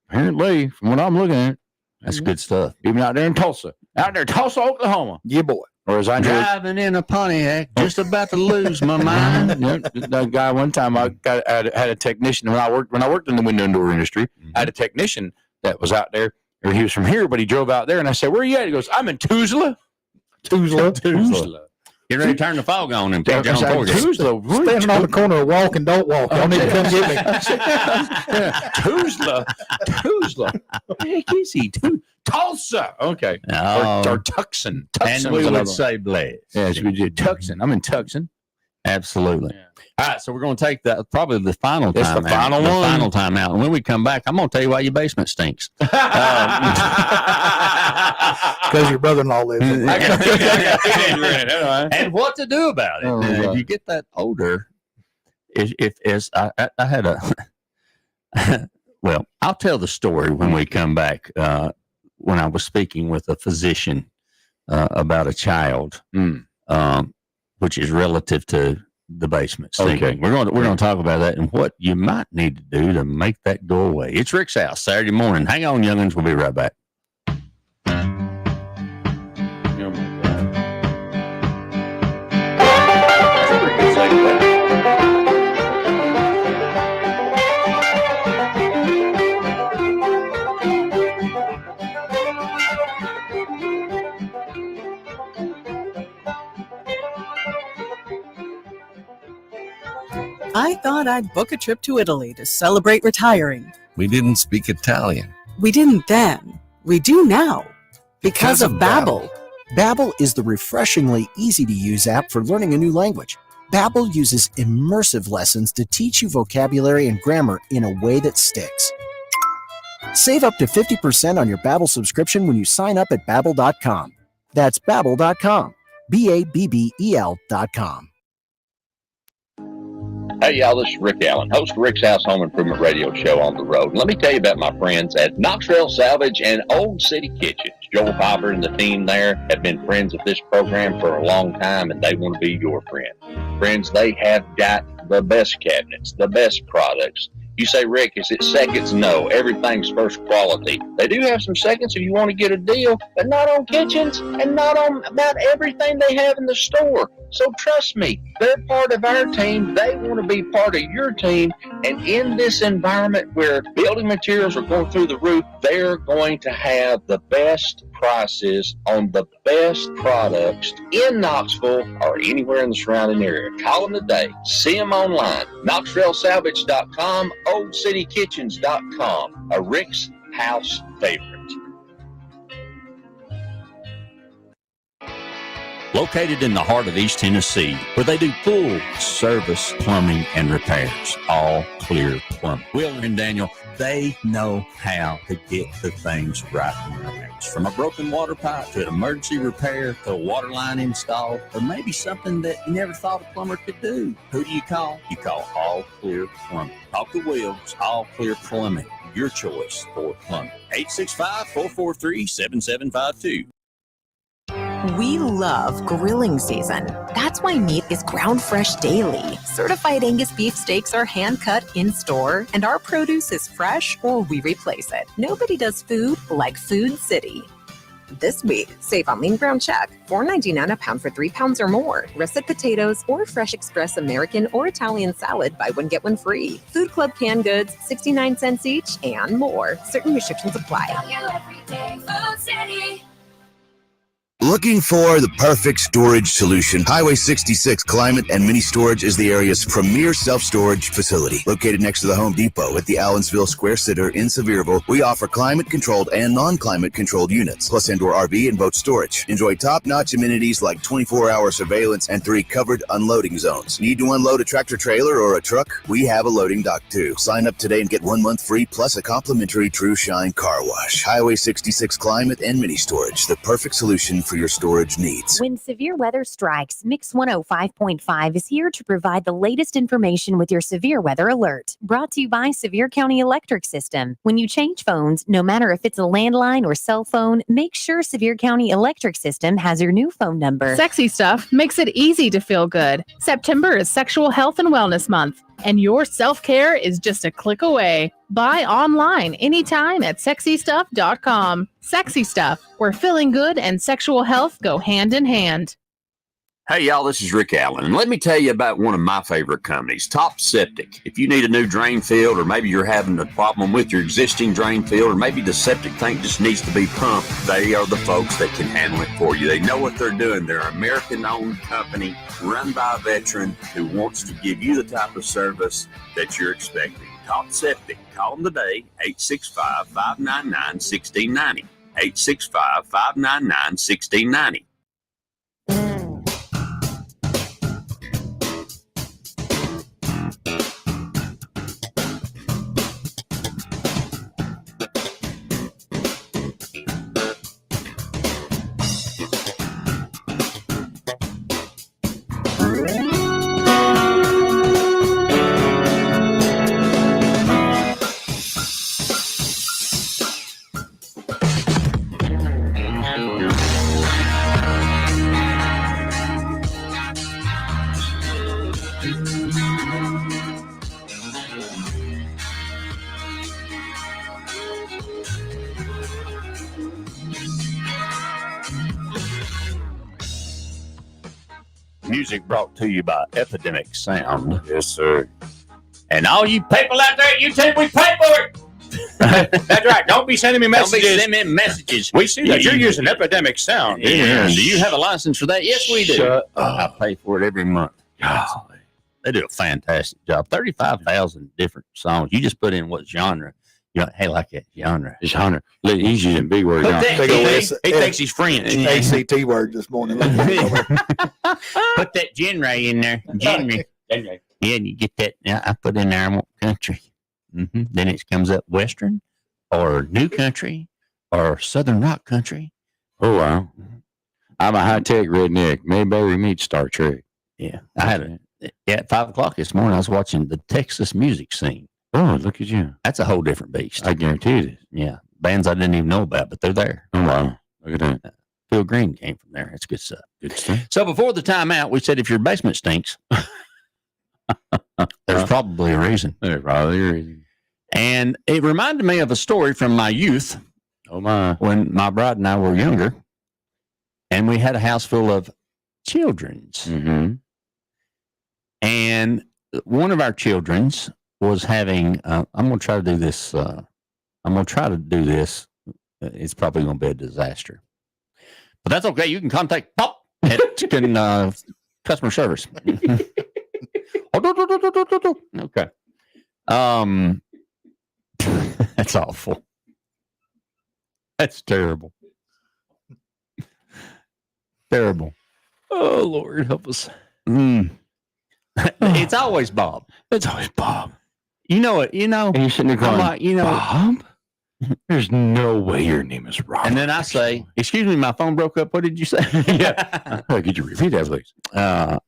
Apparently, from what I'm looking at, that's good stuff. Even out there in Tulsa, Oklahoma. Yeah, boy. Or as I driving in a Pontiac, just about to lose my mind. That guy one time I had a technician when I worked in the window and door industry. I had a technician that was out there. Or he was from here, but he drove out there, and I said, "Where are you at?" He goes, "I'm in Tuzla." Get ready to turn the fog on and take Tuzla. Standing on the corner of walk and don't walk. Y'all need to come get me. Tuzla. Heck is he? Tulsa. Okay. Or Tucson. And we would say Blaze. Yes, we did. Tucson. I'm in Tucson. Absolutely. Yeah. All right, so we're going to take that probably the final time. It's the final out, one. The final time out. And when we come back, I'm going to tell you why your basement stinks. Because your brother-in-law lives in and what to do about it. If you get that older, I had a well, I'll tell the story when we come back. When I was speaking with a physician about a child, which is relative to the basement stinking. Okay. We're going to talk about that and what you might need to do to make that go away. It's Rick's House, Saturday morning. Hang on, youngins. We'll be right back. I thought I'd book a trip to Italy to celebrate retiring. We didn't speak Italian. We didn't then. We do now. Because of Babbel. Babbel is the refreshingly easy-to-use app for learning a new language. Babbel uses immersive lessons to teach you vocabulary and grammar in a way that sticks. Save up to 50% on your Babbel subscription when you sign up at Babbel.com. That's Babbel.com. Babbel.com. Hey, y'all, this is Rick Allen, host of Rick's House Home Improvement Radio Show on the road. And let me tell you about my friends at Knoxville Salvage and Old City Kitchens. Joel Piper and the team there have been friends of this program for a long time, and they want to be your friend. Friends, they have got the best cabinets, the best products. You say, Rick, is it seconds? No, everything's first quality. They do have some seconds if you want to get a deal, but not on kitchens and not on about everything they have in the store. So trust me, they're part of our team. They want to be part of your team. And in this environment where building materials are going through the roof, they're going to have the best prices on the best products in Knoxville or anywhere in the surrounding area. Call them today. See them online. KnoxvilleSalvage.com, OldCityKitchens.com. A Rick's House favorite. Located in the heart of East Tennessee, where they do full service plumbing and repairs. All Clear Plumbing. Wheeler and Daniel, they know how to get the things right in your house. From a broken water pipe to an emergency repair to a water line install, or maybe something that you never thought a plumber could do. Who do you call? You call All Clear Plumbing. Talk to Will. It's All Clear Plumbing. Your choice for plumbing. 865-443-7752. We love grilling season. That's why meat is ground fresh daily. Certified Angus beef steaks are hand cut in store, and our produce is fresh or we replace it. Nobody does food like Food City. This week, save on lean ground chuck, $4.99 a pound for 3 pounds or more. Russet potatoes or Fresh Express American or Italian salad, buy one, get one free. Food Club canned goods, 69 cents each, and more. Certain restrictions apply. Food City. Looking for the perfect storage solution? Highway 66 Climate and Mini Storage is the area's premier self-storage facility. Located next to the Home Depot at the Allensville Square Center in Sevierville, we offer climate-controlled and non-climate-controlled units, plus indoor RV and boat storage. Enjoy top-notch amenities like 24-hour surveillance and 3 covered unloading zones. Need to unload a tractor-trailer or a truck? We have a loading dock, too. Sign up today and get 1 month free, plus a complimentary True Shine car wash. Highway 66 Climate and Mini Storage, the perfect solution for your storage needs. When severe weather strikes, Mix 105.5 is here to provide the latest information with your severe weather alert. Brought to you by Sevier County Electric System. When you change phones, no matter if it's a landline or cell phone, make sure Sevier County Electric System has your new phone number. Sexy Stuff makes it easy to feel good. September is Sexual Health and Wellness Month, and your self-care is just a click away. Buy online anytime at sexystuff.com. Sexy Stuff, where feeling good and sexual health go hand in hand. Hey, y'all, this is Rick Allen, and let me tell you about one of my favorite companies, Top Septic. If you need a new drain field, or maybe you're having a problem with your existing drain field, or maybe the septic tank just needs to be pumped, they are the folks that can handle it for you. They know what they're doing. They're an American-owned company run by a veteran who wants to give you the type of service that you're expecting. Top Septic. Call them today, 865-599-1690. 865-599-1690. Music brought to you by Epidemic Sound. Yes, sir. And all you people out there, you think we pay for it. That's right. Don't be sending me messages. Don't be sending me messages. We see that you're using Epidemic Sound. Yeah. Do you have a license for that? Yes, we do. Shut I pay for it every month. Golly. They do a fantastic job. 35,000 different songs. You just put in what genre. You know, hey, like that genre. Genre. He's using big words. He thinks he's French. ACT word this morning. Put that genre in there. Genre. Yeah, and you get that. Yeah, I put in there, I want country. Then it comes up Western or New Country or Southern Rock Country. Oh, wow. I'm a high-tech redneck. Mayberry meets Star Trek. Yeah. I had at 5 o'clock this morning, I was watching the Texas music scene. Oh, look at you. That's a whole different beast. I guarantee it is. Yeah. Bands I didn't even know about, but they're there. Oh, wow. Look at that. Phil Green came from there. That's good stuff. Good stuff. So before the timeout, we said if your basement stinks, there's probably a reason. There's probably a reason. And it reminded me of a story from my youth. Oh, my. When my bride and I were younger, and we had a house full of children's. And one of our children's was having, I'm going to try to do this. It's probably going to be a disaster. But that's okay. You can contact Pop at customer service. Okay. That's awful. That's terrible. Terrible. Oh, Lord, help us. It's always Bob. It's always Bob. You know it. You know. And you're sitting there going, like, Bob? There's no way your name is Robert. And then I say, excuse me, my phone broke up. What did you say? Yeah. Could you repeat that, please? And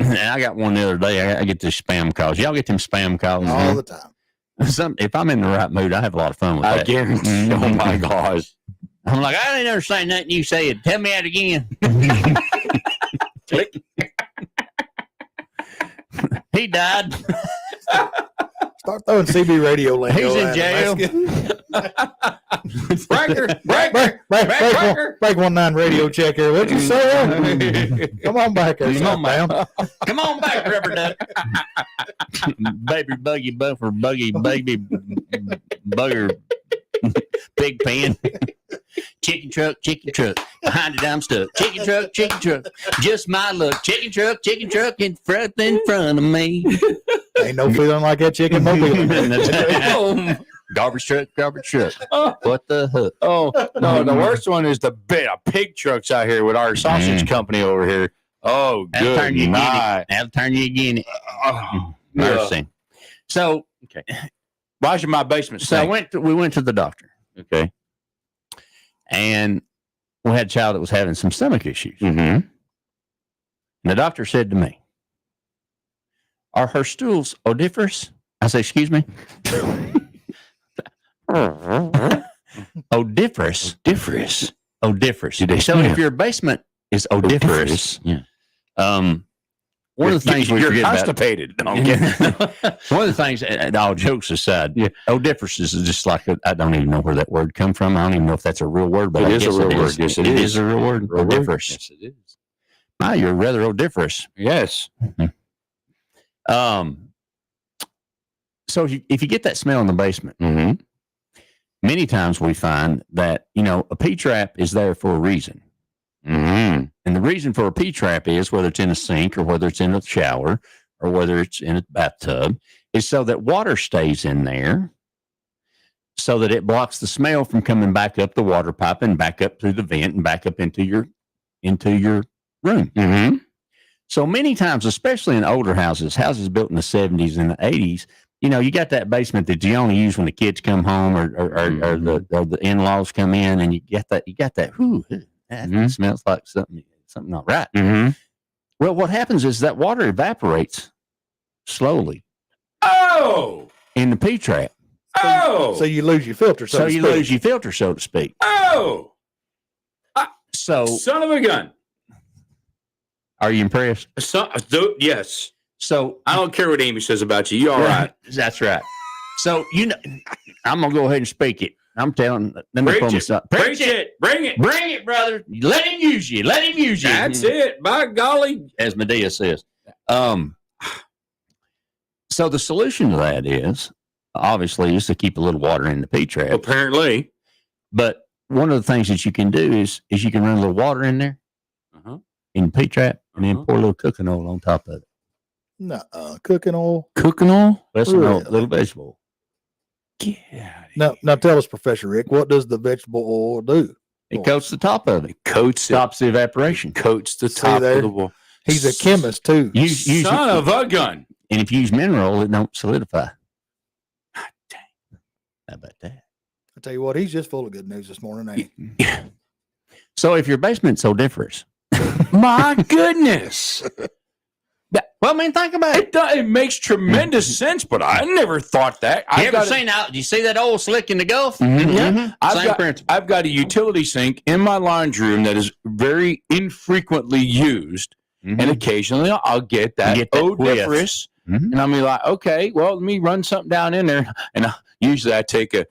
I got one the other day. I get these spam calls. Y'all get them spam calls? All the time. If I'm in the right mood, I have a lot of fun with that. I guarantee. Oh, my gosh. I'm like, I didn't understand nothing you said. Tell me that again. Click. He died. Start throwing CB radio lingo. He's in jail. Break 19 radio check here. What'd you say? Come on back there. Come on back, rubber duck. Baby buggy buffer, baby bugger, pig pen. Chicken truck, behind it I'm stuck. Chicken truck, just my luck. Chicken truck in front of me. Ain't no feeling like that chicken mobile. Garbage truck. What the hook? Oh, no, the worst one is the pig trucks out here with our sausage company over here. Oh, good night. That'll turn you again. Mercy. So, okay. Why's in my basement stink? So we went to the doctor. Okay. And we had a child that was having some stomach issues. Mm-hmm. And the doctor said to me, "Are her stools odoriferous?" I said, "Excuse me?" Odoriferous. So if your basement is odoriferous, one of the things we you're forget constipated. One of the things, all jokes aside, odoriferous is just like I don't even know where that word come from. I don't even know if that's a real word, but it I is guess a real it word. is. Yes, it is a real word. Odoriferous. Yes, it is. Wow, you're rather odoriferous. Yes. So if you get that smell in the basement, many times we find that a P trap is there for a reason. Mm-hmm. And the reason for a P trap is, whether it's in a sink or whether it's in a shower or whether it's in a bathtub, is so that water stays in there, so that it blocks the smell from coming back up the water pipe and back up through the vent and back up into your room. Mm-hmm. So many times, especially in older houses built in the 70s and the 80s, you got that basement that you only use when the kids come home or the in-laws come in, and you got that. That smells like something not right. Mm-hmm. Well, what happens is that water evaporates slowly. Oh, in the P trap. Oh, so you lose your filter. So you lose your filter, so to speak. Oh, so son of a gun. Are you impressed? Yes. So I don't care what Amy says about you. You all right? That's right. So I'm gonna go ahead and speak it. I'm telling. Let me pull this up. Preach it. Bring it, brother. Let him use you. That's it. By golly, as Medea says. So the solution to that is obviously to keep a little water in the P trap. Apparently, but one of the things that you can do is you can run a little water in there, in the P trap, and then pour a little cooking oil on top of it. Cooking oil. That's a little vegetable. Yeah. Now tell us, Professor Rick, what does the vegetable oil do? It coats the top of it. Stops the evaporation. Coats the top of the wall. He's a chemist too. Son of a gun. And if you use mineral, it don't solidify. God dang. How about that? I tell you what, he's just full of good news this morning, ain't he? Yeah. So if your basement's odoriferous, my goodness. Well, I mean, think about it. It makes tremendous sense, but I never thought that. You see that old slick in the Gulf? Mm-hmm. Yeah. I've got a utility sink in my laundry room that is very infrequently used, and occasionally I'll get that odoriferous, and I'll be like, okay, well, let me run something down in there, and usually I take a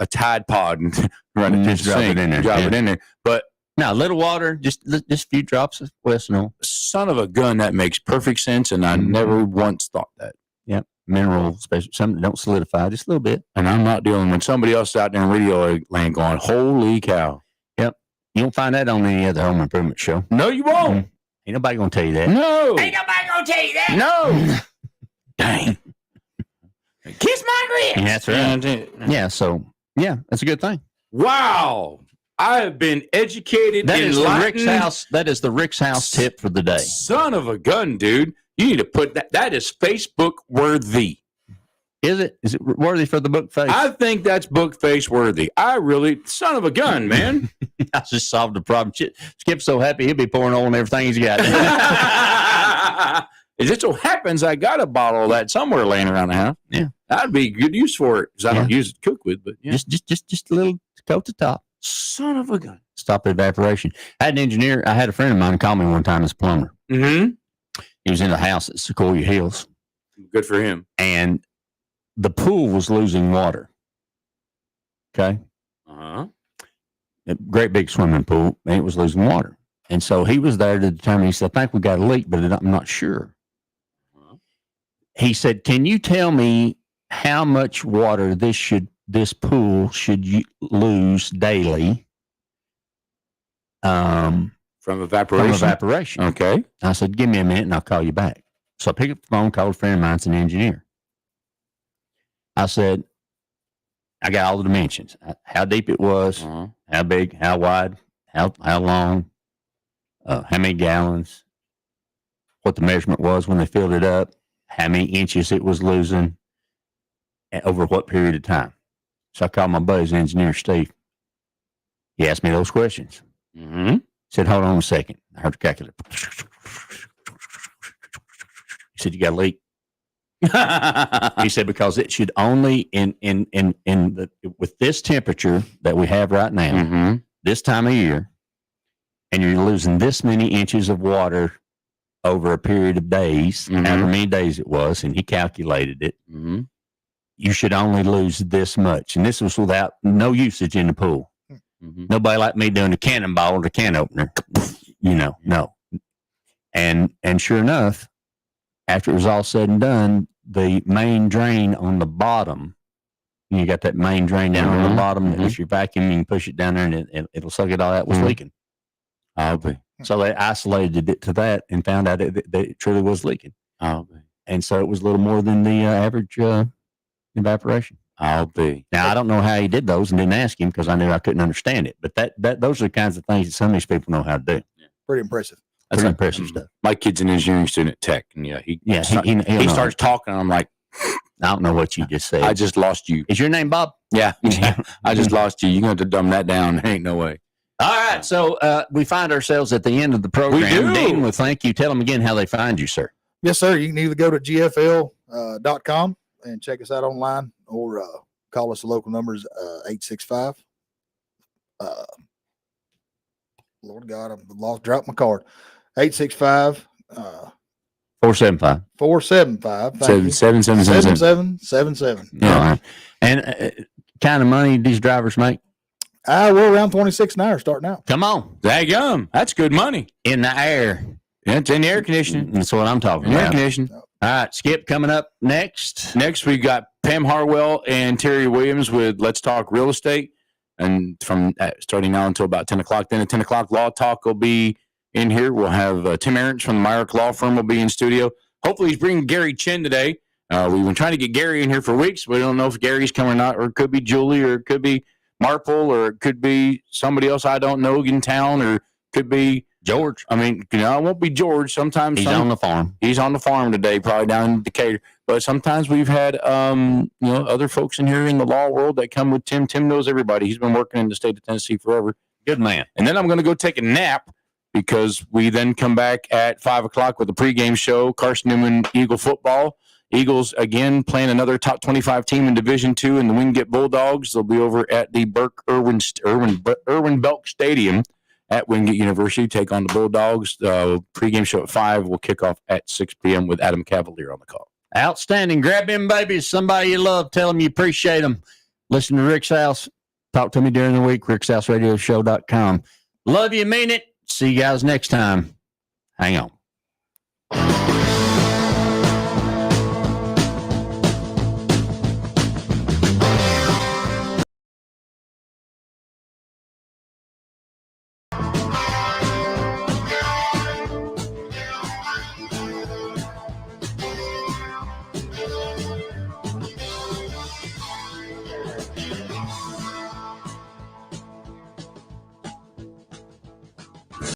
Tide Pod and run it to the sink, drop it in there, but. Now, a little water, just a few drops of Westernal. Son of a gun, that makes perfect sense, and I never once thought that. Yep, mineral, special, something that don't solidify, just a little bit. And I'm not dealing with somebody else out there in radio land going, holy cow. Yep, you don't find that on any other home improvement show. No, you won't. Ain't nobody gonna tell you that. No. Ain't nobody gonna tell you that. No. Dang. Kiss my grip. Yeah, that's right. Yeah, so that's a good thing. Wow. I have been educated. That is the Rick's House tip for the day. Son of a gun, dude. You need to put that. That is Facebook worthy. Is it? Is it worthy for the book face? I think that's book face worthy. Son of a gun, man. I just solved the problem. Skip's so happy he'll be pouring oil on everything he's got. It just so happens I got a bottle of that somewhere laying around the house. Yeah, that'd be good use for it because I don't use it to cook with. But just a little to coat the top. Son of a gun. Stop the evaporation. I had an engineer. I had a friend of mine call me one time as a plumber. Mm-hmm. He was in the house at Sequoia Hills. Good for him. And the pool was losing water. Okay. Uh-huh. A great big swimming pool, and it was losing water. And so he was there to determine. He said, "I think we got a leak, but I'm not sure." He said, "Can you tell me how much water this pool should you lose daily from evaporation?" Okay. I said, "Give me a minute and I'll call you back." So I picked up the phone, called a friend of mine, it's an engineer. I said, I got all the dimensions, how deep it was, how big, how wide, how long, how many gallons, what the measurement was when they filled it up, how many inches it was losing, and over what period of time. So I called my buddy's engineer, Steve. He asked me those questions. Mm-hmm. He said, "Hold on a second." I heard the calculator. He said, "You got a leak." He said, "Because it should only with this temperature that we have right now, this time of year, and you're losing this many inches of water over a period of days, however many days it was," and he calculated it. You should only lose this much. And this was without no usage in the pool. Nobody like me doing the cannonball or the can opener. No. And sure enough, after it was all said and done, the main drain on the bottom, you got that main drain down on the bottom. If you're vacuuming, you can push it down there and it'll suck it all out, was leaking. So they isolated it to that and found out that it truly was leaking. And so it was a little more than the average evaporation. Now, I don't know how he did those and didn't ask him because I knew I couldn't understand it. But those are the kinds of things that some of these people know how to do. Pretty impressive. That's Pretty impressive stuff. My kid's an engineering student at Tech, and he starts talking. And I'm like, I don't know what you just said. I just lost you. Is your name Bob? Yeah. I just lost you. You're going to have to dumb that down. There ain't no way. All right. So we find ourselves at the end of the program. We do. Dean, well, thank you. Tell them again how they find you, sir. Yes, sir. You can either go to GFL.com and check us out online or call us. The local numbers 865. Lord God, I've dropped my card. 865 475 7777. Yeah. And kind of money these drivers make? We're around 26 an hour starting out. Come on. Daggum. That's good money. In the air. Yeah, it's in the air conditioning. That's what I'm talking about. Air conditioning. All right, Skip, coming up next. Next, we got Pam Harwell and Terry Williams with Let's Talk Real Estate. And from starting now until about 10 o'clock. Then at 10 o'clock, Law Talk will be in here. We'll have Tim Aarons from the Myrick Law Firm will be in studio. Hopefully, he's bringing Gary Chin today. We've been trying to get Gary in here for weeks. We don't know if Gary's coming or not, or it could be Julie, or it could be Marple, or it could be somebody else I don't know in town, or it could be George. I mean, it won't be George. Sometimes he's on the farm. He's on the farm today, probably down in Decatur. But sometimes we've had, other folks in here in the law world that come with Tim. Tim knows everybody. He's been working in the state of Tennessee forever. Good man. And then I'm going to go take a nap because we then come back at 5 o'clock with the pregame show. Carson Newman, Eagle football. Eagles again playing another top 25 team in Division II in the Wingate Bulldogs. They'll be over at the Burke Irwin Belk Stadium at Wingate University. Take on the Bulldogs. The pregame show at 5 will kick off at 6 p.m. with Adam Cavalier on the call. Outstanding. Grab them babies. Somebody you love. Tell them you appreciate them. Listen to Rick's House. Talk to me during the week. rickshouseradioshow.com. Love you. Mean it. See you guys next time. Hang on.